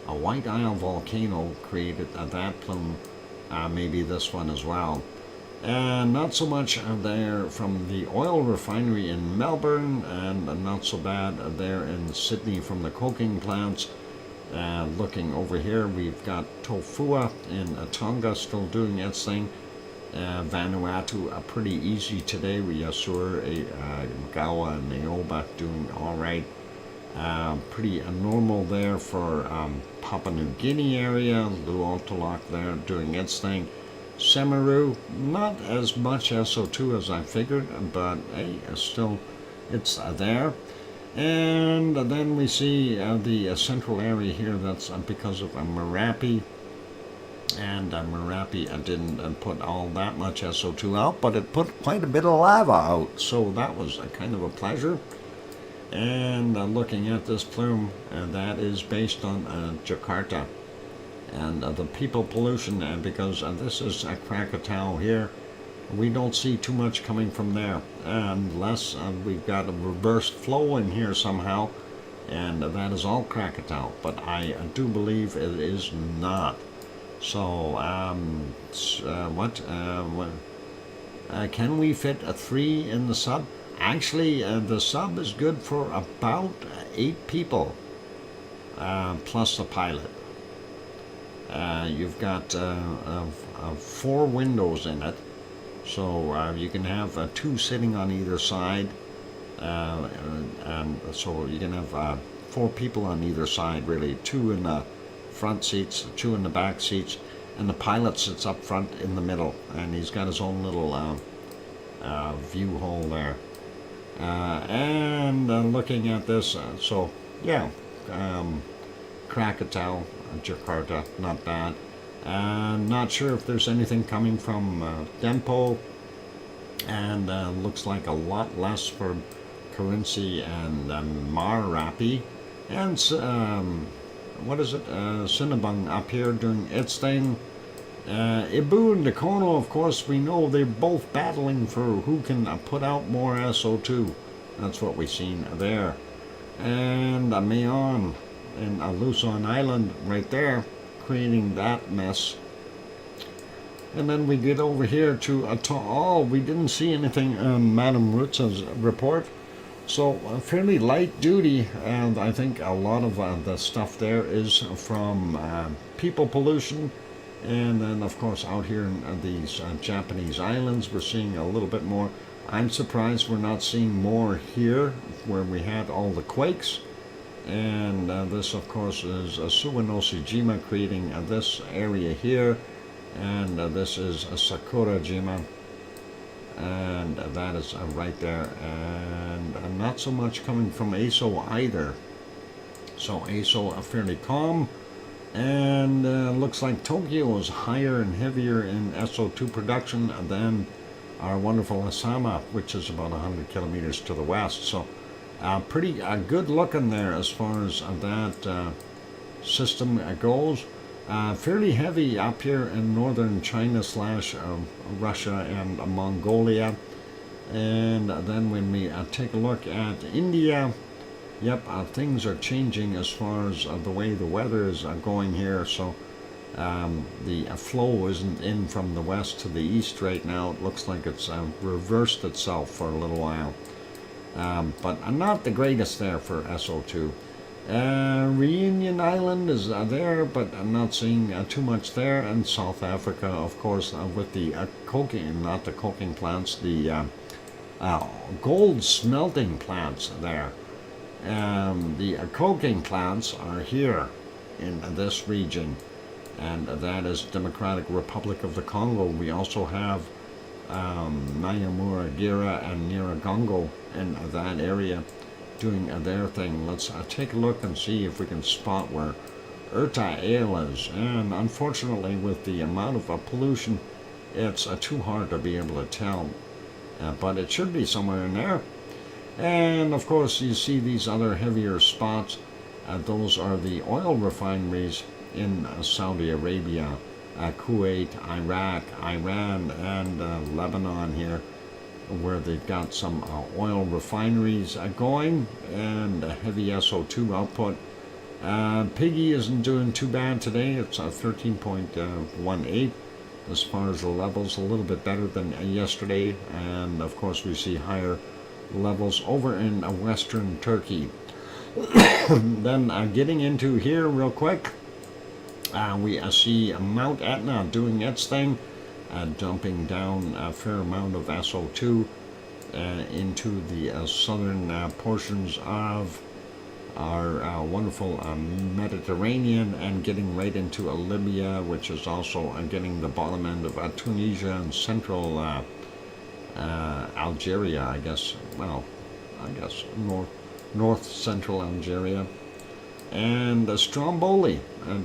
a White Isle volcano created that plume. Maybe this one as well. And not so much there from the oil refinery in Melbourne, and not so bad there in Sydney from the coking plants. Looking over here, we've got Tofua in Tonga still doing its thing. Vanuatu pretty easy today. We Asur, Gawa, and Naoba doing all right. Pretty normal there for Papua New Guinea area. Luotolak there doing its thing. Semaru, not as much SO2 as I figured, but hey, still it's there. And then we see the central area here, that's because of Merapi. And Merapi didn't put all that much SO2 out, but it put quite a bit of lava out, so that was kind of a pleasure. And looking at this plume, that is based on Jakarta and the people pollution, because this is Krakatau here. We don't see too much coming from there, unless we've got a reversed flow in here somehow, and that is all Krakatau, but I do believe it is not. So, can we fit a 3 in the sub? Actually, the sub is good for about 8 people, plus the pilot. You've got 4 windows in it, so you can have 2 sitting on either side, and so you can have 4 people on either side, really, 2 in the front seats, 2 in the back seats, and the pilot sits up front in the middle, and he's got his own little view hole there. And looking at this, so yeah, Krakatau, Jakarta, not bad. Not sure if there's anything coming from Dempo, and looks like a lot less for Kerinci and Marapi, and what is it, Sinabung up here doing its thing. Ibu and Dakono, of course, we know they're both battling for who can put out more SO2. That's what we've seen there. And Mayon and Luzon Island right there, creating that mess. And then we get over here to Taal. We didn't see anything on Madame Rutza's report. So fairly light duty, and I think a lot of the stuff there is from people pollution. And then, of course, out here in these Japanese islands, we're seeing a little bit more. I'm surprised we're not seeing more here where we had all the quakes. And this, of course, is Suwanoshijima creating this area here. And this is Sakurajima. And that is right there. And not so much coming from Aso either. So Aso fairly calm. And looks like Tokyo is higher and heavier in SO2 production than our wonderful Asama, which is about 100 kilometers to the west. So pretty good looking there as far as that system goes. Fairly heavy up here in northern China / Russia and Mongolia. And then when we take a look at India, yep, things are changing as far as the way the weather is going here. So the flow isn't in from the west to the east right now. It looks like it's reversed itself for a little while. But not the greatest there for SO2. Reunion Island is there, but I'm not seeing too much there. And South Africa, of course, with the coking, not the coking plants, the gold smelting plants there. The coking plants are here in this region, and that is Democratic Republic of the Congo. We also have Nyamura, Gira, and Nyiragongo in that area doing their thing. Let's take a look and see if we can spot where Erta is. And unfortunately, with the amount of pollution, it's too hard to be able to tell. But it should be somewhere in there. And of course, you see these other heavier spots. Those are the oil refineries in Saudi Arabia, Kuwait, Iraq, Iran, and Lebanon here, where they've got some oil refineries going and heavy SO2 output. Piggy isn't doing too bad today. It's 13.18 as far as the levels, a little bit better than yesterday. And of course, we see higher levels over in western Turkey. Then getting into here real quick, we see Mount Etna doing its thing, dumping down a fair amount of SO2 into the southern portions of our wonderful Mediterranean, and getting right into Libya, which is also getting the bottom end of Tunisia and central Algeria, I guess. Well, I guess north central Algeria. And Stromboli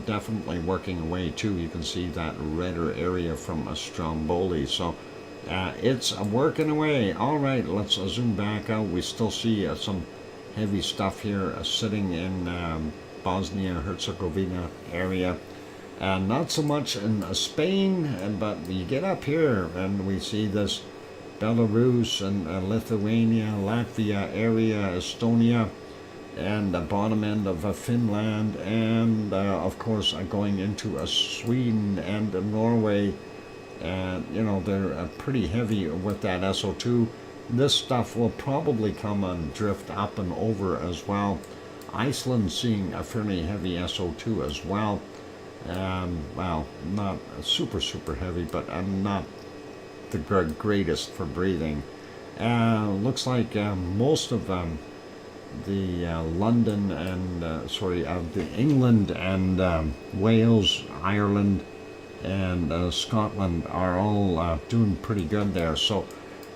definitely working away too. You can see that redder area from Stromboli. So it's working away. All right, let's zoom back out. We still see some heavy stuff here sitting in Bosnia-Herzegovina area. Not so much in Spain, but we get up here and we see this Belarus and Lithuania, Latvia area, Estonia, and the bottom end of Finland, and of course going into Sweden and Norway. You know, they're pretty heavy with that SO2. This stuff will probably come and drift up and over as well. Iceland seeing a fairly heavy SO2 as well. Well, not super heavy, but not the greatest for breathing. Looks like most of the London and the England and Wales, Ireland, and Scotland are all doing pretty good there. So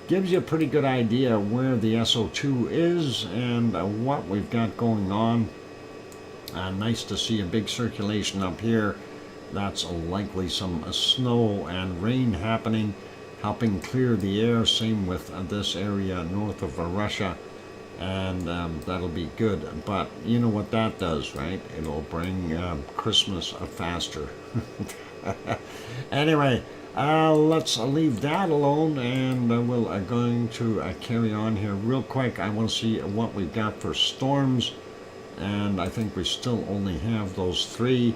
gives you a pretty good idea where the SO2 is and what we've got going on. Nice to see a big circulation up here. That's likely some snow and rain happening, helping clear the air. Same with this area north of Russia. And that'll be good. But you know what that does, right? It'll bring Christmas faster. Anyway, let's leave that alone, and we're going to carry on here real quick. I want to see what we've got for storms, and I think we still only have those 3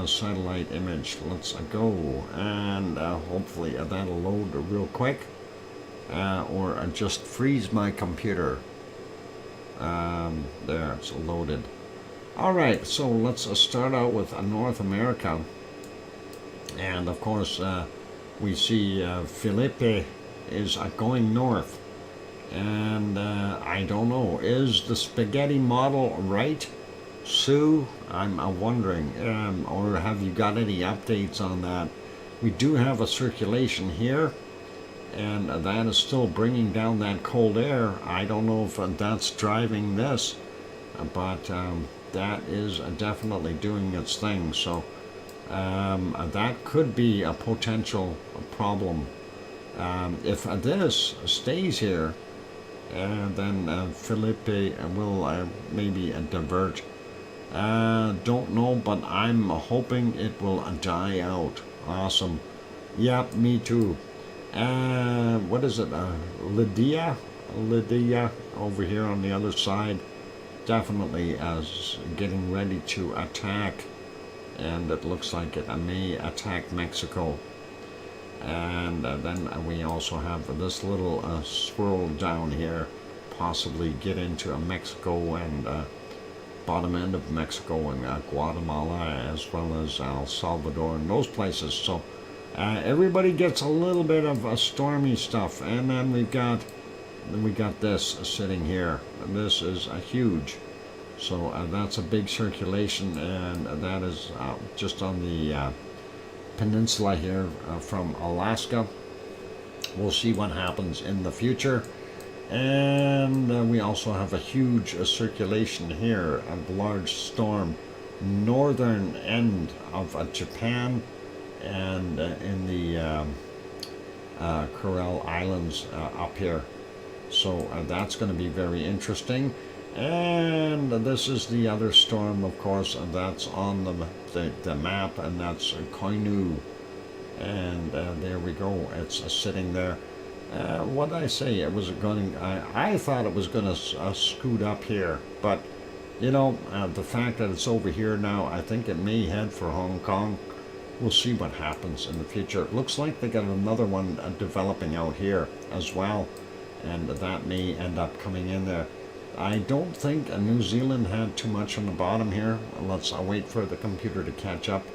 satellite image. Let's go, and hopefully that'll load real quick, or just freeze my computer. There, it's loaded. Alright, so let's start out with North America. And of course, we see Felipe is going north. And I don't know, is the spaghetti model right, Sue? I'm wondering, or have you got any updates on that? We do have a circulation here, and that is still bringing down that cold air. I don't know if that's driving this, but that is definitely doing its thing. So that could be a potential problem. If this stays here, then Felipe will maybe divert. Don't know, but I'm hoping it will die out. Awesome. Yep, me too. What is it? Lydia over here on the other side. Definitely getting ready to attack. And it looks like it may attack Mexico. And then we also have this little swirl down here, possibly get into Mexico and bottom end of Mexico and Guatemala, as well as El Salvador and those places. So everybody gets a little bit of stormy stuff. And then we got this sitting here. This is huge. So that's a big circulation, and that is just on the peninsula here from Alaska. We'll see what happens in the future. And we also have a huge circulation here, a large storm, northern end of Japan, and in the Kuril Islands up here. So that's going to be very interesting. And this is the other storm, of course, and that's on the map, and that's Koinu. And there we go. It's sitting there. What did I say? It was going. I thought it was going to scoot up here, but you know, the fact that it's over here now, I think it may head for Hong Kong. We'll see what happens in the future. It looks like they got another one developing out here as well, and that may end up coming in there. I don't think New Zealand had too much on the bottom here. Let's wait for the computer to catch up.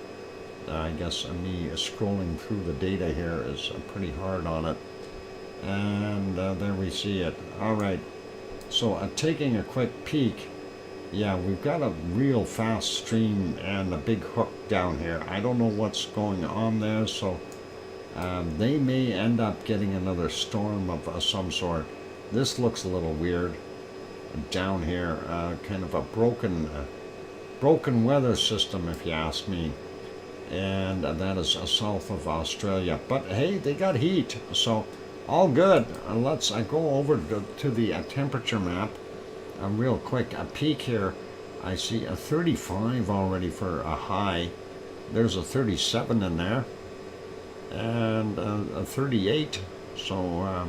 I guess me scrolling through the data here is pretty hard on it. And there we see it. All right. So taking a quick peek, yeah, we've got a real fast stream and a big hook down here. I don't know what's going on there, so they may end up getting another storm of some sort. This looks a little weird. Down here, kind of a broken weather system, if you ask me, and that is south of Australia. But hey, they got heat, so all good. Let's go over to the temperature map real quick. A peek here. I see a 35 already for a high. There's a 37 in there, and a 38. So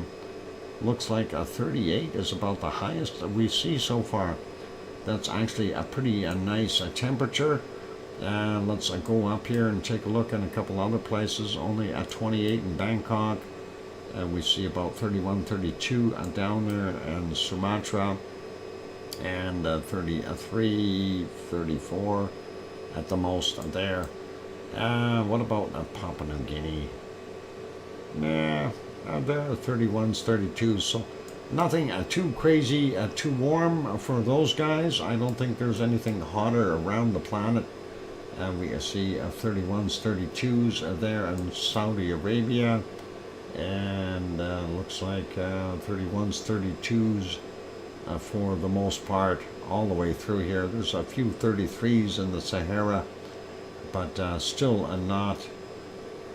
looks like a 38 is about the highest that we see so far. That's actually a pretty nice temperature. Let's go up here and take a look at a couple other places. Only at 28 in Bangkok. We see about 31, 32 down there in Sumatra, and 33, 34 at the most there. What about Papua New Guinea? Nah. There are 31s, 32s, so nothing too crazy, too warm for those guys. I don't think there's anything hotter around the planet. We see 31s, 32s there in Saudi Arabia, and looks like 31s, 32s for the most part all the way through here. There's a few 33s in the Sahara, but still not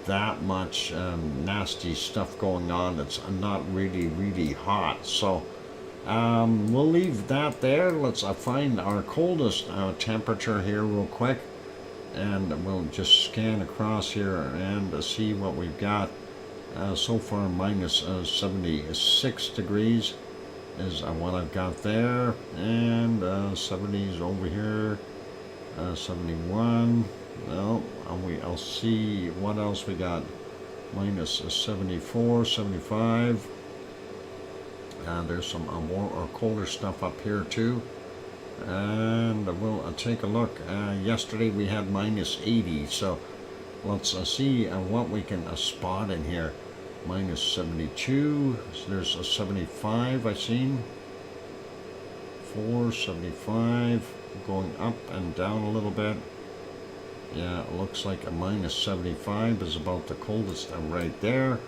that much nasty stuff going on. It's not really hot, so we'll leave that there. Let's find our coldest temperature here real quick, and we'll just scan across here and see what we've got. So far minus 76 degrees is what I've got there, and 70s over here, 71. Well, I'll see what else we got. Minus 74, 75. There's some more or colder stuff up here too. And we'll take a look. Yesterday we had minus 80, so let's see what we can spot in here. minus 72. So there's a 75 I seen. 475, going up and down a little bit. Yeah, it looks like a minus 75 is about the coldest right there.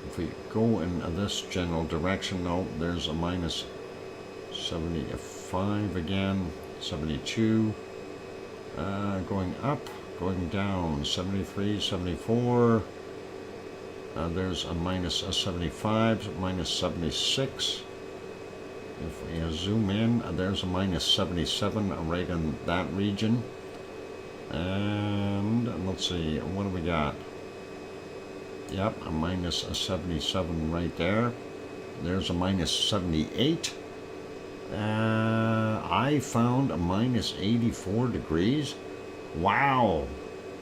If we go in this general direction, no, there's a minus 75 again, 72, going up, going down, 73, 74, there's a minus 75, minus 76. If we zoom in, there's a minus 77 right in that region. And let's see, what do we got? Yep, a minus 77 right there. There's a minus 78. I found a minus 84 degrees. Wow.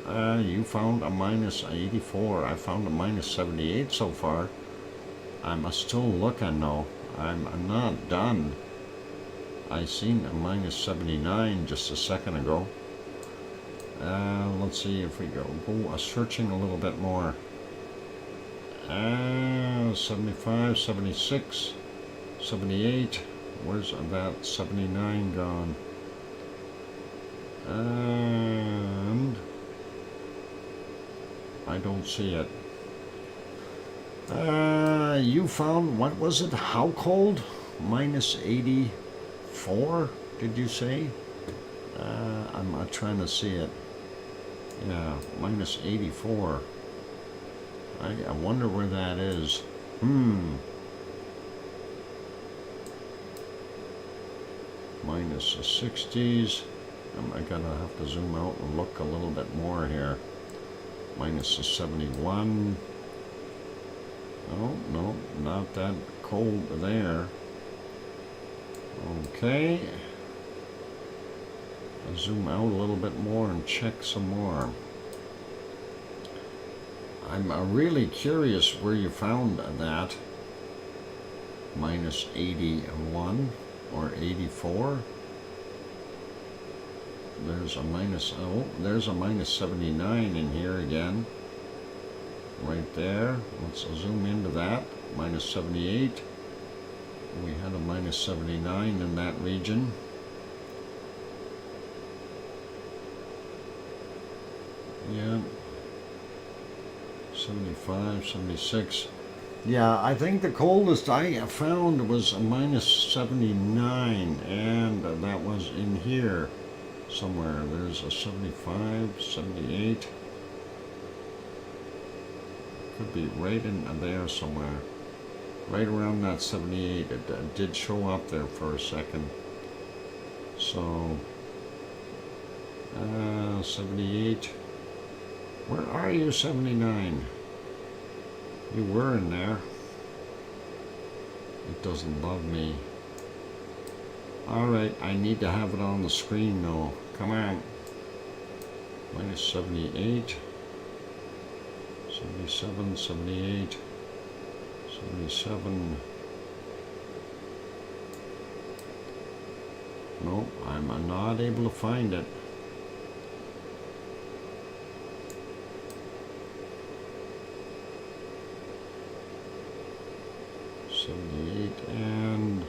You found a minus 84. I found a minus 78 so far. I'm still looking though. I'm not done. I seen a minus 79 just a second ago. Let's see if we go searching a little bit more. 75, 76, 78. Where's that 79 gone? And I don't see it. You found, what was it? How cold? Minus 84, did you say? I'm not trying to see it. Yeah, minus 84. I wonder where that is. Minus the 60s. I'm gonna have to zoom out and look a little bit more here. Minus the 71. Oh, no, not that cold there. Okay. I'll zoom out a little bit more and check some more. I'm really curious where you found that. Minus 81 or 84. There's a minus, oh, there's a minus 79 in here again. Right there. Let's zoom into that. Minus 78. We had a minus 79 in that region. Yeah. 75, 76. Yeah, I think the coldest I found was a minus 79, and that was in here somewhere. There's a 75, 78. Could be right in there somewhere. Right around that 78. It did show up there for a second. So, 78. Where are you, 79? You were in there. It doesn't love me. Alright, I need to have it on the screen though. Come on. Minus 78. 77, 78. 77. Nope, I'm not able to find it. And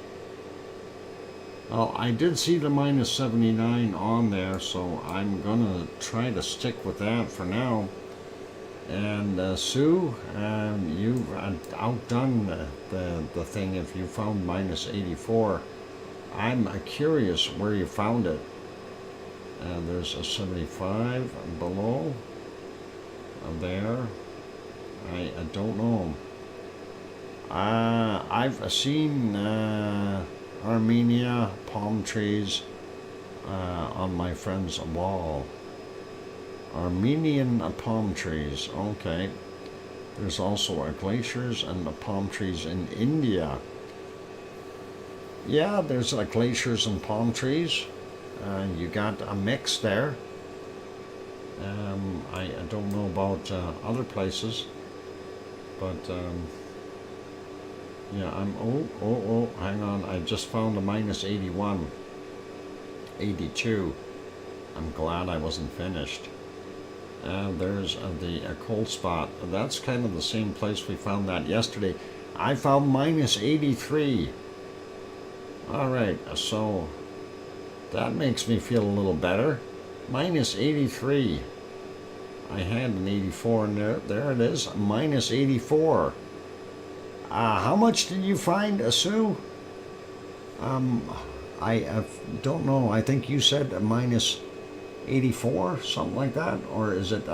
well, I did see the minus 79 on there, so I'm gonna try to stick with that for now. And Sue, you've outdone the thing if you found minus 84. I'm curious where you found it. There's a 75 below there. I don't know. I've seen Armenia palm trees on my friend's wall. Armenian palm trees, okay. There's also glaciers and the palm trees in India. Yeah, there's glaciers and palm trees. You got a mix there. I don't know about other places, but yeah, hang on, I just found a minus 81, 82. I'm glad I wasn't finished. There's the cold spot. That's kind of the same place we found that yesterday. I found minus 83. All right, so that makes me feel a little better. Minus 83. I had an 84 in there. There it is, minus 84. How much did you find, Sue? I don't know. I think you said minus 84, something like that, or is it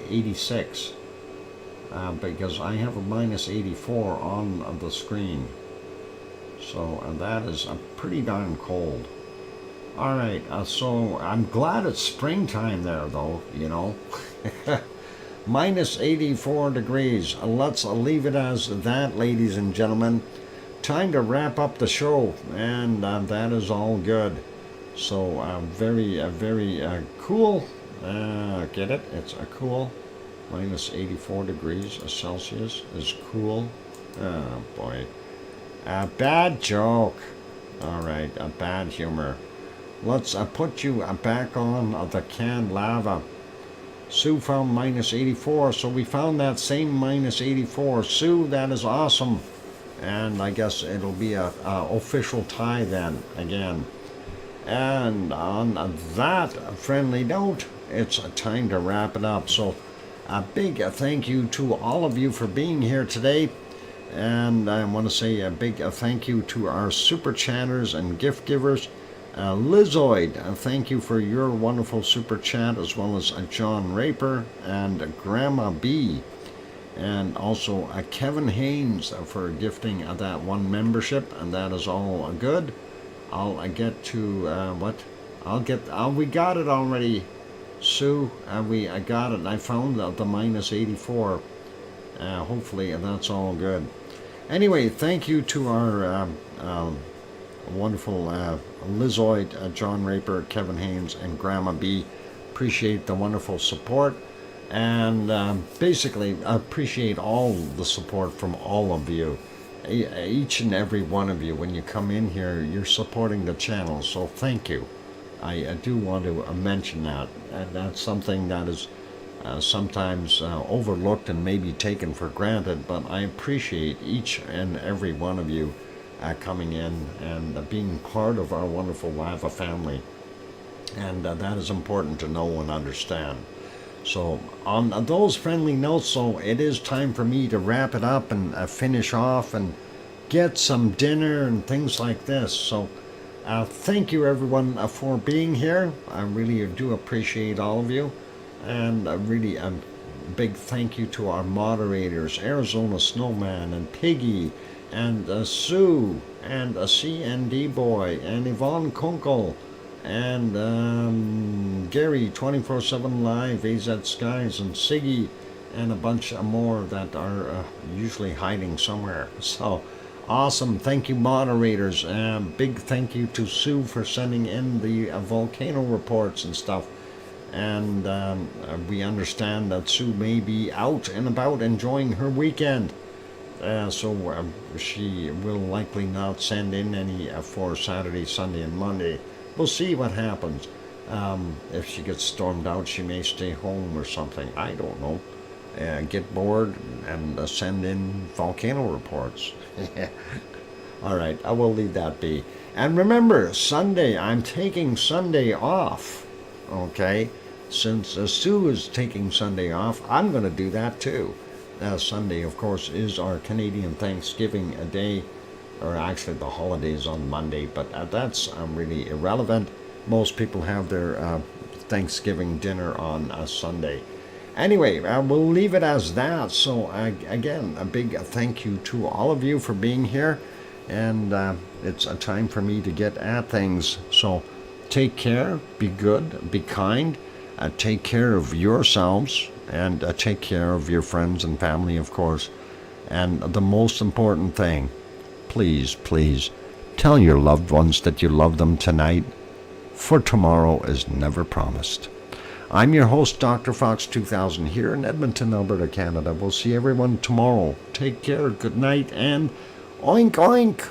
86? Because I have a minus 84 on the screen. So that is pretty darn cold. All right, so I'm glad it's springtime there, though, you know. Minus 84 degrees. Let's leave it as that, ladies and gentlemen. Time to wrap up the show, and that is all good. So very cool. Get it? It's a cool. Minus 84 degrees Celsius is cool. Oh boy. A bad joke. All right, a bad humor. Let's put you back on the canned lava. Sue found minus 84, so we found that same minus 84. Sue, that is awesome. And I guess it'll be a official tie then, again. And on that friendly note, it's time to wrap it up. So a big thank you to all of you for being here today. And I want to say a big thank you to our super chatters and gift givers. Lizoid, thank you for your wonderful super chat, as well as John Raper and Grandma B. And also Kevin Haynes for gifting that one membership, and that is all good. I'll get to we got it already, Sue. We got it. I found the minus 84. Hopefully that's all good. Anyway, thank you to our wonderful Lizoid, John Raper, Kevin Haynes, and Grandma B. Appreciate the wonderful support, and basically appreciate all the support from all of you. Each and every one of you, when you come in here, you're supporting the channel, so thank you. I do want to mention that, and that's something that is sometimes overlooked and maybe taken for granted, but I appreciate each and every one of you coming in and being part of our wonderful lava family, and that is important to know and understand. So on those friendly notes, so it is time for me to wrap it up and finish off and get some dinner and things like this. So thank you everyone for being here. I really do appreciate all of you, and really a big thank you to our moderators, Arizona Snowman and Piggy and Sue and CND Boy and Yvonne Kunkel and Gary 24/7 Live, AZ Skies, and Siggy, and a bunch more that are usually hiding somewhere. So awesome. Thank you, moderators. Big thank you to Sue for sending in the volcano reports and stuff. And we understand that Sue may be out and about enjoying her weekend. So she will likely not send in any for Saturday, Sunday, and Monday. We'll see what happens. If she gets stormed out, she may stay home or something. I don't know. Get bored and send in volcano reports. All right, I will leave that be. And remember, Sunday, I'm taking Sunday off. Okay? Since Sue is taking Sunday off, I'm going to do that too. Sunday, of course, is our Canadian Thanksgiving Day, or actually the holidays on Monday, but that's really irrelevant. Most people have their Thanksgiving dinner on Sunday. Anyway, we'll leave it as that. So again, a big thank you to all of you for being here, and it's a time for me to get at things. So take care, be good, be kind, take care of yourselves, and take care of your friends and family, of course. And the most important thing, please, please, tell your loved ones that you love them tonight, for tomorrow is never promised. I'm your host, DrFox2000, here in Edmonton, Alberta, Canada. We'll see everyone tomorrow. Take care, good night, and oink oink!